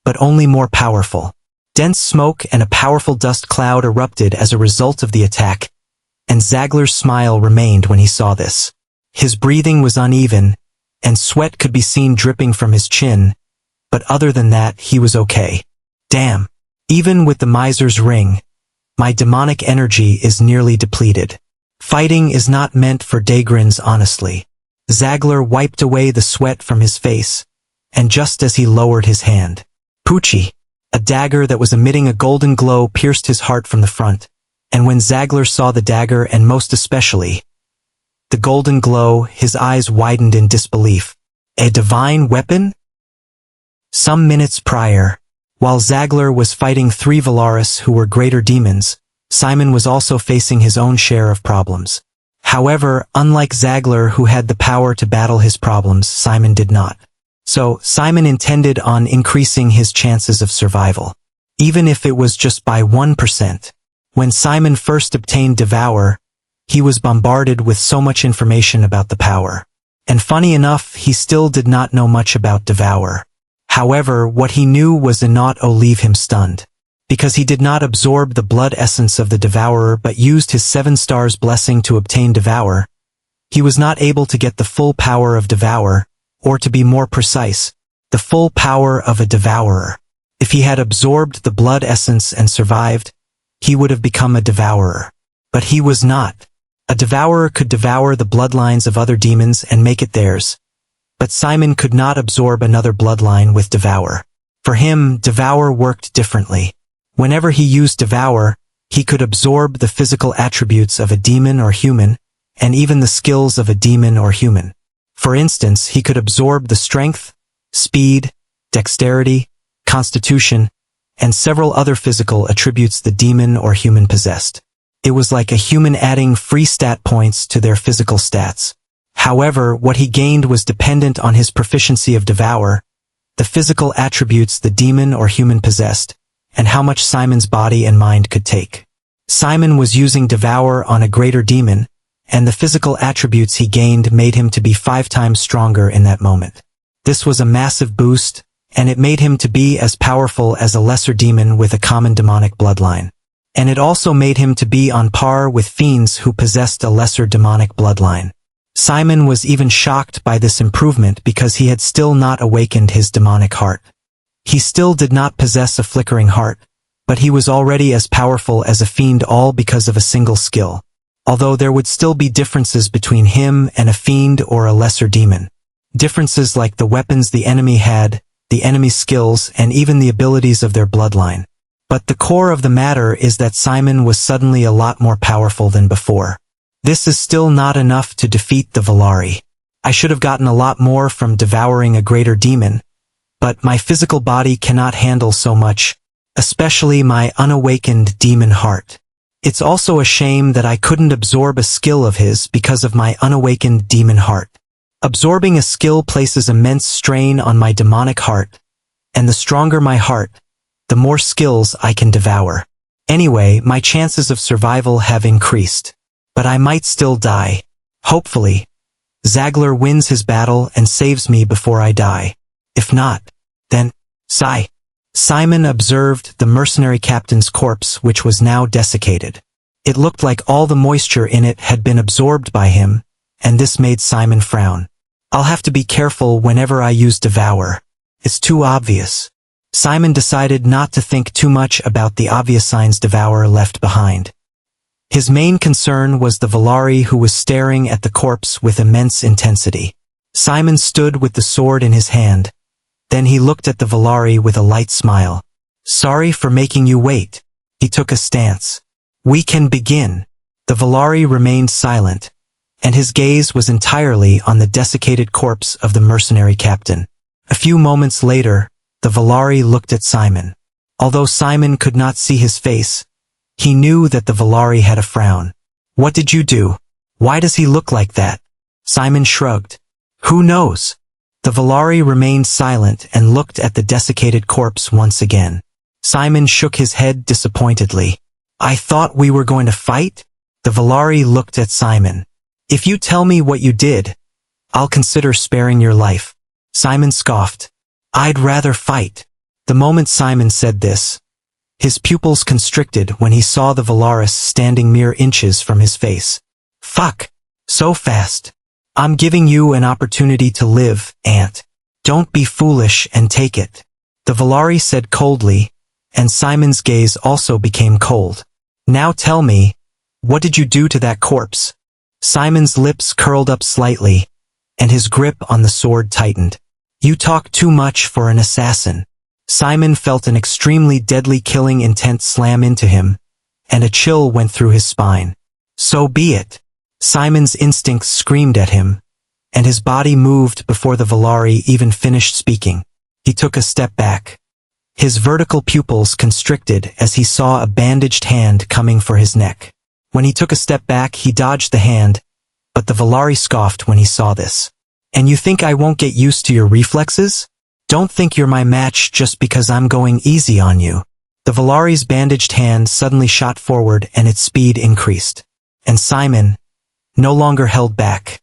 but only more powerful. Dense smoke and a powerful dust cloud erupted as a result of the attack, and Zagler's smile remained when he saw this. His breathing was uneven, and sweat could be seen dripping from his chin, but other than that he was okay. Damn! Even with the miser's ring, my demonic energy is nearly depleted. Fighting is not meant for Dagrins, honestly. Zagler wiped away the sweat from his face, and just as he lowered his hand, Poochie, a dagger that was emitting a golden glow, pierced his heart from the front, and when Zagler saw the dagger, and most especially the golden glow, his eyes widened in disbelief. A divine weapon? Some minutes prior, while Zagler was fighting 3 Valaris who were greater demons, Simon was also facing his own share of problems. However, unlike Zagler, who had the power to battle his problems, Simon did not. So, Simon intended on increasing his chances of survival, even if it was just by 1%. When Simon first obtained Devour, he was bombarded with so much information about the power. And funny enough, he still did not know much about Devour. However, what he knew was enough to leave him stunned. Because he did not absorb the blood essence of the Devourer but used his 7 stars blessing to obtain Devour, he was not able to get the full power of Devour, or to be more precise, the full power of a Devourer. If he had absorbed the blood essence and survived, he would have become a Devourer. But he was not. A Devourer could devour the bloodlines of other demons and make it theirs. But Simon could not absorb another bloodline with Devour. For him, Devour worked differently. Whenever he used Devour, he could absorb the physical attributes of a demon or human, and even the skills of a demon or human. For instance, he could absorb the strength, speed, dexterity, constitution, and several other physical attributes the demon or human possessed. It was like a human adding free stat points to their physical stats. However, what he gained was dependent on his proficiency of Devour, the physical attributes the demon or human possessed, and how much Simon's body and mind could take. Simon was using Devour on a greater demon, and the physical attributes he gained made him to be 5 times stronger in that moment. This was a massive boost, and it made him to be as powerful as a lesser demon with a common demonic bloodline. And it also made him to be on par with fiends who possessed a lesser demonic bloodline. Simon was even shocked by this improvement because he had still not awakened his demonic heart. He still did not possess a flickering heart, but he was already as powerful as a fiend, all because of a single skill. Although there would still be differences between him and a fiend or a lesser demon. Differences like the weapons the enemy had, the enemy's skills, and even the abilities of their bloodline. But the core of the matter is that Simon was suddenly a lot more powerful than before. This is still not enough to defeat the Valari. I should have gotten a lot more from devouring a greater demon, but my physical body cannot handle so much, especially my unawakened demon heart. It's also a shame that I couldn't absorb a skill of his because of my unawakened demon heart. Absorbing a skill places immense strain on my demonic heart, and the stronger my heart, the more skills I can devour. Anyway, my chances of survival have increased. But I might still die. Hopefully, Zagler wins his battle and saves me before I die. If not, then, sigh. Simon observed the mercenary captain's corpse, which was now desiccated. It looked like all the moisture in it had been absorbed by him, and this made Simon frown. I'll have to be careful whenever I use Devour. It's too obvious. Simon decided not to think too much about the obvious signs Devour left behind. His main concern was the Valari, who was staring at the corpse with immense intensity. Simon stood with the sword in his hand. Then he looked at the Valari with a light smile. Sorry for making you wait. He took a stance. We can begin. The Valari remained silent, and his gaze was entirely on the desiccated corpse of the mercenary captain. A few moments later, the Valari looked at Simon. Although Simon could not see his face, he knew that the Valari had a frown. What did you do? Why does he look like that? Simon shrugged. Who knows? The Valari remained silent and looked at the desiccated corpse once again. Simon shook his head disappointedly. I thought we were going to fight? The Valari looked at Simon. If you tell me what you did, I'll consider sparing your life. Simon scoffed. I'd rather fight. The moment Simon said this, his pupils constricted when he saw the Valaris standing mere inches from his face. Fuck! So fast. I'm giving you an opportunity to live, Ant. Don't be foolish and take it. The Valari said coldly, and Simon's gaze also became cold. Now tell me, What did you do to that corpse? Simon's lips curled up slightly, and his grip on the sword tightened. You talk too much for an assassin. Simon felt an extremely deadly killing intent slam into him, and a chill went through his spine. So be it. Simon's instincts screamed at him, and his body moved before the Volari even finished speaking. He took a step back. His vertical pupils constricted as he saw a bandaged hand coming for his neck. When he took a step back, he dodged the hand, but the Volari scoffed when he saw this. And you think I won't get used to your reflexes? Don't think you're my match just because I'm going easy on you. The Volari's bandaged hand suddenly shot forward and its speed increased. And Simon no longer held back.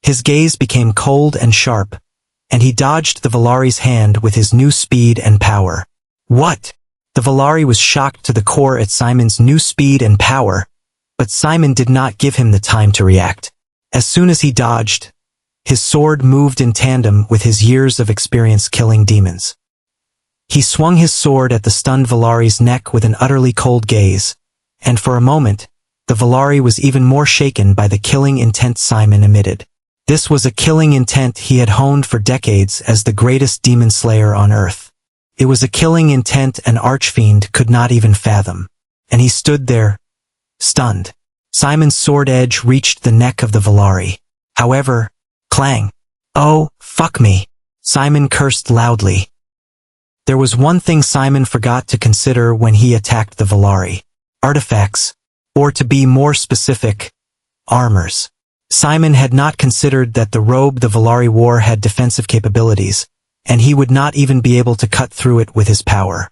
His gaze became cold and sharp, and he dodged the Volari's hand with his new speed and power. What? The Volari was shocked to the core at Simon's new speed and power, but Simon did not give him the time to react. As soon as he dodged, his sword moved in tandem with his years of experience killing demons. He swung his sword at the stunned Volari's neck with an utterly cold gaze, and for a moment, the Volari was even more shaken by the killing intent Simon emitted. This was a killing intent he had honed for decades as the greatest demon slayer on earth. It was a killing intent an archfiend could not even fathom. And he stood there, stunned. Simon's sword edge reached the neck of the Volari. However, clang. Oh, fuck me. Simon cursed loudly. There was one thing Simon forgot to consider when he attacked the Volari. Artifacts, or to be more specific, armors. Simon had not considered that the robe the Volari wore had defensive capabilities, and he would not even be able to cut through it with his power.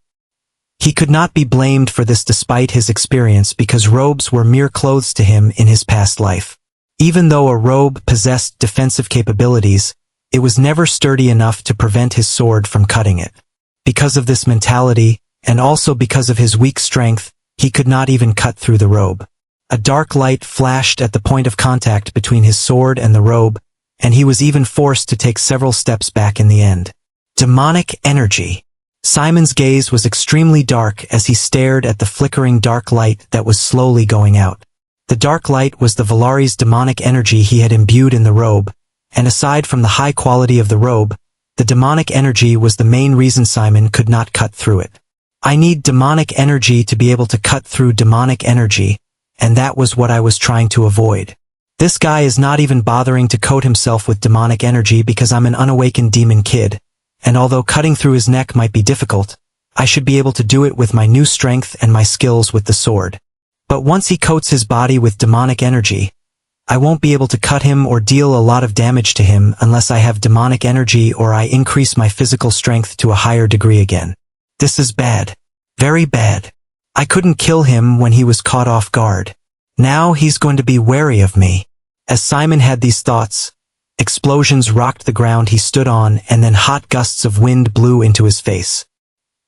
He could not be blamed for this despite his experience because robes were mere clothes to him in his past life. Even though a robe possessed defensive capabilities, it was never sturdy enough to prevent his sword from cutting it. Because of this mentality, and also because of his weak strength, he could not even cut through the robe. A dark light flashed at the point of contact between his sword and the robe, and he was even forced to take several steps back in the end. Demonic energy. Simon's gaze was extremely dark as he stared at the flickering dark light that was slowly going out. The dark light was the Volari's demonic energy he had imbued in the robe, and aside from the high quality of the robe, the demonic energy was the main reason Simon could not cut through it. I need demonic energy to be able to cut through demonic energy, and that was what I was trying to avoid. This guy is not even bothering to coat himself with demonic energy because I'm an unawakened demon kid, and although cutting through his neck might be difficult, I should be able to do it with my new strength and my skills with the sword. But once he coats his body with demonic energy, I won't be able to cut him or deal a lot of damage to him unless I have demonic energy or I increase my physical strength to a higher degree again. This is bad. Very bad. I couldn't kill him when he was caught off guard. Now he's going to be wary of me. As Simon had these thoughts, explosions rocked the ground he stood on and then hot gusts of wind blew into his face.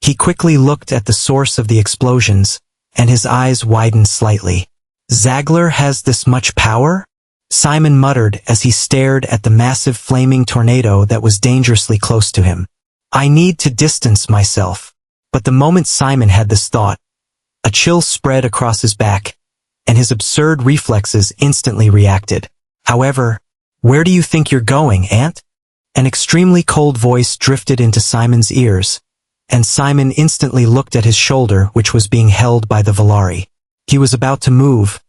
He quickly looked at the source of the explosions, and his eyes widened slightly. Zagler has this much power? Simon muttered as he stared at the massive flaming tornado that was dangerously close to him. I need to distance myself. But the moment Simon had this thought, a chill spread across his back, and his absurd reflexes instantly reacted. However, where do you think you're going, Ant? An extremely cold voice drifted into Simon's ears, and Simon instantly looked at his shoulder which was being held by the Volari. He was about to move,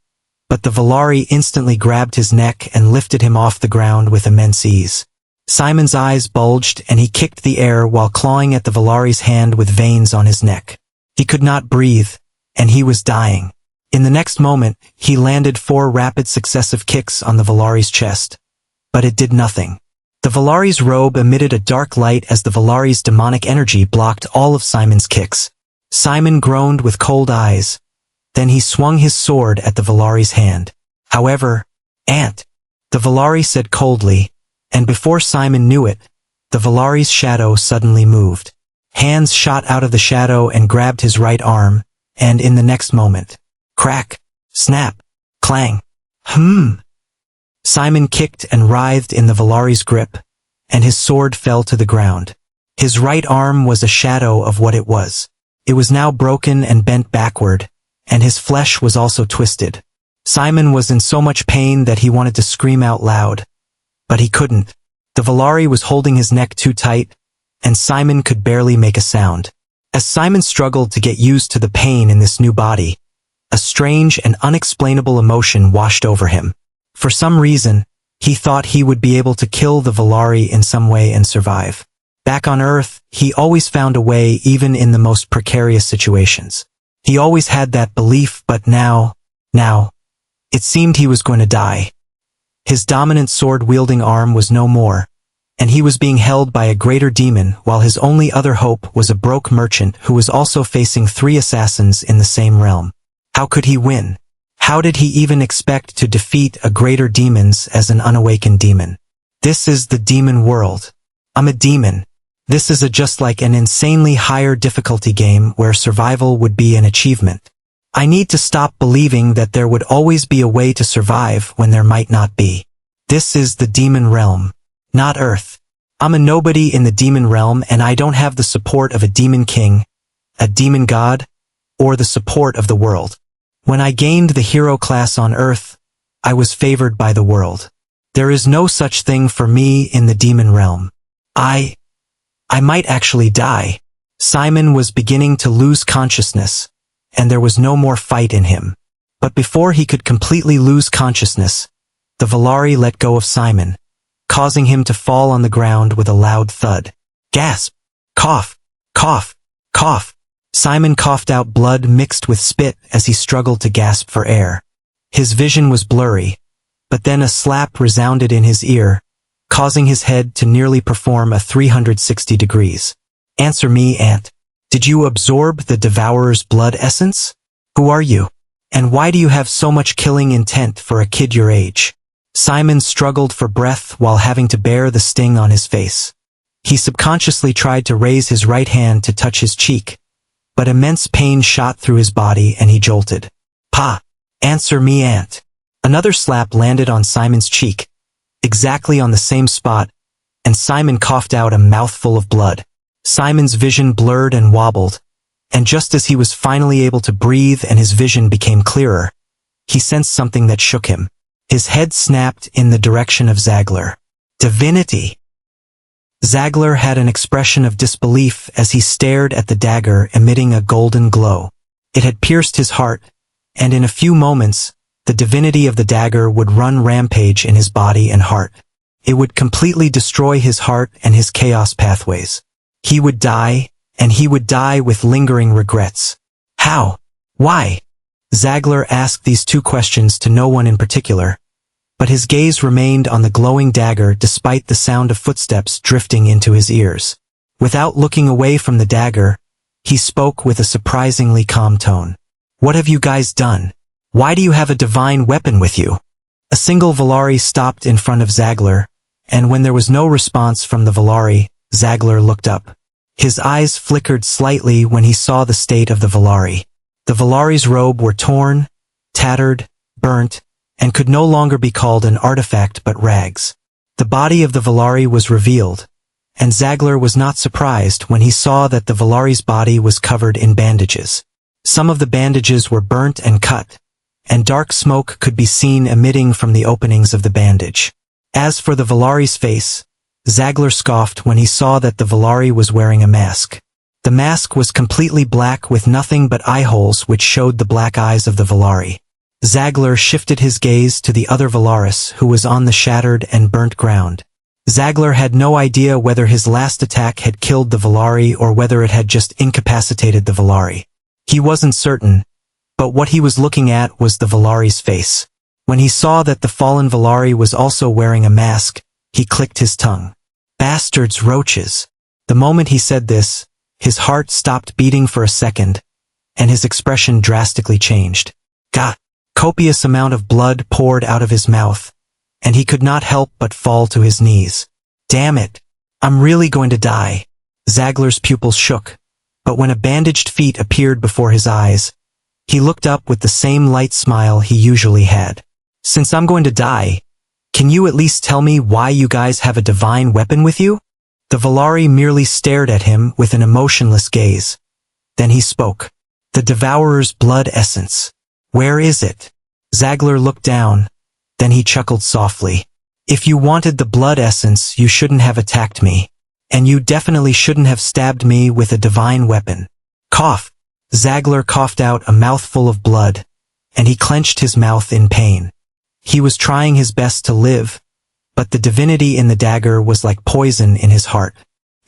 but the Volari instantly grabbed his neck and lifted him off the ground with immense ease. Simon's eyes bulged and he kicked the air while clawing at the Volari's hand with veins on his neck. He could not breathe, and he was dying. In the next moment, he landed 4 rapid successive kicks on the Volari's chest. But it did nothing. The Volari's robe emitted a dark light as the Volari's demonic energy blocked all of Simon's kicks. Simon groaned with cold eyes. Then he swung his sword at the Volari's hand. However, Ant, the Volari said coldly, and before Simon knew it, the Volari's shadow suddenly moved. Hands shot out of the shadow and grabbed his right arm, and in the next moment, crack, snap, clang, Simon kicked and writhed in the Volari's grip, and his sword fell to the ground. His right arm was a shadow of what it was. It was now broken and bent backward, and his flesh was also twisted. Simon was in so much pain that he wanted to scream out loud, but he couldn't. The Volari was holding his neck too tight, and Simon could barely make a sound. As Simon struggled to get used to the pain in this new body, a strange and unexplainable emotion washed over him. For some reason, he thought he would be able to kill the Volari in some way and survive. Back on Earth, he always found a way even in the most precarious situations. He always had that belief, but now, it seemed he was going to die. His dominant sword-wielding arm was no more, and he was being held by a greater demon while his only other hope was a broke merchant who was also facing 3 assassins in the same realm. How could he win? How did he even expect to defeat a greater demons as an unawakened demon? This is the demon world. I'm a demon. This is just like an insanely higher difficulty game where survival would be an achievement. I need to stop believing that there would always be a way to survive when there might not be. This is the demon realm, not Earth. I'm a nobody in the demon realm, and I don't have the support of a demon king, a demon god, or the support of the world. When I gained the hero class on Earth, I was favored by the world. There is no such thing for me in the demon realm. I might actually die. Simon was beginning to lose consciousness, and there was no more fight in him. But before he could completely lose consciousness, the Volari let go of Simon, causing him to fall on the ground with a loud thud. Gasp! Cough! Cough! Cough! Simon coughed out blood mixed with spit as he struggled to gasp for air. His vision was blurry, but then a slap resounded in his ear, causing his head to nearly perform a 360 degrees. Answer me, Ant. Did you absorb the Devourer's blood essence? Who are you? And why do you have so much killing intent for a kid your age? Simon struggled for breath while having to bear the sting on his face. He subconsciously tried to raise his right hand to touch his cheek, but immense pain shot through his body and he jolted. Pa! Answer me, Ant. Another slap landed on Simon's cheek, exactly on the same spot, and Simon coughed out a mouthful of blood. Simon's vision blurred and wobbled, and just as he was finally able to breathe and his vision became clearer, he sensed something that shook him. His head snapped in the direction of Zagler. Divinity! Zagler had an expression of disbelief as he stared at the dagger emitting a golden glow. It had pierced his heart, and in a few moments, the divinity of the dagger would run rampage in his body and heart. It would completely destroy his heart and his chaos pathways. He would die, and he would die with lingering regrets. How? Why? Zagler asked these 2 questions to no one in particular, but his gaze remained on the glowing dagger despite the sound of footsteps drifting into his ears. Without looking away from the dagger, he spoke with a surprisingly calm tone. What have you guys done? Why do you have a divine weapon with you? A single Volari stopped in front of Zagler, and when there was no response from the Volari, Zagler looked up. His eyes flickered slightly when he saw the state of the Volari. The Volari's robe were torn, tattered, burnt, and could no longer be called an artifact but rags. The body of the Volari was revealed, and Zagler was not surprised when he saw that the Volari's body was covered in bandages. Some of the bandages were burnt and cut, and dark smoke could be seen emitting from the openings of the bandage. As for the Volari's face, Zagler scoffed when he saw that the Volari was wearing a mask. The mask was completely black with nothing but eye holes which showed the black eyes of the Volari. Zagler shifted his gaze to the other Volaris who was on the shattered and burnt ground. Zagler had no idea whether his last attack had killed the Volari or whether it had just incapacitated the Volari. He wasn't certain, but what he was looking at was the Volari's face. When he saw that the fallen Volari was also wearing a mask, he clicked his tongue. Bastards roaches. The moment he said this, his heart stopped beating for a second, and his expression drastically changed. God! Copious amount of blood poured out of his mouth, and he could not help but fall to his knees. Damn it! I'm really going to die. Zagler's pupils shook, but when a bandaged feet appeared before his eyes, he looked up with the same light smile he usually had. Since I'm going to die, can you at least tell me why you guys have a divine weapon with you? The Volari merely stared at him with an emotionless gaze. Then he spoke. The Devourer's blood essence. Where is it? Zagler looked down. Then he chuckled softly. If you wanted the blood essence, you shouldn't have attacked me. And you definitely shouldn't have stabbed me with a divine weapon. Cough. Zagler coughed out a mouthful of blood, and he clenched his mouth in pain. He was trying his best to live, but the divinity in the dagger was like poison in his heart.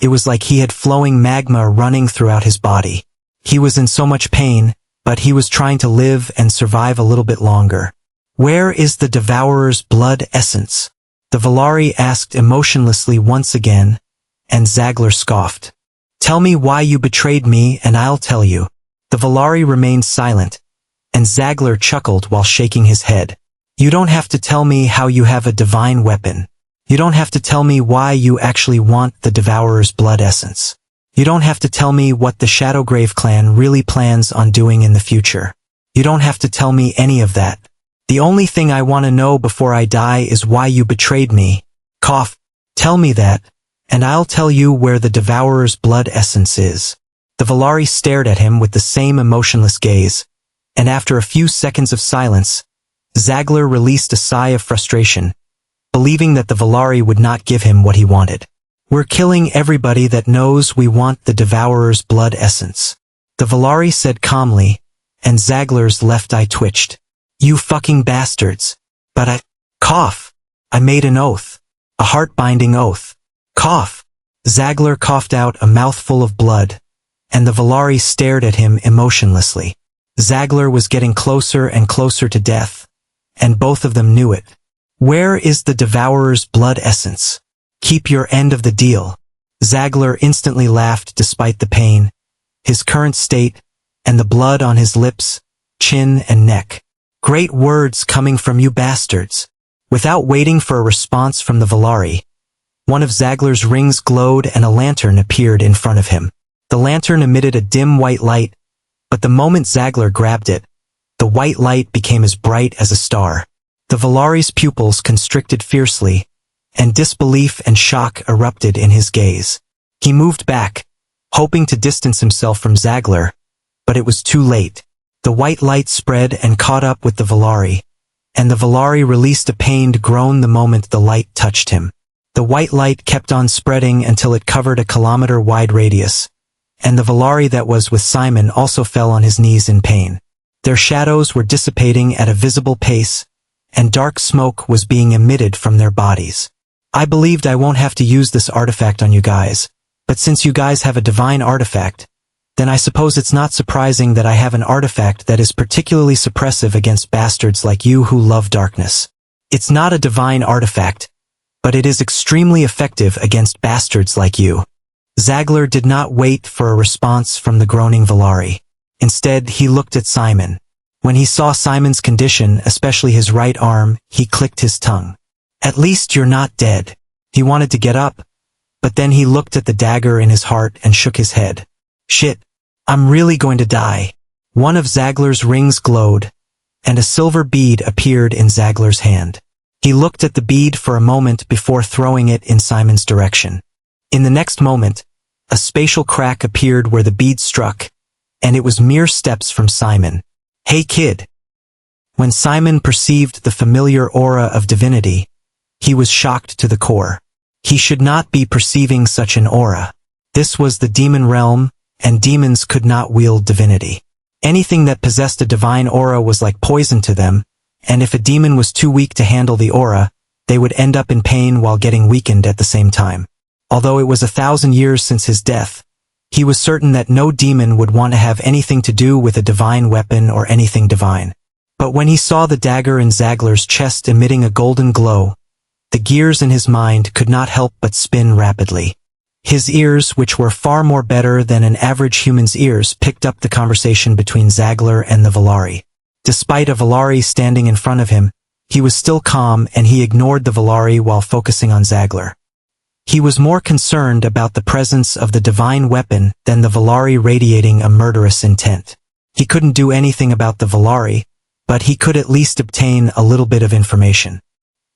It was like he had flowing magma running throughout his body. He was in so much pain, but he was trying to live and survive a little bit longer. Where is the Devourer's blood essence? The Valari asked emotionlessly once again, and Zagler scoffed. Tell me why you betrayed me and I'll tell you. The Valari remained silent, and Zagler chuckled while shaking his head. You don't have to tell me how you have a divine weapon. You don't have to tell me why you actually want the Devourer's blood essence. You don't have to tell me what the Shadowgrave clan really plans on doing in the future. You don't have to tell me any of that. The only thing I want to know before I die is why you betrayed me. Cough. Tell me that, and I'll tell you where the Devourer's blood essence is. The Valari stared at him with the same emotionless gaze, and after a few seconds of silence, Zagler released a sigh of frustration, believing that the Valari would not give him what he wanted. We're killing everybody that knows we want the Devourer's blood essence. The Valari said calmly, and Zagler's left eye twitched. You fucking bastards. But cough. I made an oath. A heart-binding oath. Cough. Zagler coughed out a mouthful of blood, and the Valari stared at him emotionlessly. Zagler was getting closer and closer to death, and both of them knew it. Where is the Devourer's blood essence? Keep your end of the deal. Zagler instantly laughed despite the pain, his current state, and the blood on his lips, chin, and neck. Great words coming from you bastards. Without waiting for a response from the Valari, one of Zagler's rings glowed and a lantern appeared in front of him. The lantern emitted a dim white light, but the moment Zagler grabbed it, the white light became as bright as a star. The Valari's pupils constricted fiercely, and disbelief and shock erupted in his gaze. He moved back, hoping to distance himself from Zagler, but it was too late. The white light spread and caught up with the Valari, and the Valari released a pained groan the moment the light touched him. The white light kept on spreading until it covered a kilometer-wide radius, and the Valari that was with Simon also fell on his knees in pain. Their shadows were dissipating at a visible pace, and dark smoke was being emitted from their bodies. I believed I won't have to use this artifact on you guys, but since you guys have a divine artifact, then I suppose it's not surprising that I have an artifact that is particularly suppressive against bastards like you who love darkness. It's not a divine artifact, but it is extremely effective against bastards like you. Zagler did not wait for a response from the groaning Valari. Instead, he looked at Simon. When he saw Simon's condition, especially his right arm, he clicked his tongue. At least you're not dead. He wanted to get up, but then he looked at the dagger in his heart and shook his head. Shit, I'm really going to die. One of Zagler's rings glowed, and a silver bead appeared in Zagler's hand. He looked at the bead for a moment before throwing it in Simon's direction. In the next moment, a spatial crack appeared where the bead struck, and it was mere steps from Simon. Hey kid. When Simon perceived the familiar aura of divinity, he was shocked to the core. He should not be perceiving such an aura. This was the demon realm, and demons could not wield divinity. Anything that possessed a divine aura was like poison to them, and if a demon was too weak to handle the aura, they would end up in pain while getting weakened at the same time. Although it was 1,000 years since his death, he was certain that no demon would want to have anything to do with a divine weapon or anything divine. But when he saw the dagger in Zagler's chest emitting a golden glow, the gears in his mind could not help but spin rapidly. His ears, which were far more better than an average human's ears, picked up the conversation between Zagler and the Valari. Despite a Valari standing in front of him, he was still calm and he ignored the Valari while focusing on Zagler. He was more concerned about the presence of the divine weapon than the Valari radiating a murderous intent. He couldn't do anything about the Valari, but he could at least obtain a little bit of information.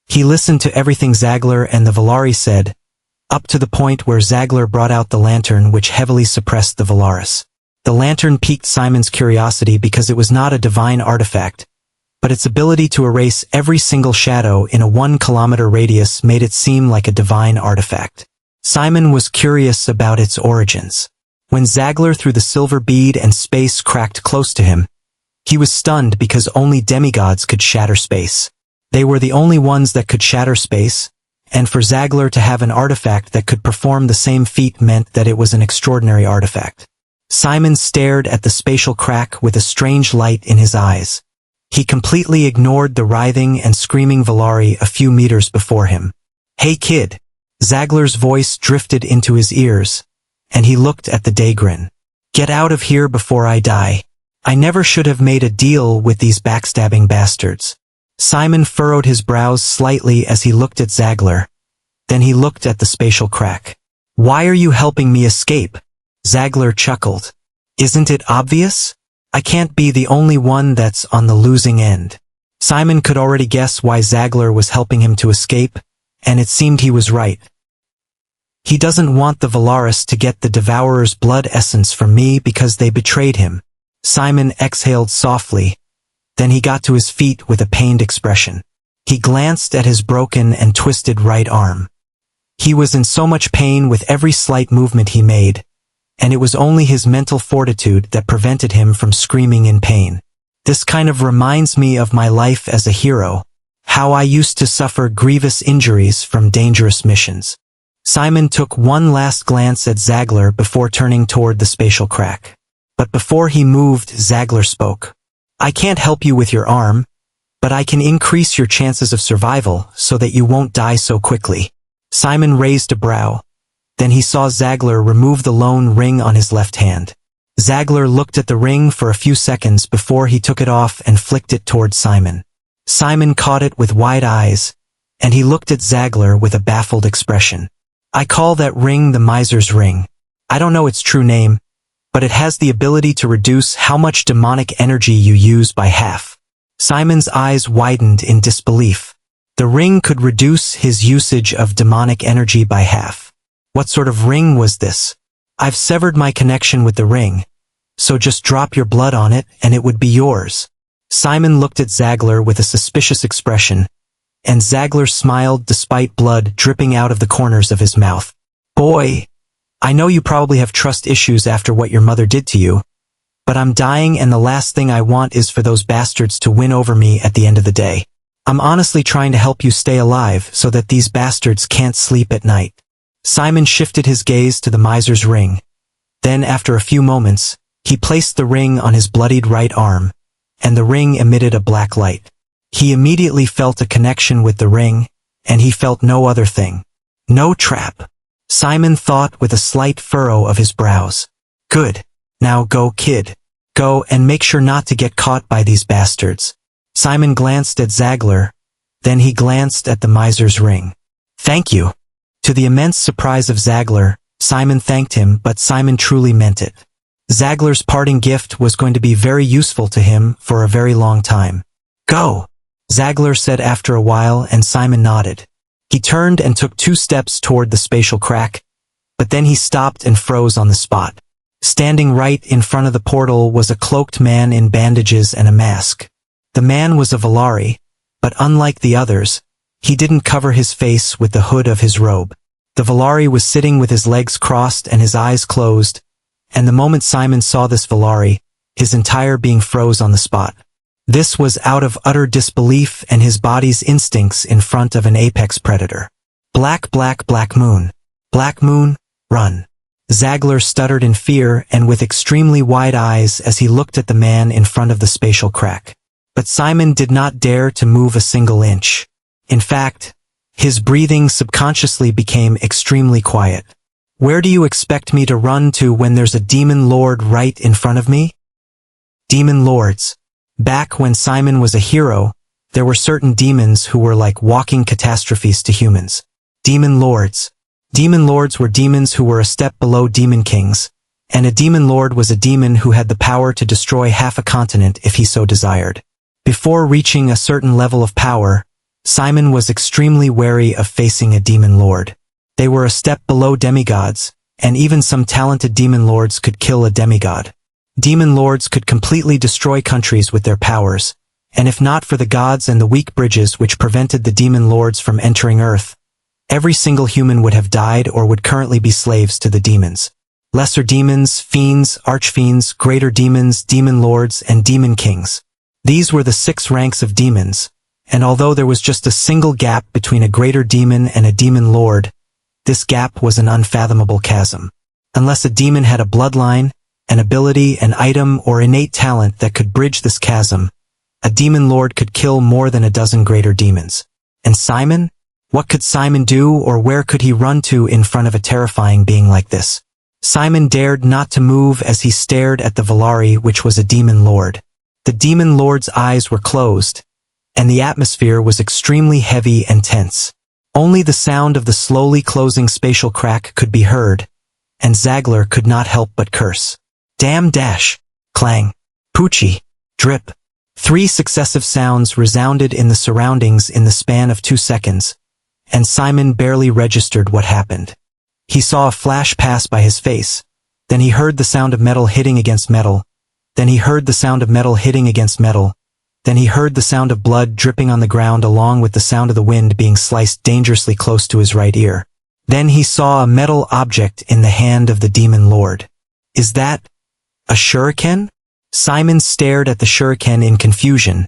He listened to everything Zagler and the Valari said, up to the point where Zagler brought out the lantern which heavily suppressed the Valaris. The lantern piqued Simon's curiosity because it was not a divine artifact, but its ability to erase every single shadow in a 1-kilometer radius made it seem like a divine artifact. Simon was curious about its origins. When Zagler threw the silver bead and space cracked close to him, he was stunned because only demigods could shatter space. They were the only ones that could shatter space, and for Zagler to have an artifact that could perform the same feat meant that it was an extraordinary artifact. Simon stared at the spatial crack with a strange light in his eyes. He completely ignored the writhing and screaming Valari a few meters before him. "Hey kid!" Zagler's voice drifted into his ears, and he looked at the Daegrin. "Get out of here before I die. I never should have made a deal with these backstabbing bastards." Simon furrowed his brows slightly as he looked at Zagler. Then he looked at the spatial crack. "Why are you helping me escape?" Zagler chuckled. "Isn't it obvious? I can't be the only one that's on the losing end." Simon could already guess why Zagler was helping him to escape, and it seemed he was right. He doesn't want the Valaris to get the Devourer's blood essence from me because they betrayed him. Simon exhaled softly. Then he got to his feet with a pained expression. He glanced at his broken and twisted right arm. He was in so much pain with every slight movement he made, and it was only his mental fortitude that prevented him from screaming in pain. "This kind of reminds me of my life as a hero, how I used to suffer grievous injuries from dangerous missions." Simon took one last glance at Zagler before turning toward the spatial crack. But before he moved, Zagler spoke. "I can't help you with your arm, but I can increase your chances of survival so that you won't die so quickly." Simon raised a brow. Then he saw Zagler remove the lone ring on his left hand. Zagler looked at the ring for a few seconds before he took it off and flicked it toward Simon. Simon caught it with wide eyes, and he looked at Zagler with a baffled expression. "I call that ring the Miser's Ring. I don't know its true name, but it has the ability to reduce how much demonic energy you use by half." Simon's eyes widened in disbelief. The ring could reduce his usage of demonic energy by half. What sort of ring was this? "I've severed my connection with the ring, so just drop your blood on it and it would be yours." Simon looked at Zagler with a suspicious expression, and Zagler smiled despite blood dripping out of the corners of his mouth. "Boy, I know you probably have trust issues after what your mother did to you, but I'm dying and the last thing I want is for those bastards to win over me at the end of the day. I'm honestly trying to help you stay alive so that these bastards can't sleep at night." Simon shifted his gaze to the Miser's Ring. Then, after a few moments, he placed the ring on his bloodied right arm, and the ring emitted a black light. He immediately felt a connection with the ring, and he felt no other thing. "No trap," Simon thought with a slight furrow of his brows. "Good. Now go, kid. Go and make sure not to get caught by these bastards." Simon glanced at Zagler, then he glanced at the Miser's Ring. "Thank you." To the immense surprise of Zagler, Simon thanked him, but Simon truly meant it. Zagler's parting gift was going to be very useful to him for a very long time. "Go," Zagler said after a while, and Simon nodded. He turned and took 2 steps toward the spatial crack, but then he stopped and froze on the spot. Standing right in front of the portal was a cloaked man in bandages and a mask. The man was a Valari, but unlike the others, he didn't cover his face with the hood of his robe. The Valari was sitting with his legs crossed and his eyes closed, and the moment Simon saw this Valari, his entire being froze on the spot. This was out of utter disbelief and his body's instincts in front of an apex predator. Black moon. Black moon, run." Zagler stuttered in fear and with extremely wide eyes as he looked at the man in front of the spatial crack. But Simon did not dare to move a single inch. In fact, his breathing subconsciously became extremely quiet. "Where do you expect me to run to when there's a demon lord right in front of me?" Demon lords. Back when Simon was a hero, there were certain demons who were like walking catastrophes to humans. Demon lords. Demon lords were demons who were a step below demon kings, and a demon lord was a demon who had the power to destroy half a continent if he so desired. Before reaching a certain level of power, Simon was extremely wary of facing a demon lord. They were a step below demigods, and even some talented demon lords could kill a demigod. Demon lords could completely destroy countries with their powers, And if not for the gods and the weak bridges which prevented the demon lords from entering Earth, every single human would have died or would currently be slaves to the demons. Lesser demons, fiends, archfiends, greater demons, demon lords, and demon kings. These were the 6 ranks of demons, and although there was just a single gap between a greater demon and a demon lord, this gap was an unfathomable chasm. Unless a demon had a bloodline, an ability, an item, or innate talent that could bridge this chasm, a demon lord could kill more than a dozen greater demons. And Simon? What could Simon do, or where could he run to in front of a terrifying being like this? Simon dared not to move as he stared at the Valari, which was a demon lord. The demon lord's eyes were closed, and the atmosphere was extremely heavy and tense. Only the sound of the slowly closing spatial crack could be heard, and Zagler could not help but curse. Damn dash! Clang! Poochie! Drip! 3 successive sounds resounded in the surroundings in the span of 2 seconds, and Simon barely registered what happened. He saw a flash pass by his face, then he heard the sound of metal hitting against metal, then he heard the sound of metal hitting against metal, then he heard the sound of blood dripping on the ground along with the sound of the wind being sliced dangerously close to his right ear. Then he saw a metal object in the hand of the demon lord. Is that a shuriken? Simon stared at the shuriken in confusion,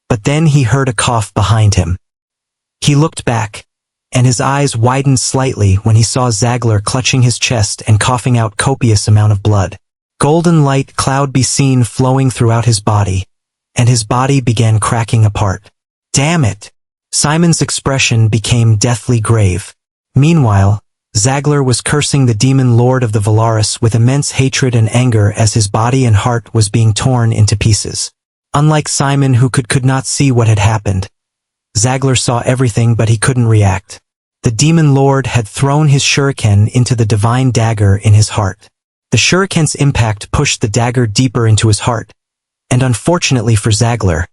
but then he heard a cough behind him. He looked back, and his eyes widened slightly when he saw Zagler clutching his chest and coughing out copious amount of blood. Golden light cloud be seen flowing throughout his body, and his body began cracking apart. Damn it! Simon's expression became deathly grave. Meanwhile, Zagler was cursing the demon lord of the Valaris with immense hatred and anger as his body and heart was being torn into pieces. Unlike Simon, who could not see what had happened, Zagler saw everything but he couldn't react. The demon lord had thrown his shuriken into the divine dagger in his heart. The shuriken's impact pushed the dagger deeper into his heart, and unfortunately for Zagler,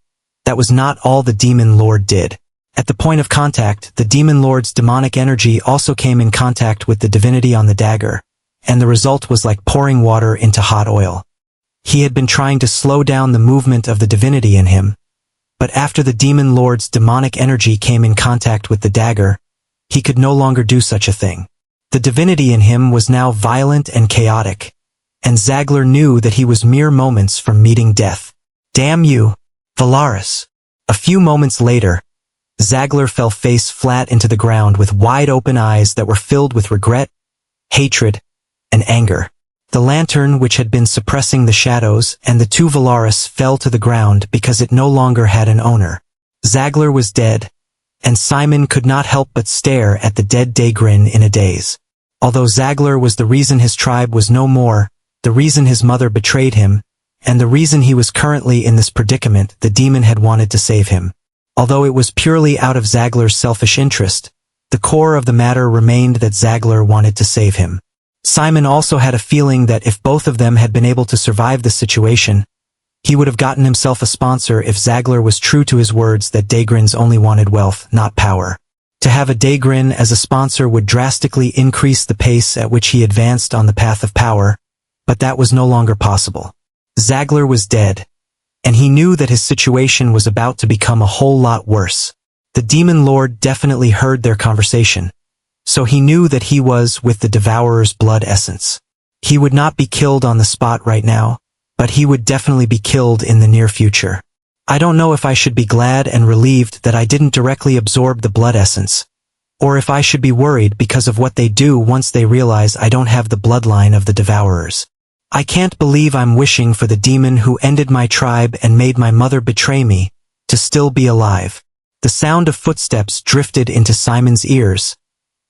that was not all the demon lord did. At the point of contact, the demon lord's demonic energy also came in contact with the divinity on the dagger, and the result was like pouring water into hot oil. He had been trying to slow down the movement of the divinity in him, but after the demon lord's demonic energy came in contact with the dagger, he could no longer do such a thing. The divinity in him was now violent and chaotic, and Zagler knew that he was mere moments from meeting death. Damn you, Valaris! A few moments later, Zagler fell face flat into the ground with wide-open eyes that were filled with regret, hatred, and anger. The lantern which had been suppressing the shadows and the 2 Valaris fell to the ground because it no longer had an owner. Zagler was dead, and Simon could not help but stare at the dead Daygrin in a daze. Although Zagler was the reason his tribe was no more, the reason his mother betrayed him, and the reason he was currently in this predicament, the demon had wanted to save him. Although it was purely out of Zagler's selfish interest, the core of the matter remained that Zagler wanted to save him. Simon also had a feeling that if both of them had been able to survive the situation, he would have gotten himself a sponsor if Zagler was true to his words that Daygrins only wanted wealth, not power. To have a Daygrin as a sponsor would drastically increase the pace at which he advanced on the path of power, but that was no longer possible. Zagler was dead, and he knew that his situation was about to become a whole lot worse. The demon lord definitely heard their conversation, so he knew that he was with the Devourer's blood essence. He would not be killed on the spot right now, but he would definitely be killed in the near future. I don't know if I should be glad and relieved that I didn't directly absorb the blood essence, or if I should be worried because of what they do once they realize I don't have the bloodline of the Devourers. I can't believe I'm wishing for the demon who ended my tribe and made my mother betray me, to still be alive. The sound of footsteps drifted into Simon's ears.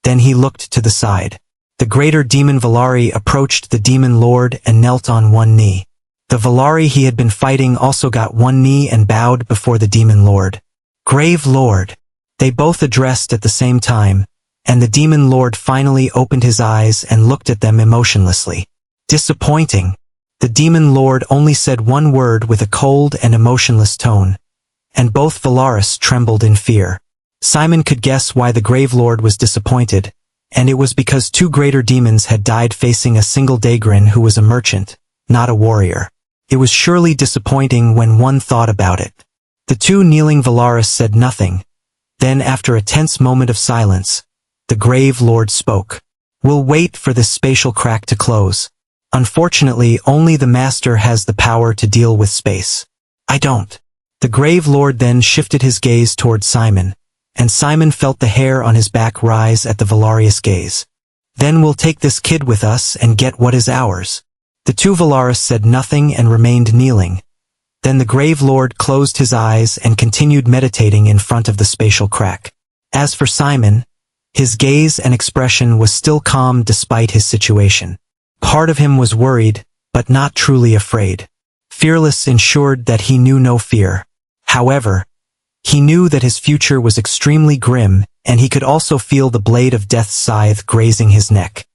Then he looked to the side. The greater demon Valari approached the demon lord and knelt on one knee. The Valari he had been fighting also got one knee and bowed before the demon lord. Grave Lord! They both addressed at the same time, and the demon lord finally opened his eyes and looked at them emotionlessly. Disappointing. The demon lord only said one word with a cold and emotionless tone, and both Valaris trembled in fear. Simon could guess why the Grave Lord was disappointed, and it was because 2 greater demons had died facing a single Daygrin who was a merchant, not a warrior. It was surely disappointing when one thought about it. The two kneeling Valaris said nothing. Then, after a tense moment of silence, the grave lord spoke. We'll wait for this spatial crack to close. Unfortunately, only the master has the power to deal with space. I don't. The grave lord then shifted his gaze toward Simon, and Simon felt the hair on his back rise at the Valarius gaze. Then we'll take this kid with us and get what is ours. The two Valaris said nothing and remained kneeling. Then the grave lord closed his eyes and continued meditating in front of the spatial crack. As for Simon, his gaze and expression was still calm despite his situation. Part of him was worried, but not truly afraid. Fearless ensured that he knew no fear. However, he knew that his future was extremely grim, and he could also feel the blade of death's scythe grazing his neck.